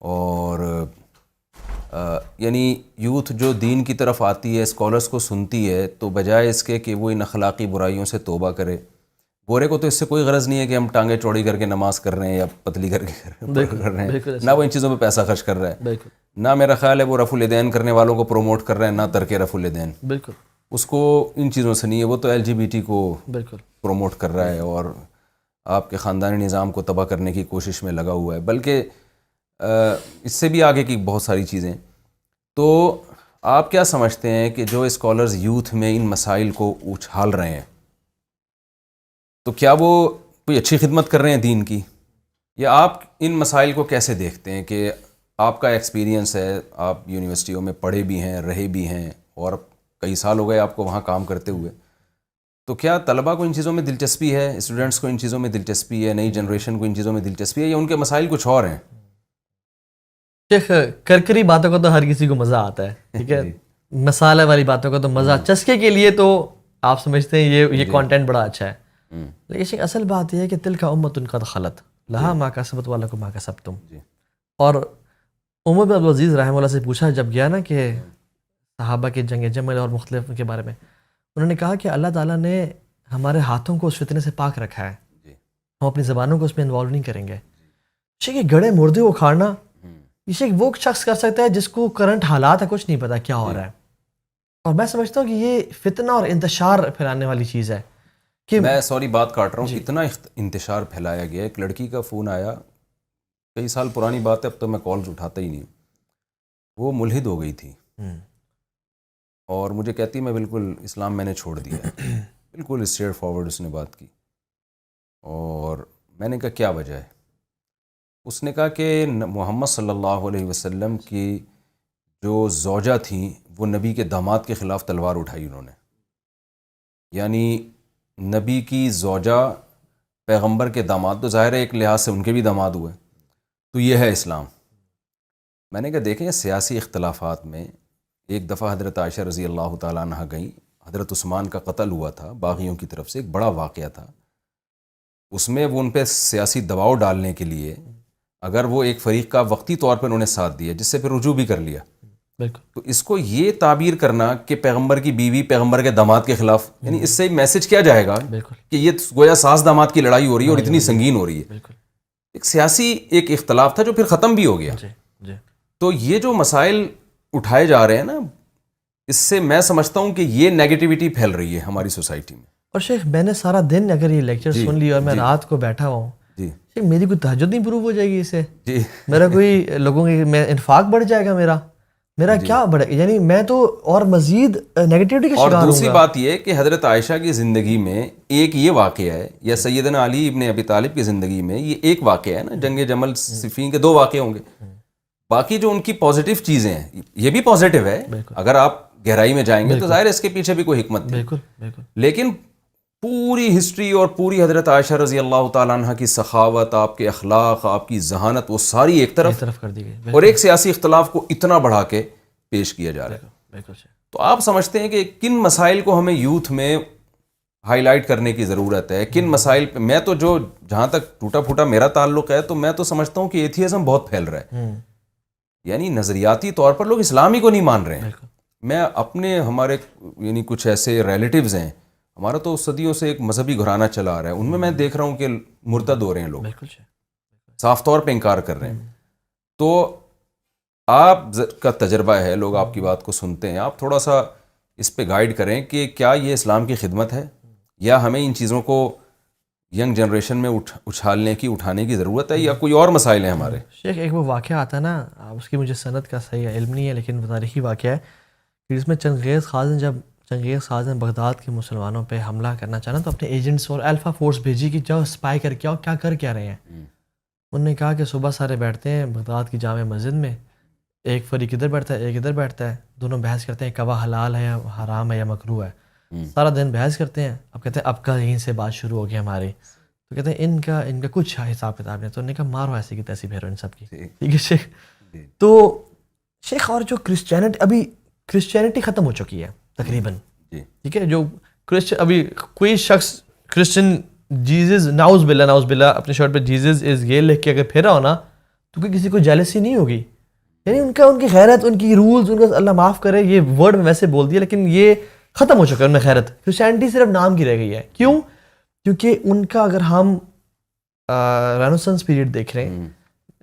اور یعنی یوتھ جو دین کی طرف آتی ہے، اسکالرس کو سنتی ہے، تو بجائے اس کے کہ وہ ان اخلاقی برائیوں سے توبہ کرے، گورے کو تو اس سے کوئی غرض نہیں ہے کہ ہم ٹانگیں چوڑی کر کے نماز کر رہے ہیں یا پتلی کر کے کر رہے ہیں، نہ وہ ان چیزوں پہ پیسہ خرچ کر رہا ہے، بالکل نہ میرا خیال ہے وہ رفع الیدین کرنے والوں کو پروموٹ کر رہے ہیں، نہ ترک رفع الیدین، بالکل اس کو ان چیزوں سے نہیں ہے، وہ تو LGBT کو بالکل پروموٹ کر رہا ہے اور آپ کے خاندانی نظام کو تباہ کرنے کی کوشش میں لگا ہوا ہے، بلکہ اس سے بھی آگے کی بہت ساری چیزیں۔ تو آپ کیا سمجھتے ہیں کہ جو اسکالرز یوتھ میں ان مسائل کو اچھال رہے ہیں، تو کیا وہ کوئی اچھی خدمت کر رہے ہیں دین کی، یا آپ ان مسائل کو کیسے دیکھتے ہیں کہ آپ کا ایکسپیرینس ہے، آپ یونیورسٹیوں میں پڑھے بھی ہیں، رہے بھی ہیں، اور کئی سال ہو گئے آپ کو وہاں کام کرتے ہوئے، تو کیا طلباء کو ان چیزوں میں دلچسپی ہے، اسٹوڈنٹس کو ان چیزوں میں دلچسپی ہے، نئی جنریشن کو ان چیزوں میں دلچسپی ہے، یا ان کے مسائل کچھ اور ہیں؟ شیخ کرکری باتوں کا تو ہر کسی کو مزہ آتا ہے، ٹھیک ہے، مسالے والی باتوں کا تو مزہ، چسکے کے لیے تو آپ سمجھتے ہیں یہ کانٹینٹ بڑا اچھا ہے، لیکن شیخ اصل بات یہ ہے کہ تلک امۃ قد خلت لہا ما کسبت ولکم ما کسبتم۔ اور عمر بن عبدالعزیز رحمہ اللہ سے پوچھا جب گیا نا کہ صحابہ کے جنگ جمل اور مختلف کے بارے میں، انہوں نے کہا کہ اللہ تعالیٰ نے ہمارے ہاتھوں کو اس فتنے سے پاک رکھا ہے، ہم اپنی زبانوں کو اس میں انوالو نہیں کریں گے۔ شیخ یہ گڑے مردے کو اکھاڑنا، یہ شیخ وہ شخص کر سکتا ہے جس کو کرنٹ حالات ہے کچھ نہیں پتا کیا ہو رہا ہے، اور میں سمجھتا ہوں کہ یہ فتنہ اور انتشار پھیلانے والی چیز ہے کہ میں سوری بات کاٹ رہا ہوں، اتنا انتشار پھیلایا گیا، ایک لڑکی کا فون آیا، کئی سال پرانی بات ہے، اب تو میں کالز اٹھاتا ہی نہیں، وہ ملحد ہو گئی تھی اور مجھے کہتی میں بالکل اسلام میں نے چھوڑ دیا ہے، بالکل اسٹریٹ فارورڈ اس نے بات کی، اور میں نے کہا کیا وجہ ہے؟ اس نے کہا کہ محمد صلی اللہ علیہ وسلم کی جو زوجہ تھیں وہ نبی کے داماد کے خلاف تلوار اٹھائی انہوں نے، یعنی نبی کی زوجہ پیغمبر کے داماد، تو ظاہر ہے ایک لحاظ سے ان کے بھی داماد ہوئے، تو یہ ہے اسلام۔ میں نے کہا دیکھیں سیاسی اختلافات میں ایک دفعہ حضرت عائشہ رضی اللہ تعالیٰ عنہ گئیں، حضرت عثمان کا قتل ہوا تھا باغیوں کی طرف سے، ایک بڑا واقعہ تھا، اس میں وہ ان پہ سیاسی دباؤ ڈالنے کے لیے اگر وہ ایک فریق کا وقتی طور پر انہوں نے ساتھ دیا جس سے پھر رجوع بھی کر لیا، بالکل تو اس کو یہ تعبیر کرنا کہ پیغمبر کی بیوی پیغمبر کے داماد کے خلاف، یعنی اس سے میسج کیا جائے گا بالکل کہ یہ گویا ساس داماد کی لڑائی ہو رہی ہے اور اتنی سنگین ہو رہی ہے، بالکل ایک سیاسی ایک اختلاف تھا جو پھر ختم بھی ہو گیا۔ جی جی تو یہ جو مسائل اٹھائے جا رہے ہیں نا، اس سے میں سمجھتا ہوں کہ یہ نیگیٹیوٹی پھیل رہی ہے ہماری سوسائٹی میں۔ اور شیخ میں نے سارا دن اگر یہ لیکچر سن لی اور میں رات کو بیٹھا ہوں، جی شیخ میری کوئی تہجد نہیں پروو ہو جائے گی اس سے، جی میرا کوئی لوگوں کی میں انفاق بڑھ جائے گا، میرا کیا بڑھے، یعنی میں تو اور مزید نیگیٹیوٹی کا اور شکار ہوں دوسری گا۔ بات یہ کہ حضرت عائشہ کی زندگی میں ایک یہ واقعہ ہے، یا سیدنا علی ابن ابی طالب کی زندگی میں یہ ایک واقعہ ہے نا، جنگ جمل صفین کے 2 واقعے ہوں گے، باقی جو ان کی پازیٹیو چیزیں ہیں یہ بھی پازیٹیو ہے، اگر آپ گہرائی میں جائیں گے تو ظاہر ہے اس کے پیچھے بھی کوئی حکمت تھی، بالکل بالکل لیکن پوری ہسٹری اور پوری حضرت عائشہ رضی اللہ تعالیٰ عنہ کی سخاوت، آپ کے اخلاق، آپ کی ذہانت، وہ ساری ایک طرف کر دی گئی، اور ایک سیاسی اختلاف کو اتنا بڑھا کے پیش کیا جا رہا ہے۔ بالکل تو آپ سمجھتے ہیں کہ کن مسائل کو ہمیں یوتھ میں ہائی لائٹ کرنے کی ضرورت ہے، کن مسائل پہ؟ میں تو جو جہاں تک ٹوٹا پھوٹا میرا تعلق ہے تو میں تو سمجھتا ہوں کہ ایتھیزم بہت پھیل رہا ہے، یعنی نظریاتی طور پر لوگ اسلام ہی کو نہیں مان رہے ہیں۔ میں اپنے ہمارے یعنی کچھ ایسے ریلیٹیوز ہیں، ہمارا تو صدیوں سے ایک مذہبی گھرانہ چلا آ رہا ہے، ان میں دیکھ رہا ہوں کہ مرتد ہو رہے ہیں لوگ، بالکل صاف طور پہ انکار کر رہے ہیں۔ تو آپ کا تجربہ ہے، لوگ آپ کی بات کو سنتے ہیں، آپ تھوڑا سا اس پہ گائیڈ کریں کہ کیا یہ اسلام کی خدمت ہے، یا ہمیں ان چیزوں کو ینگ جنریشن میں اٹھانے کی ضرورت ہے، یا کوئی اور مسائل ہیں ہمارے؟ شیخ ایک وہ واقعہ آتا ہے نا، اس کی مجھے سند کا صحیح علم نہیں ہے لیکن وہ تاریخی واقعہ ہے کہ جس میں چنگیز خان نے بغداد کے مسلمانوں پہ حملہ کرنا چاہنا تو اپنے ایجنٹس اور الفا فورس بھیجی کہ جاؤ اسپائی کر کے آؤ کیا کر کیا رہے ہیں۔ انہوں نے کہا کہ صبح سارے بیٹھتے ہیں بغداد کی جامع مسجد میں، ایک فریق ادھر بیٹھتا ہے ایک ادھر بیٹھتا ہے، دونوں بحث کرتے ہیں کوا حلال ہے یا حرام ہے یا مکروہ ہے، سارا دن بحث کرتے ہیں۔ اب کہتے ہیں اب کا یہیں سے بات شروع ہو گئی ہماری، تو کہتے ہیں ان کا کچھ حساب کتاب نہیں، تو انہوں نے کہا مارو ایسی کی تیسی پھیرو ان سب کی، ٹھیک ہے شیخ۔ تو شیخ اور جو ابھی کرسچینٹی ختم ہو چکی ہے تقریباً، ٹھیک ہے. جو کرسچن ابھی کوئی شخص کرسچن جیزس ناؤز باللہ اپنے شرٹ پہ جیزس از یہ لکھ کے اگر پھیرا ہو نا تو کوئی کسی کو جیلسی نہیں ہوگی. یعنی ان کی غیرت, ان کی رولز, ان کا اللہ معاف کرے یہ ورڈ میں ویسے بول دیا لیکن یہ ختم ہو چکا ہے ان میں غیرت. کرسچینٹی صرف نام کی رہ گئی ہے. کیوں؟ کیونکہ ان کا اگر ہم رینیسانس پیریڈ دیکھ رہے ہیں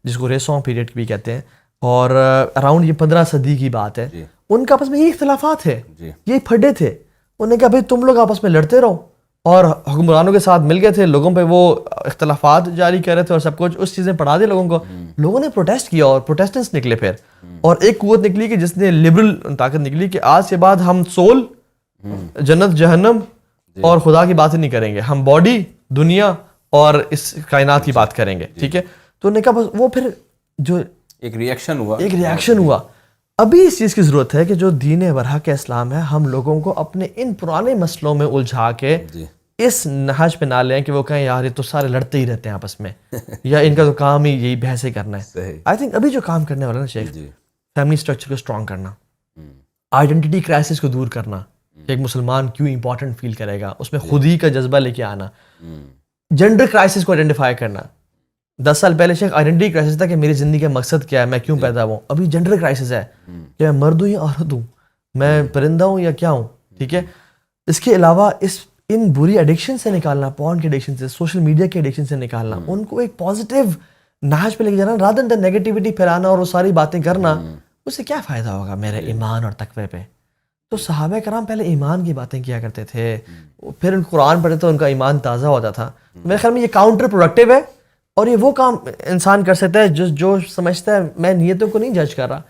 جس کو ریسون پیریڈ بھی کہتے ہیں اور اراؤنڈ یہ 15 صدی کی بات ہے, ان کا آپس میں یہ اختلافات ہے, یہ پھڈے تھے. انہوں نے کہا بھائی تم لوگ آپس میں لڑتے رہو, اور حکمرانوں کے ساتھ مل گئے تھے, لوگوں پہ وہ اختلافات جاری کر رہے تھے اور سب کچھ اس چیزیں پڑھا دی لوگوں کو. لوگوں نے پروٹیسٹ کیا اور پروٹیسٹنٹس نکلے پھر, اور ایک قوت نکلی کہ جس نے لبرل طاقت نکلی کہ آج کے بعد ہم سول, جنت جہنم اور خدا کی باتیں نہیں کریں گے, ہم باڈی, دنیا اور اس کائنات کی بات کریں گے. ٹھیک ہے, تو انہوں نے کہا بس وہ پھر جو ایک ریئیکشن ہوا. ابھی اس چیز کی ضرورت ہے کہ جو دین برحق اسلام ہے ہم لوگوں کو اپنے ان پرانے مسئلوں میں الجھا کے اس نہج پہ نہ لیں کہ وہ کہیں یار یہ تو سارے لڑتے ہی رہتے ہیں آپس میں یا ان کا تو کام ہی یہی بحثیں کرنا ہے. آئی تھنک ابھی جو کام کرنے والا نا شیخ, فیملی اسٹرکچر کو اسٹرانگ کرنا, آئیڈینٹی کرائسس کو دور کرنا, ایک مسلمان کیوں امپورٹنٹ فیل کرے گا, اس میں خود ہی کا جذبہ لے کے آنا, جنڈر کرائسس کو آئیڈینٹیفائی کرنا. 10 سال پہلے شیخ آئیڈینٹی کرائسس تھا کہ میری زندگی کا مقصد کیا ہے, میں کیوں پیدا ہوں. ابھی جنڈر کرائسس ہے کہ میں مرد ہوں یا عورت ہوں, میں پرندہ ہوں یا کیا ہوں. ٹھیک ہے, اس کے علاوہ ان بری ایڈکشن سے نکالنا, پورن کے ایڈکشن سے, سوشل میڈیا کے ایڈکشن سے نکالنا, ان کو ایک پازیٹیو نہج پہ لے کے جانا رادر دین نیگیٹیوٹی پھیلانا اور وہ ساری باتیں کرنا. اس سے کیا فائدہ ہوگا میرے ایمان اور تقوی پہ. تو صحابہ کرام پہلے ایمان کی باتیں کیا کرتے تھے, پھر ان قرآن پڑھتے تو ان کا ایمان تازہ ہوتا تھا. میرے خیال میں یہ کاؤنٹر پروڈکٹیو ہے, اور یہ وہ کام انسان کر سکتا ہے جو سمجھتا ہے میں نیتوں کو نہیں جج کر رہا,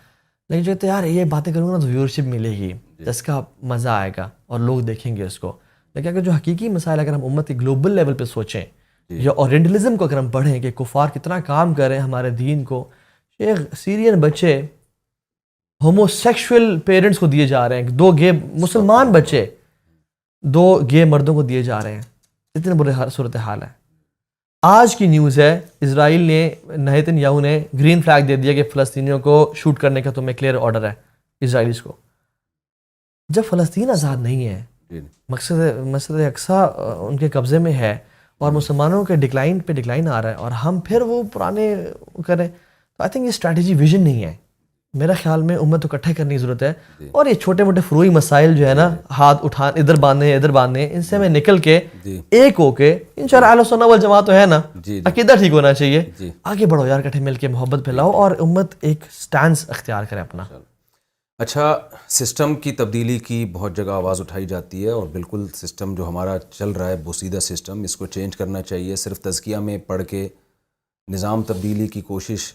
لیکن جو کہتے ہیں یار یہ باتیں کروں گا نا تو ویورشپ ملے گی, جس کا مزہ آئے گا اور لوگ دیکھیں گے اس کو. لیکن اگر جو حقیقی مسائل اگر ہم امت کے گلوبل لیول پہ سوچیں یا اورینٹلزم کو اگر ہم پڑھیں کہ کفار کتنا کام کر رہے ہیں ہمارے دین کو. شیخ سیرین بچے ہومو سیکشول پیرنٹس کو دیے جا رہے ہیں, 2 گے مسلمان بچے 2 گے مردوں کو دیے جا رہے ہیں. اتنے برے صورتحال ہے. آج کی نیوز ہے اسرائیل نے نیتن یاہو نے گرین فلیگ دے دیا کہ فلسطینیوں کو شوٹ کرنے کا تمہیں کلیئر آرڈر ہے اسرائیلیز کو. جب فلسطین آزاد نہیں ہے, مسجد اقصیٰ ان کے قبضے میں ہے اور مسلمانوں کے ڈکلائن پہ ڈکلائن آ رہا ہے, اور ہم پھر وہ پرانے کریں, تو آئی تھنک یہ اسٹریٹجی ویژن نہیں ہے. میرا خیال میں امت کو اکٹھے کرنے کی ضرورت ہے, اور یہ چھوٹے موٹے فروئی مسائل جو ہے نا, ہاتھ اٹھان ادھر باندھنے ان سے میں نکل کے ایک ہو کے انشاءاللہ اہل سنت والجماعت تو ہے نا, عقیدہ ٹھیک ہونا چاہیے, آگے بڑھو یار, اکٹھے مل کے محبت پھیلاؤ اور امت ایک سٹانس اختیار کرے اپنا. اچھا, سسٹم کی تبدیلی کی بہت جگہ آواز اٹھائی جاتی ہے, اور بالکل سسٹم جو ہمارا چل رہا ہے بوسیدہ سسٹم, اس کو چینج کرنا چاہیے. صرف تزکیہ میں پڑھ کے نظام تبدیلی کی کوشش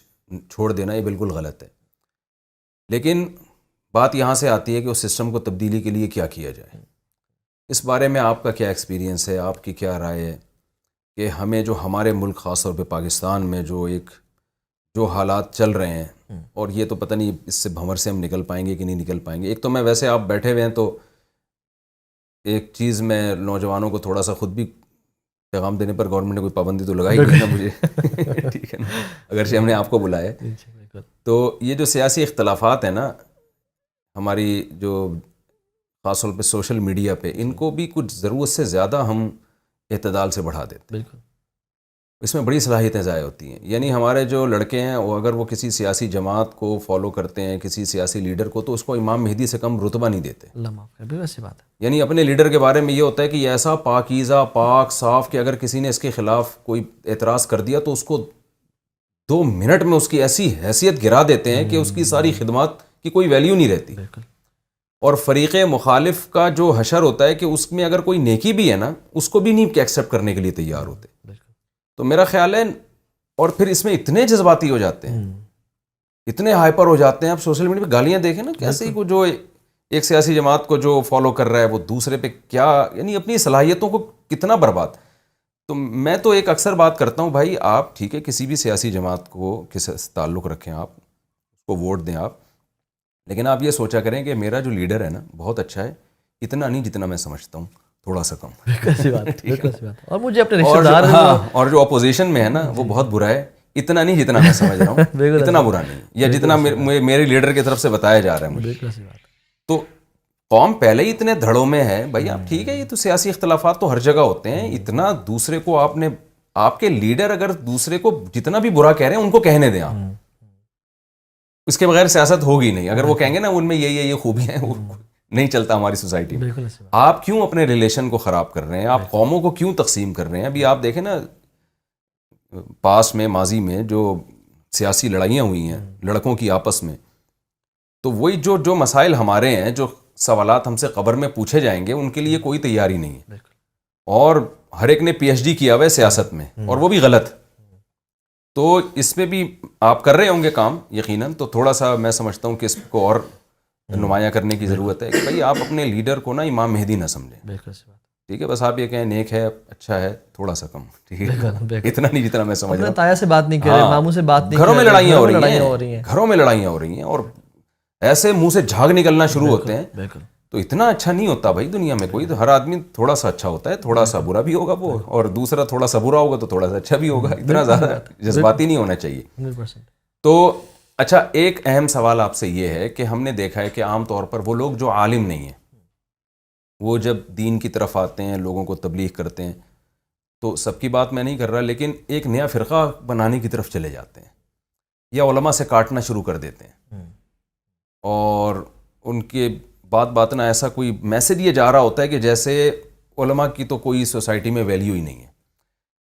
چھوڑ دینا یہ بالکل غلط ہے. لیکن بات یہاں سے آتی ہے کہ اس سسٹم کو تبدیلی کے لیے کیا کیا جائے. اس بارے میں آپ کا کیا ایکسپیرینس ہے, آپ کی کیا رائے ہے کہ ہمیں جو ہمارے ملک خاص طور پہ پاکستان میں جو حالات چل رہے ہیں, اور یہ تو پتہ نہیں اس سے بھنور سے ہم نکل پائیں گے کہ نہیں نکل پائیں گے. ایک تو میں ویسے آپ بیٹھے ہوئے ہیں تو ایک چیز میں نوجوانوں کو تھوڑا سا خود بھی پیغام دینے پر گورنمنٹ نے کوئی پابندی تو لگائی نہیں نا مجھے, ٹھیک ہے نا, اگرچہ ہم نے آپ کو بلایا. تو یہ جو سیاسی اختلافات ہیں نا ہماری, جو خاص طور پہ سوشل میڈیا پہ, ان کو بھی کچھ ضرورت سے زیادہ ہم اعتدال سے بڑھا دیتے ہیں. بالکل اس میں بڑی صلاحیتیں ضائع ہوتی ہیں. یعنی ہمارے جو لڑکے ہیں وہ اگر وہ کسی سیاسی جماعت کو فالو کرتے ہیں, کسی سیاسی لیڈر کو, تو اس کو امام مہدی سے کم رتبہ نہیں دیتے. اللہ معاف کرے, ویسی بات ہے. یعنی اپنے لیڈر کے بارے میں یہ ہوتا ہے کہ یہ ایسا پاکیزہ پاک صاف کہ اگر کسی نے اس کے خلاف کوئی اعتراض کر دیا تو اس کو 2 منٹ میں اس کی ایسی حیثیت گرا دیتے ہیں کہ اس کی ساری خدمات کی کوئی ویلیو نہیں رہتی. اور فریق مخالف کا جو حشر ہوتا ہے کہ اس میں اگر کوئی نیکی بھی ہے نا, اس کو بھی نہیں کہ ایکسیپٹ کرنے کے لیے تیار ہوتے. تو میرا خیال ہے, اور پھر اس میں اتنے جذباتی ہو جاتے ہیں, اتنے ہائپر ہو جاتے ہیں. آپ سوشل میڈیا پہ گالیاں دیکھیں نا, کیسے ہی کو جو ایک سیاسی جماعت کو جو فالو کر رہا ہے وہ دوسرے پہ کیا, یعنی اپنی صلاحیتوں کو کتنا برباد. تو میں تو ایک اکثر بات کرتا ہوں, بھائی آپ ٹھیک ہے کسی بھی سیاسی جماعت کو کس تعلق رکھیں, آپ اس کو ووٹ دیں آپ, لیکن آپ یہ سوچا کریں کہ میرا جو لیڈر ہے نا بہت اچھا ہے, اتنا نہیں جتنا میں سمجھتا ہوں, تھوڑا سا کم. اور مجھے اپنے رشتہ دار, اور جو اپوزیشن میں ہے نا وہ بہت برا ہے, اتنا نہیں جتنا میں سمجھ رہا ہوں, اتنا برا نہیں, یا جتنا میرے لیڈر کی طرف سے بتایا جا رہا ہے مجھے. تو قوم پہلے ہی اتنے دھڑوں میں ہے بھائی. آپ ٹھیک ہے یہ تو سیاسی اختلافات تو ہر جگہ ہوتے ہیں, اتنا دوسرے کو آپ نے, آپ کے لیڈر اگر دوسرے کو جتنا بھی برا کہہ رہے ہیں ان کو کہنے دیں آپ, اس کے بغیر سیاست ہوگی نہیں. اگر وہ کہیں گے نا ان میں یہ خوبیاں ہیں, وہ نہیں چلتا ہماری سوسائٹی میں. آپ کیوں اپنے ریلیشن کو خراب کر رہے ہیں, آپ قوموں کو کیوں تقسیم کر رہے ہیں؟ ابھی آپ دیکھیں نا پاس میں, ماضی میں جو سیاسی لڑائیاں ہوئی ہیں لڑکوں کی آپس میں, تو وہی جو مسائل ہمارے ہیں, جو سوالات ہم سے قبر میں پوچھے جائیں گے, ان کے لیے کوئی تیاری نہیں ہے. اور ہر ایک نے پی ایچ ڈی کیا ہوا ہے سیاست میں, اور وہ بھی غلط. تو اس میں بھی آپ کر رہے ہوں گے کام یقیناً, تو تھوڑا سا میں سمجھتا ہوں کہ اس کو اور نمایاں کرنے کی ضرورت ہے کہ بھائی آپ اپنے لیڈر کو نا امام مہدی نہ سمجھیں. ٹھیک ہے, بس آپ یہ کہیں نیک ہے, اچھا ہے, تھوڑا سا کم, ٹھیک ہے, اتنا نہیں جتنا میں سمجھ رہا ہوں. تایا سے بات نہیں کر رہے, ماموں سے بات نہیں, گھروں میں لڑائیاں ہو رہی ہیں, گھروں میں لڑائیاں ہو رہی ہیں, اور ایسے منہ سے جھاگ نکلنا شروع ہوتے ہیں. تو اتنا اچھا نہیں ہوتا بھائی دنیا میں کوئی. تو ہر آدمی تھوڑا سا اچھا ہوتا ہے, تھوڑا سا برا بھی ہوگا وہ, اور دوسرا تھوڑا سا برا ہوگا تو تھوڑا سا اچھا بھی ہوگا. اتنا زیادہ جذباتی نہیں ہونا چاہیے. تو اچھا, ایک اہم سوال آپ سے یہ ہے کہ ہم نے دیکھا ہے کہ عام طور پر وہ لوگ جو عالم نہیں ہیں, وہ جب دین کی طرف آتے ہیں, لوگوں کو تبلیغ کرتے ہیں, تو سب کی بات میں نہیں کر رہا, لیکن ایک نیا فرقہ بنانے کی طرف چلے جاتے ہیں, یا علماء سے کاٹنا شروع کر دیتے ہیں, اور ان کے بات نہ ایسا کوئی میسج یہ جا رہا ہوتا ہے کہ جیسے علماء کی تو کوئی سوسائٹی میں ویلیو ہی نہیں ہے.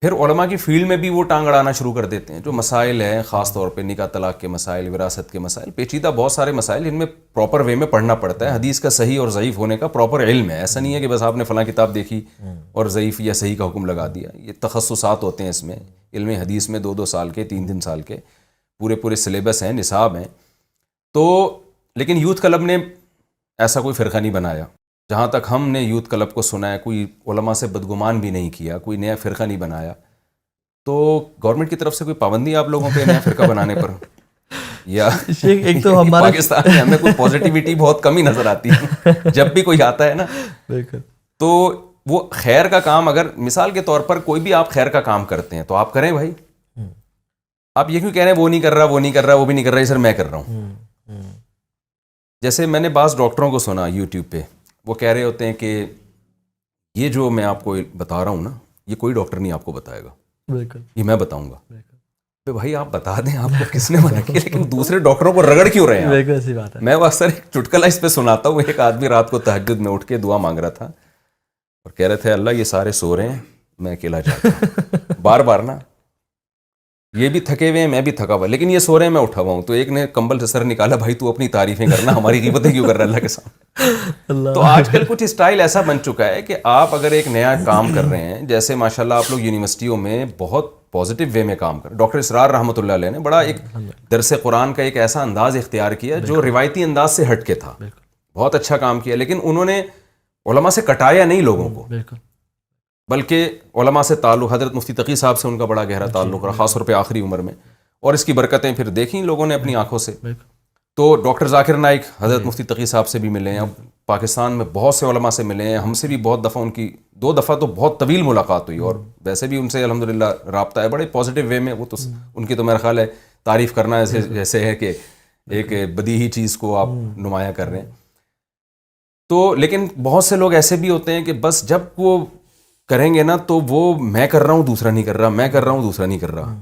پھر علماء کی فیلڈ میں بھی وہ ٹانگ اڑانا شروع کر دیتے ہیں. جو مسائل ہیں, خاص طور پہ نکاح طلاق کے مسائل, وراثت کے مسائل, پیچیدہ بہت سارے مسائل, جن میں پراپر وے میں پڑھنا پڑتا ہے. حدیث کا صحیح اور ضعیف ہونے کا پراپر علم ہے. ایسا نہیں ہے کہ بس آپ نے فلاں کتاب دیکھی اور ضعیف یا صحیح کا حکم لگا دیا. یہ تخصصات ہوتے ہیں اس میں. علم حدیث میں 2 سال کے, 3 سال کے پورے سلیبس ہیں, نصاب ہیں. تو لیکن یوتھ کلب نے ایسا کوئی فرقہ نہیں بنایا. جہاں تک ہم نے یوتھ کلب کو سنا ہے, کوئی علماء سے بدگمان بھی نہیں کیا, کوئی نیا فرقہ نہیں بنایا. تو گورنمنٹ کی طرف سے کوئی پابندی آپ لوگوں پہ نیا فرقہ بنانے پر, یا ایک تو ہمارا پاکستان میں ہمیں کوئی پازیٹیوٹی بہت کم ہی نظر آتی ہے جب بھی کوئی آتا ہے نا. تو وہ خیر کا کام, اگر مثال کے طور پر کوئی بھی آپ خیر کا کام کرتے ہیں تو آپ کریں بھائی. آپ یہ کیوں کہہ رہے ہیں وہ نہیں کر رہا, وہ نہیں کر رہا, وہ بھی نہیں کر رہا, سر میں کر رہا ہوں. جیسے میں نے بعض ڈاکٹروں کو سنا یوٹیوب پہ, وہ کہہ رہے ہوتے ہیں کہ یہ جو میں آپ کو بتا رہا ہوں نا, یہ کوئی ڈاکٹر نہیں آپ کو بتائے گا, یہ میں بتاؤں گا. بھائی آپ بتا دیں, آپ کو کس نے منع کیا, لیکن دوسرے ڈاکٹروں کو رگڑ کیوں رہے ہیں؟ میں وہ اکثر ایک چٹکلا اس پہ سناتا ہوں. ایک آدمی رات کو تہجد میں اٹھ کے دعا مانگ رہا تھا اور کہہ رہے تھے اللہ یہ سارے سو رہے ہیں, میں اکیلا جاتا ہوں. بار بار نا, یہ بھی تھکے ہوئے ہیں, میں بھی تھکا ہوا, لیکن یہ سو رہے ہیں, میں اٹھا ہوا ہوں. تو ایک نے کمبل سے سر نکالا, بھائی تو اپنی تعریفیں کرنا, ہماری غیبتیں کیوں کر رہا ہے اللہ کے سامنے. تو آج کل کچھ اسٹائل ایسا بن چکا ہے کہ آپ اگر ایک نیا کام کر رہے ہیں, جیسے ماشاءاللہ آپ لوگ یونیورسٹیوں میں بہت پازیٹیو وے میں کام کر رہے ہیں. ڈاکٹر اسرار رحمۃ اللہ علیہ نے بڑا ایک درس قرآن کا ایک ایسا انداز اختیار کیا جو روایتی انداز سے ہٹ کے تھا, بہت اچھا کام کیا. لیکن انہوں نے علماء سے کٹایا نہیں لوگوں کو, بلکہ علماء سے تعلق, حضرت مفتی تقی صاحب سے ان کا بڑا گہرا تعلق رہا, خاص طور پہ آخری عمر میں, اور اس کی برکتیں پھر دیکھیں لوگوں نے اپنی آنکھوں سے. تو ڈاکٹر ذاکر نائک حضرت مفتی تقی صاحب سے بھی ملے ہیں, اب پاکستان میں بہت سے علماء سے ملے ہیں, ہم سے بھی بہت دفعہ, ان کی 2 دفعہ تو بہت طویل ملاقات ہوئی, اور ویسے بھی ان سے الحمدللہ رابطہ ہے بڑے پازیٹیو وے میں. وہ تو ان کی تو میرا خیال ہے تعریف کرنا جیسے ہے کہ ایک بدیہی چیز کو آپ نمایاں کر رہے ہیں. تو لیکن بہت سے لوگ ایسے بھی ہوتے ہیں کہ بس جب وہ کریں گے نا تو وہ میں کر رہا ہوں دوسرا نہیں کر رہا, میں کر رہا ہوں دوسرا نہیں کر رہا.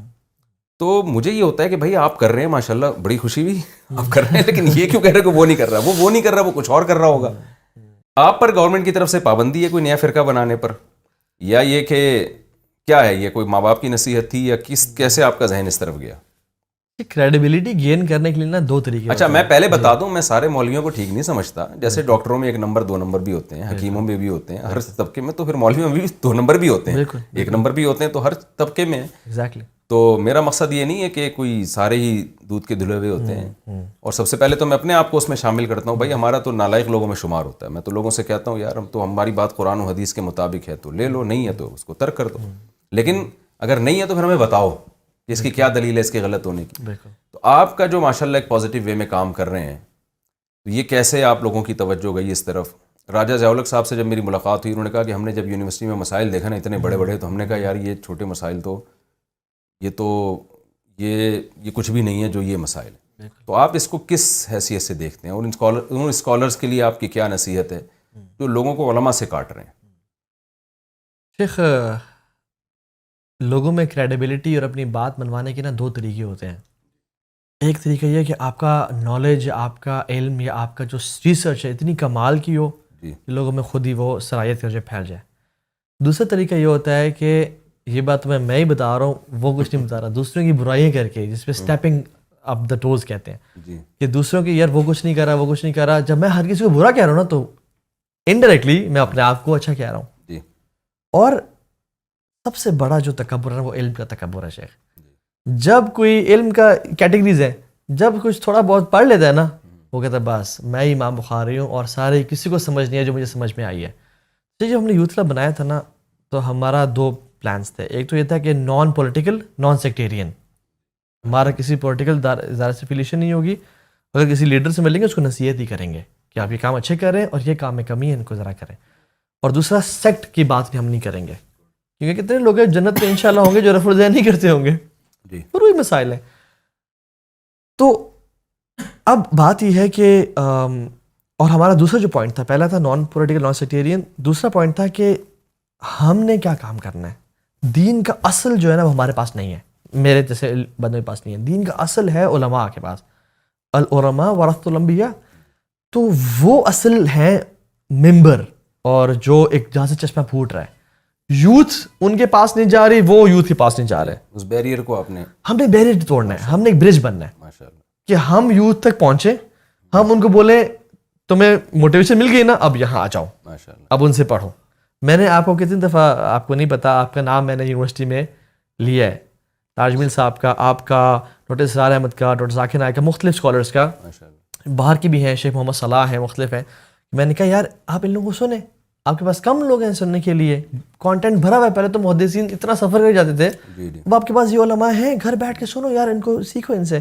تو مجھے یہ ہوتا ہے کہ بھائی آپ کر رہے ہیں ماشاءاللہ, بڑی خوشی ہوئی آپ کر رہے ہیں, لیکن یہ کیوں کہہ رہے ہیں کہ وہ نہیں کر رہا, وہ نہیں کر رہا, وہ کچھ اور کر رہا ہوگا. آپ پر گورنمنٹ کی طرف سے پابندی ہے کوئی نیا فرقہ بنانے پر, یا یہ کہ کیا ہے, یہ کوئی ماں باپ کی نصیحت تھی, یا کیسے آپ کا ذہن اس طرف گیا؟ کریڈیبلٹی گین کرنے کے لیے نا 2 طریقے. اچھا میں پہلے بتا دوں, میں سارے مولویوں کو ٹھیک نہیں سمجھتا. جیسے ڈاکٹروں میں 1 نمبر 2 نمبر بھی ہوتے ہیں, حکیموں میں بھی ہوتے ہیں, ہر طبقے میں. تو پھر مولویوں میں بھی 2 نمبر بھی ہوتے ہیں, 1 نمبر بھی ہوتے ہیں, تو ہر طبقے میں. تو میرا مقصد یہ نہیں ہے کہ کوئی سارے ہی دودھ کے دھلے ہوئے ہوتے ہیں. اور سب سے پہلے تو میں اپنے آپ کو اس میں شامل کرتا ہوں. بھائی ہمارا تو نالائق لوگوں میں شمار ہوتا ہے. میں تو لوگوں سے کہتا ہوں یار ہم تو, ہماری بات قرآن و حدیث کے مطابق ہے تو لے لو, نہیں ہے تو اس کو ترک کر دو. لیکن اگر نہیں ہے تو پھر ہمیں بتاؤ اس کی کیا دلیل ہے اس کے غلط ہونے کی. تو آپ کا جو ماشاءاللہ ایک پازیٹیو وے میں کام کر رہے ہیں, تو یہ کیسے آپ لوگوں کی توجہ گئی اس طرف؟ راجہ ضیاء صاحب سے جب میری ملاقات ہوئی, انہوں نے کہا کہ ہم نے جب یونیورسٹی میں مسائل دیکھا نا اتنے بڑے بڑے, تو ہم نے کہا یار یہ چھوٹے مسائل تو یہ کچھ بھی نہیں ہے جو یہ مسائل. تو آپ اس کو کس حیثیت سے دیکھتے ہیں، اور ان اسکالرس کے لیے آپ کی کیا نصیحت ہے جو لوگوں کو علماء سے کاٹ رہے ہیں؟ شیخ، لوگوں میں کریڈیبلٹی اور اپنی بات منوانے کے نا دو طریقے ہوتے ہیں. ایک طریقہ یہ ہے کہ آپ کا نالج، آپ کا علم یا آپ کا جو ریسرچ ہے اتنی کمال کی ہو کہ لوگوں میں خود ہی وہ صلاحیت کر جائے، پھیل جائے. دوسرا طریقہ یہ ہوتا ہے کہ یہ بات میں ہی بتا رہا ہوں، وہ کچھ نہیں بتا رہا، دوسروں کی برائیاں کر کے، جس پہ اسٹیپنگ اپ دا ٹوز کہتے ہیں کہ دوسروں کی یار وہ کچھ نہیں کر رہا، وہ کچھ نہیں کر رہا. جب میں ہر کسی کو برا کہہ رہا ہوں نا تو انڈائریکٹلی میں اپنے آپ کو اچھا کہہ رہا ہوں. اور سب سے بڑا جو تکبر ہے وہ علم کا تکبر ہے شیخ. جب کوئی علم کا کیٹیگریز ہے، جب کچھ تھوڑا بہت پڑھ لیتا ہے نا، وہ کہتا ہے بس میں امام بخاری ہوں اور سارے کسی کو سمجھ نہیں ہے جو مجھے سمجھ میں آئی ہے. تو جب ہم نے یوتھ کلب بنایا تھا نا تو ہمارا دو پلانس تھے. ایک تو یہ تھا کہ نان پولیٹیکل، نان سیکٹیرین. ہمارا کسی پولیٹیکل ادارے سے افیلیشن نہیں ہوگی. اگر کسی لیڈر سے ملیں گے اس کو نصیحت ہی کریں گے کہ آپ یہ کام اچھے کر رہے ہیں اور یہ کام میں کمی ہے، ان کو ذرا کریں. اور دوسرا سیکٹ کی بات بھی ہم نہیں کریں گے، کیونکہ کتنے لوگ ہیں جنت میں انشاءاللہ ہوں گے جو رفع الذہن نہیں کرتے ہوں گے. اور وہی مسائل ہیں. تو اب بات یہ ہے کہ اور ہمارا دوسرا جو پوائنٹ تھا، پہلا تھا نان پولیٹیکل نان سیکٹیرین، دوسرا پوائنٹ تھا کہ ہم نے کیا کام کرنا ہے. دین کا اصل جو ہے نا وہ ہمارے پاس نہیں ہے، میرے جیسے بندوں کے پاس نہیں ہے. دین کا اصل ہے علماء کے پاس، العلماء ورثۃ الانبیاء. تو وہ اصل ہے ممبر، اور جو ایک جہاں سے چشمہ پھوٹ رہا ہے، یوتھ ان کے پاس نہیں جا رہی، وہ یوتھ کے پاس نہیں جا رہے. اس بیریئر کو ہم نے بیریئر توڑنا ہے، ہم نے ایک برج بننا ہے ماشاءاللہ کہ ہم یوتھ تک پہنچے، ہم ان کو بولیں تمہیں موٹیویشن مل گئی نا، اب یہاں آ جاؤ، اب ان سے پڑھو. میں نے آپ کو کتنی دفعہ، آپ کو نہیں پتا، آپ کا نام میں نے یونیورسٹی میں لیا ہے، تاج محل صاحب کا، آپ کا، ڈاکٹر اسرار احمد کا، ڈاکٹر ذاکر نائک کا، مختلف اسکالرس کا، باہر کی بھی ہیں، شیخ محمد صلاح ہیں، مختلف ہیں. میں نے کہا یار آپ ان لوگوں کو سنیں، آپ کے پاس کم لوگ ہیں سننے کے لیے، کانٹینٹ بھرا ہوا ہے. پہلے تو محدثین اتنا سفر کر جاتے تھے، اب آپ کے پاس یہ علماء ہیں، گھر بیٹھ کے سنو یار، ان کو سیکھو ان سے.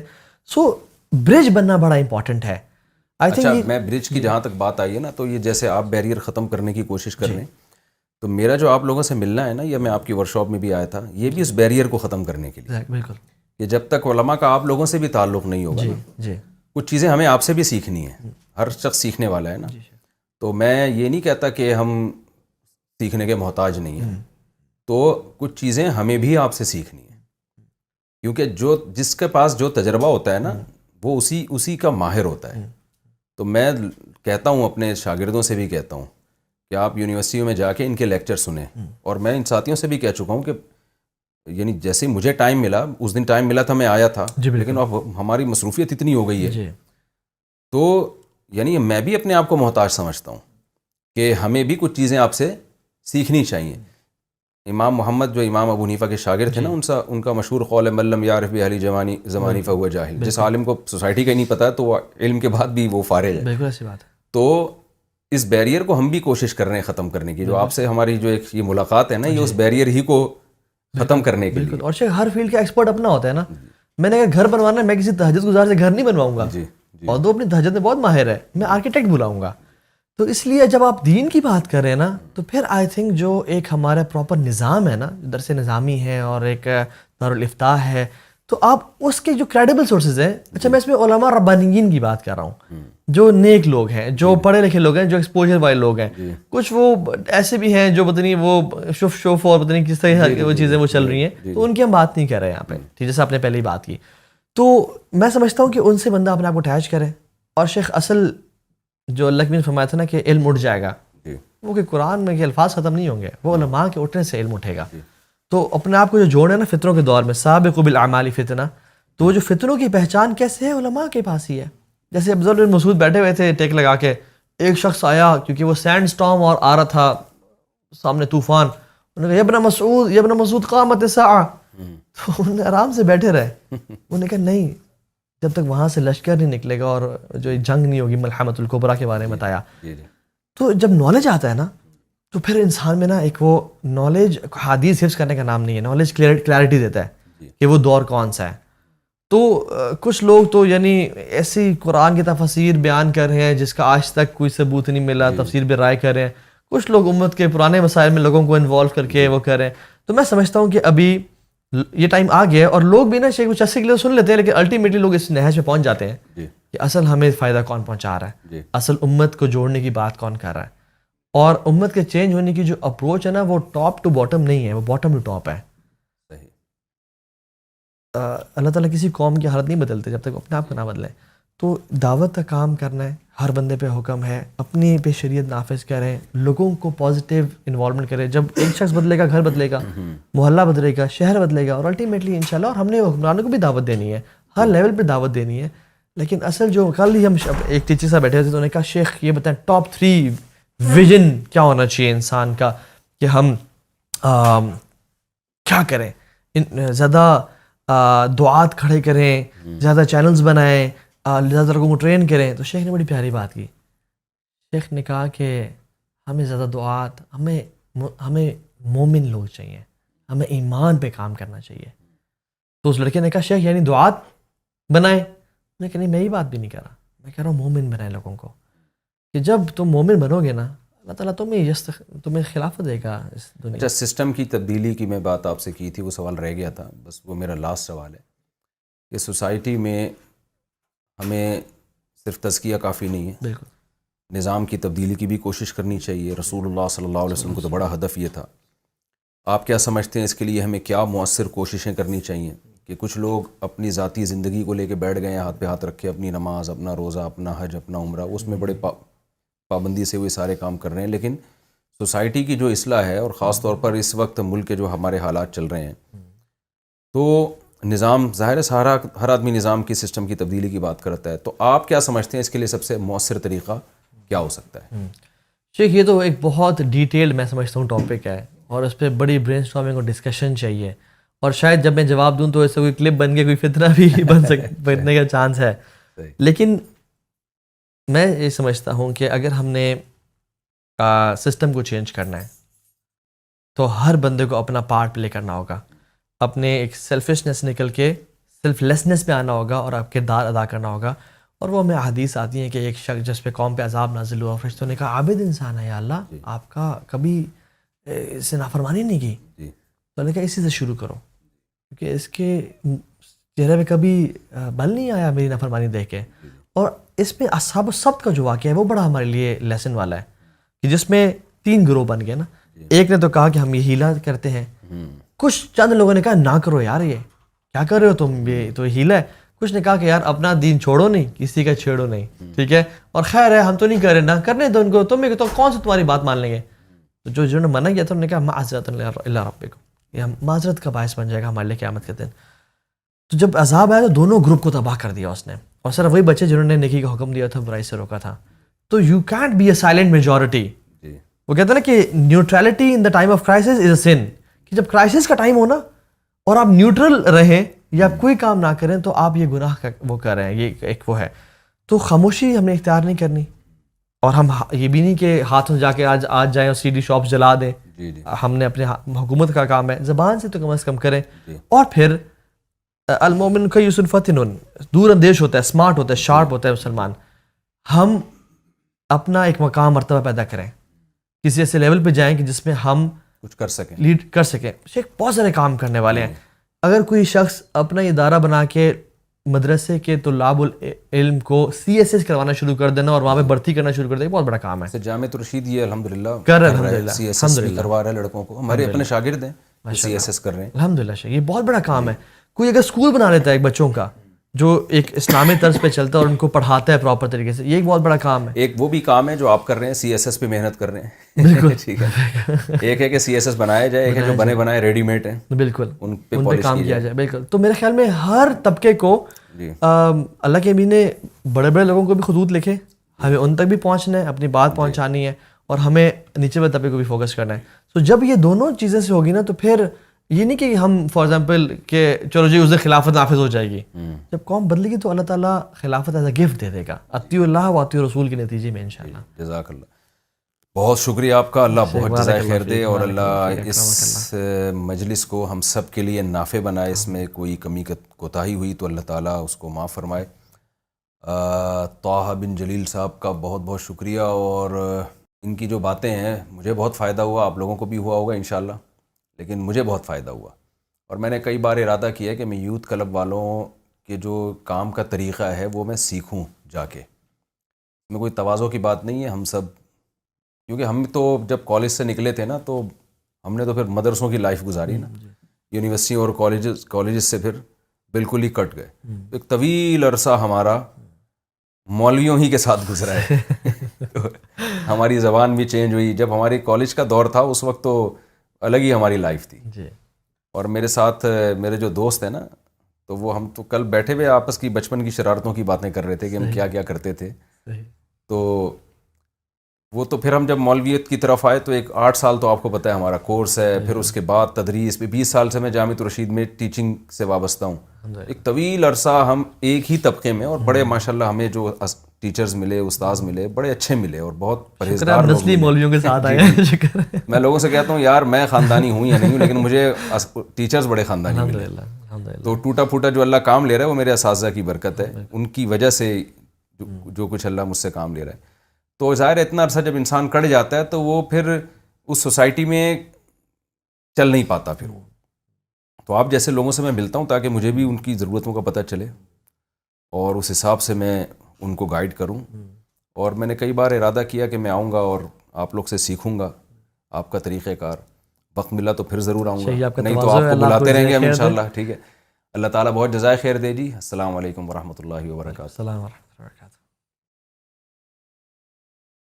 سو برج بننا بڑا امپورٹنٹ ہے. اچھا، میں برج کی جہاں تک بات آئی ہے نا، تو یہ جیسے آپ بیریئر ختم کرنے کی کوشش کر رہے ہیں، تو میرا جو آپ لوگوں سے ملنا ہے نا، یا میں آپ کی ورکشاپ میں بھی آیا تھا، یہ بھی اس بیریئر کو ختم کرنے کے لیے. بالکل، کہ جب تک علماء کا آپ لوگوں سے بھی تعلق نہیں ہوگا نا، کچھ چیزیں ہمیں آپ سے بھی سیکھنی ہیں. ہر شخص سیکھنے والا ہے نا. تو میں یہ نہیں کہتا کہ ہم سیکھنے کے محتاج نہیں ہیں، تو کچھ چیزیں ہمیں بھی آپ سے سیکھنی ہیں، کیونکہ جس کے پاس جو تجربہ ہوتا ہے نا، وہ اسی کا ماہر ہوتا ہے. تو میں کہتا ہوں، اپنے شاگردوں سے بھی کہتا ہوں کہ آپ یونیورسٹیوں میں جا کے ان کے لیکچر سنیں. اور میں ان ساتھیوں سے بھی کہہ چکا ہوں کہ یعنی جیسے مجھے ٹائم ملا، اس دن ٹائم ملا تھا میں آیا تھا، لیکن اب ہماری مصروفیت اتنی ہو گئی ہے، تو یعنی میں بھی اپنے آپ کو محتاج سمجھتا ہوں کہ ہمیں بھی کچھ چیزیں آپ سے سیکھنی چاہیے. امام محمد جو امام ابو حنیفہ کے شاگرد تھے نا، ان کا مشہور قول ہے من لم یعرف باہل زمانی فہو جاہل. جس عالم کو سوسائٹی کا نہیں پتہ تو وہ علم کے بعد بھی وہ فارغ ہے. بالکل ایسی بات ہے. تو اس بیریئر کو ہم بھی کوشش کر رہے ہیں ختم کرنے کی. جو آپ سے ہماری جو ایک یہ ملاقات ہے نا، یہ اس بیریئر ہی کو ختم کرنے کے لیے. اور ہر فیلڈ کا ایکسپرٹ اپنا ہوتا ہے نا. میں نے اگر گھر بنوانا ہے، میں کسی تہجد گزار سے گھر نہیں بنواؤں گا، اور وہ اپنی تہجد میں بہت ماہر ہے، میں آرکیٹیکٹ بلاؤں گا. تو اس لیے جب آپ دین کی بات کر رہے ہیں نا، تو پھر آئی تھنک جو ایک ہمارا پراپر نظام ہے نا، درس نظامی ہے اور ایک دارالافتاء ہے، تو آپ اس کے جو کریڈیبل سورسز ہیں. اچھا، میں اس میں علماء ربانیین کی بات کر رہا ہوں، جو نیک لوگ ہیں، جو پڑھے لکھے لوگ ہیں، جو ایکسپوجر والے لوگ ہیں. کچھ وہ ایسے بھی ہیں جو پتہ نہیں وہ شوف اور پتہ نہیں کس طرح وہ چیزیں وہ چل رہی ہیں، تو ان کی ہم بات نہیں کر رہے ہیں یہاں پہ، جیسے آپ نے پہلے ہی بات کی. تو میں سمجھتا ہوں کہ ان سے بندہ اپنے آپ کو اٹیچ کرے. اور شیخ اصل جو اللہ کی نے فرمایا تھا نا کہ علم اٹھ جائے گا، وہ کہ قرآن میں کہ الفاظ ختم نہیں ہوں گے، وہ علماء کے اٹھنے سے علم اٹھے گا. تو اپنے آپ کو جو جوڑنا ہے نا فتنوں کے دور میں، سابقوا بالاعمال فتنہ، تو وہ جو فتنوں کی پہچان کیسے ہے، علماء کے پاس ہی ہے. جیسے افضل بن مسعود بیٹھے ہوئے تھے ٹیک لگا کے، ایک شخص آیا کیونکہ وہ سینڈ سٹارم اور آ رہا تھا سامنے طوفان، انہوں نے کہا یا ابن مسعود قامت الساعہ. تو انہوں نے آرام سے بیٹھے رہے. انہوں نے کہا نہیں، جب تک وہاں سے لشکر نہیں نکلے گا اور جو جنگ نہیں ہوگی، ملحمۃ الکبریٰ کے بارے میں بتایا. تو جب نالج آتا ہے نا، تو پھر انسان میں نا ایک وہ نالج حدیث حفظ کرنے کا نام نہیں ہے، نالج کلیئرٹی دیتا ہے کہ وہ دور کون سا ہے. تو کچھ لوگ تو یعنی ایسی قرآن کی تفسیر بیان کر رہے ہیں جس کا آج تک کوئی ثبوت نہیں ملا، تفسیر بے رائے کر رہے ہیں. کچھ لوگ امت کے پرانے مسائل میں لوگوں کو انوالو کر کے وہ کر رہے ہیں. تو میں سمجھتا ہوں کہ ابھی یہ ٹائم آ گیا ہے اور لوگ بھی نا شیخ کو چسے کے لیے سن لیتے ہیں، لیکن الٹیمیٹلی لوگ اس نہج پہ پہنچ جاتے ہیں جی کہ اصل ہمیں فائدہ کون پہنچا رہا ہے، جی اصل امت کو جوڑنے کی بات کون کر رہا ہے. اور امت کے چینج ہونے کی جو اپروچ ہے نا وہ ٹاپ ٹو باٹم نہیں ہے، وہ باٹم ٹو ٹاپ ہے. صحیح. اللہ تعالیٰ کسی قوم کی حالت نہیں بدلتے جب تک اپنے آپ کو نہ بدلیں. تو دعوت کا کام کرنا ہے، ہر بندے پہ حکم ہے، اپنی پہ شریعت نافذ کریں، لوگوں کو پازیٹیو انوالومنٹ کریں. جب ایک شخص بدلے گا، گھر بدلے گا، محلہ بدلے گا، شہر بدلے گا، اور الٹیمیٹلی انشاءاللہ. اور ہم نے حکمرانوں کو بھی دعوت دینی ہے، ہر لیول پہ دعوت دینی ہے. لیکن اصل جو کل ہی ہم ایک ٹیچر صاحب بیٹھے تھے تو انہوں نے کہا شیخ یہ بتائیں ٹاپ 3 ویژن کیا ہونا چاہیے انسان کا کہ ہم کیا کریں. زیادہ دعات کھڑے کریں، زیادہ چینلز بنائیں، زیادہ لوگوں کو ٹرین کریں. تو شیخ نے بڑی پیاری بات کی. شیخ نے کہا کہ ہمیں زیادہ دعات، ہمیں مومن لوگ چاہیے، ہمیں ایمان پہ کام کرنا چاہیے. تو اس لڑکے نے کہا شیخ یعنی دعات بنائیں. میں کہا نہیں، میں یہ بات بھی نہیں کہہ رہا، میں کہہ رہا ہوں مومن بنائیں لوگوں کو. کہ جب تم مومن بنو گے نا اللہ تعالیٰ تمہیں خلافت دے گا اس دنیا. اچھا، سسٹم کی تبدیلی کی میں بات آپ سے کی تھی، وہ سوال رہ گیا تھا، بس وہ میرا لاسٹ سوال ہے کہ سوسائٹی میں ہمیں صرف تزکیہ کافی نہیں ہے، بالکل نظام کی تبدیلی کی بھی کوشش کرنی چاہیے. رسول اللہ صلی اللہ علیہ وسلم کو تو بڑا ہدف یہ تھا. آپ کیا سمجھتے ہیں اس کے لیے ہمیں کیا مؤثر کوششیں کرنی چاہیے؟ کہ کچھ لوگ اپنی ذاتی زندگی کو لے کے بیٹھ گئے ہیں، ہاتھ پہ ہاتھ رکھے، اپنی نماز، اپنا روزہ، اپنا حج، اپنا عمرہ، اس میں بڑے پابندی سے وہ سارے کام کر رہے ہیں. لیکن سوسائٹی کی جو اصلاح ہے، اور خاص طور پر اس وقت ملک کے جو ہمارے حالات چل رہے ہیں، تو نظام ظاہر ہے ہر آدمی نظام کی سسٹم کی تبدیلی کی بات کرتا ہے. تو آپ کیا سمجھتے ہیں اس کے لیے سب سے مؤثر طریقہ کیا ہو سکتا ہے؟ شیخ یہ تو ایک بہت ڈیٹیلڈ میں سمجھتا ہوں ٹاپک ہے، اور اس پہ بڑی برین اسٹارمنگ اور ڈسکشن چاہیے. اور شاید جب میں جواب دوں تو ایسے کوئی کلپ بن کے کوئی فتنہ بھی بننے کا چانس ہے. لیکن میں یہ سمجھتا ہوں کہ اگر ہم نے سسٹم کو چینج کرنا ہے تو ہر بندے کو اپنا پارٹ پلے کرنا ہوگا، اپنے ایک سیلفشنس نکل کے سیلف لیسنس پہ آنا ہوگا اور آپ کردار ادا کرنا ہوگا. اور وہ ہمیں حدیث آتی ہیں کہ ایک شخص جس پہ قوم پہ عذاب نازل ہوا، فرشتوں نے کہا عابد انسان ہے یا اللہ، آپ کا کبھی اس سے نافرمانی نہیں کی. تو انہوں نے کہا اسی سے شروع کرو، کیونکہ اس کے چہرے پہ کبھی بل نہیں آیا میری نافرمانی دیکھ کے. اور اس میں اصحاب السبت کا جو واقعہ ہے وہ بڑا ہمارے لیے لیسن والا ہے، کہ جس میں 3 گروہ بن گئے نا. ایک نے تو کہا کہ ہم یہ ہیلا کرتے ہیں، کچھ چند لوگوں نے کہا نہ کرو یار، یہ کیا کر رہے ہو تم، یہ تو ہیلا ہے. کچھ نے کہا کہ یار اپنا دین چھوڑو نہیں، کسی کا چھیڑو نہیں، ٹھیک ہے، اور خیر ہے ہم تو نہیں کر رہے، نہ کرنے دو ان کو، تمہیں تو کون سے تمہاری بات مان لیں گے. تو جنہوں نے منع کیا تھا انہوں نے کہا معذرت اللہ ربکم، یہ ہم معذرت کا باعث بن جائے گا ہمارے لیے قیامت کے دن. تو جب عذاب آیا تو دونوں گروپ کو تباہ کر دیا اس نے، اور صرف وہی بچے جنہوں نے نیکی کا حکم دیا تھا، برائی سے روکا تھا. تو you can't be a silent majority. وہ کہتے ہیں نا کہ neutrality in the time of crisis is a sin, کہ جب کرائسس کا ٹائم ہونا اور آپ نیوٹرل رہیں یا کوئی کام نہ کریں تو آپ یہ گناہ کا وہ کر رہے ہیں، یہ ایک وہ ہے. تو خاموشی ہم نے اختیار نہیں کرنی، اور ہم یہ بھی نہیں کہ ہاتھوں جا کے آج جائیں اور CD شاپس جلا دیں. ہم نے اپنے حکومت کا کام ہے زبان سے تو کم از کم کریں. اور پھر المومن کیس فتن، دور اندیش ہوتا ہے، اسمارٹ ہوتا ہے، شارپ ہوتا ہے مسلمان. ہم اپنا ایک مقام مرتبہ پیدا کریں، کسی ایسے لیول پہ جائیں کہ جس میں ہم کچھ کر سکیں، لیڈ کر سکیں. شیخ بہت سارے کام کرنے والے ہیں. اگر کوئی شخص اپنا ادارہ بنا کے مدرسے کے طلاب العلم کو CSS کروانا شروع کر دینا اور وہاں پہ بھرتی کرنا شروع کر دینا، بہت بڑا کام ہے. جامع رشید یہ الحمدللہ کر رہے ہیں، CSS بھی کروا رہے ہیں لڑکوں کو، ہمارے اپنے شاگرد ہیں CSS کر رہے ہیں الحمدللہ. یہ بہت بڑا کام ہے. کوئی اگر اسکول بنا لیتا ہے ایک بچوں کا جو ایک اسلامی طرز پہ چلتا ہے اور ان کو پڑھاتا ہے پراپر طریقے سے، یہ ایک بہت بڑا کام ہے. ایک وہ بھی کام ہے جو آپ کر رہے ہیں، CSS پہ محنت کر رہے ہیں. بالکل ٹھیک ہے. ایک ہے کہ CSS بنایا جائے، ایک ہے جو بنے بنائے ریڈی میڈ ہیں، بالکل ان پہ کام کیا جائے. بالکل. تو میرے خیال میں ہر طبقے کو اللہ کے امین نے بڑے بڑے لوگوں کو بھی خطوط لکھے، ہمیں ان تک بھی پہنچنا ہے، اپنی بات پہنچانی ہے، اور ہمیں نیچے والے طبقے کو بھی فوکس کرنا ہے. تو جب یہ دونوں چیزیں سے ہوگی نا تو پھر یہ نہیں کہ ہم فار ایگزامپل کہ چلو جی اس دن خلافت نافذ ہو جائے گی. جب قوم بدلے گی تو اللہ تعالیٰ خلافت ایز اے گفٹ دے دے گا، اطیعوا اللہ و اطیعوا الرسول کے نتیجے میں انشاءاللہ. جزاک اللہ، بہت شکریہ آپ کا، اللہ بہت جزائے خیر دے، اور اللہ اس مجلس کو ہم سب کے لیے نافع بنائے. اس میں کوئی کمی کوتاہی ہوئی تو اللہ تعالیٰ اس کو معاف فرمائے. طاہا بن جلیل صاحب کا بہت بہت شکریہ، اور ان کی جو باتیں ہیں مجھے بہت فائدہ ہوا، آپ لوگوں کو بھی ہوا ہوگا انشاءاللہ، لیکن مجھے بہت فائدہ ہوا. اور میں نے کئی بار ارادہ کیا کہ میں یوتھ کلب والوں کے جو کام کا طریقہ ہے وہ میں سیکھوں جا کے. میں کوئی تواضع کی بات نہیں ہے, ہم سب, کیونکہ ہم تو جب کالج سے نکلے تھے نا تو ہم نے تو پھر مدرسوں کی لائف گزاری نا, یونیورسٹی اور کالجز سے پھر بالکل ہی کٹ گئے. ایک طویل عرصہ ہمارا مولویوں ہی کے ساتھ گزرا ہے. ہماری زبان بھی چینج ہوئی. جب ہماری کالج کا دور تھا اس وقت تو الگ ہی ہماری لائف تھی. اور میرے ساتھ میرے جو دوست ہیں نا, تو وہ ہم تو کل بیٹھے ہوئے آپس کی بچپن کی شرارتوں کی باتیں کر رہے تھے کہ ہم کیا کیا کرتے تھے. تو وہ تو پھر ہم جب مولویت کی طرف آئے تو ایک 8 سال تو آپ کو پتہ ہے ہمارا کورس ہے, پھر اس کے بعد تدریس پہ 20 سال سے میں جامعۃ الرشید میں ٹیچنگ سے وابستہ ہوں. ایک طویل عرصہ ہم ایک ہی طبقے میں, اور بڑے ماشاءاللہ ہمیں جو ٹیچرز ملے, استاذ ملے, بڑے اچھے ملے اور بہت پرہیزگار لوگ ملے. مولویوں کے ساتھ آئے ہیں. میں لوگوں سے کہتا ہوں یار میں خاندانی ہوں یا نہیں ہوں, لیکن مجھے ٹیچرز بڑے خاندانی ملے. تو ٹوٹا پھوٹا جو اللہ کام لے رہا ہے وہ میرے اساتذہ کی برکت ہے, ان کی وجہ سے جو کچھ اللہ مجھ سے کام لے رہا ہے. تو ظاہر ہے اتنا عرصہ جب انسان کٹ جاتا ہے تو وہ پھر اس سوسائٹی میں چل نہیں پاتا. پھر تو آپ جیسے لوگوں سے میں ملتا ہوں تاکہ مجھے بھی ان کی ضرورتوں کا پتہ چلے اور اس حساب سے میں ان کو گائیڈ کروں. اور میں نے کئی بار ارادہ کیا کہ میں آؤں گا اور آپ لوگ سے سیکھوں گا آپ کا طریقہ کار. وقت ملا تو پھر ضرور آؤں گا, نہیں تو آپ کو بلاتے رہیں گے ہم انشاءاللہ. ٹھیک ہے, اللہ تعالیٰ بہت جزائے خیر دے جی. السلام علیکم ورحمۃ اللہ وبرکاتہ. السلام ورحمۃ اللہ وبرکاتہ.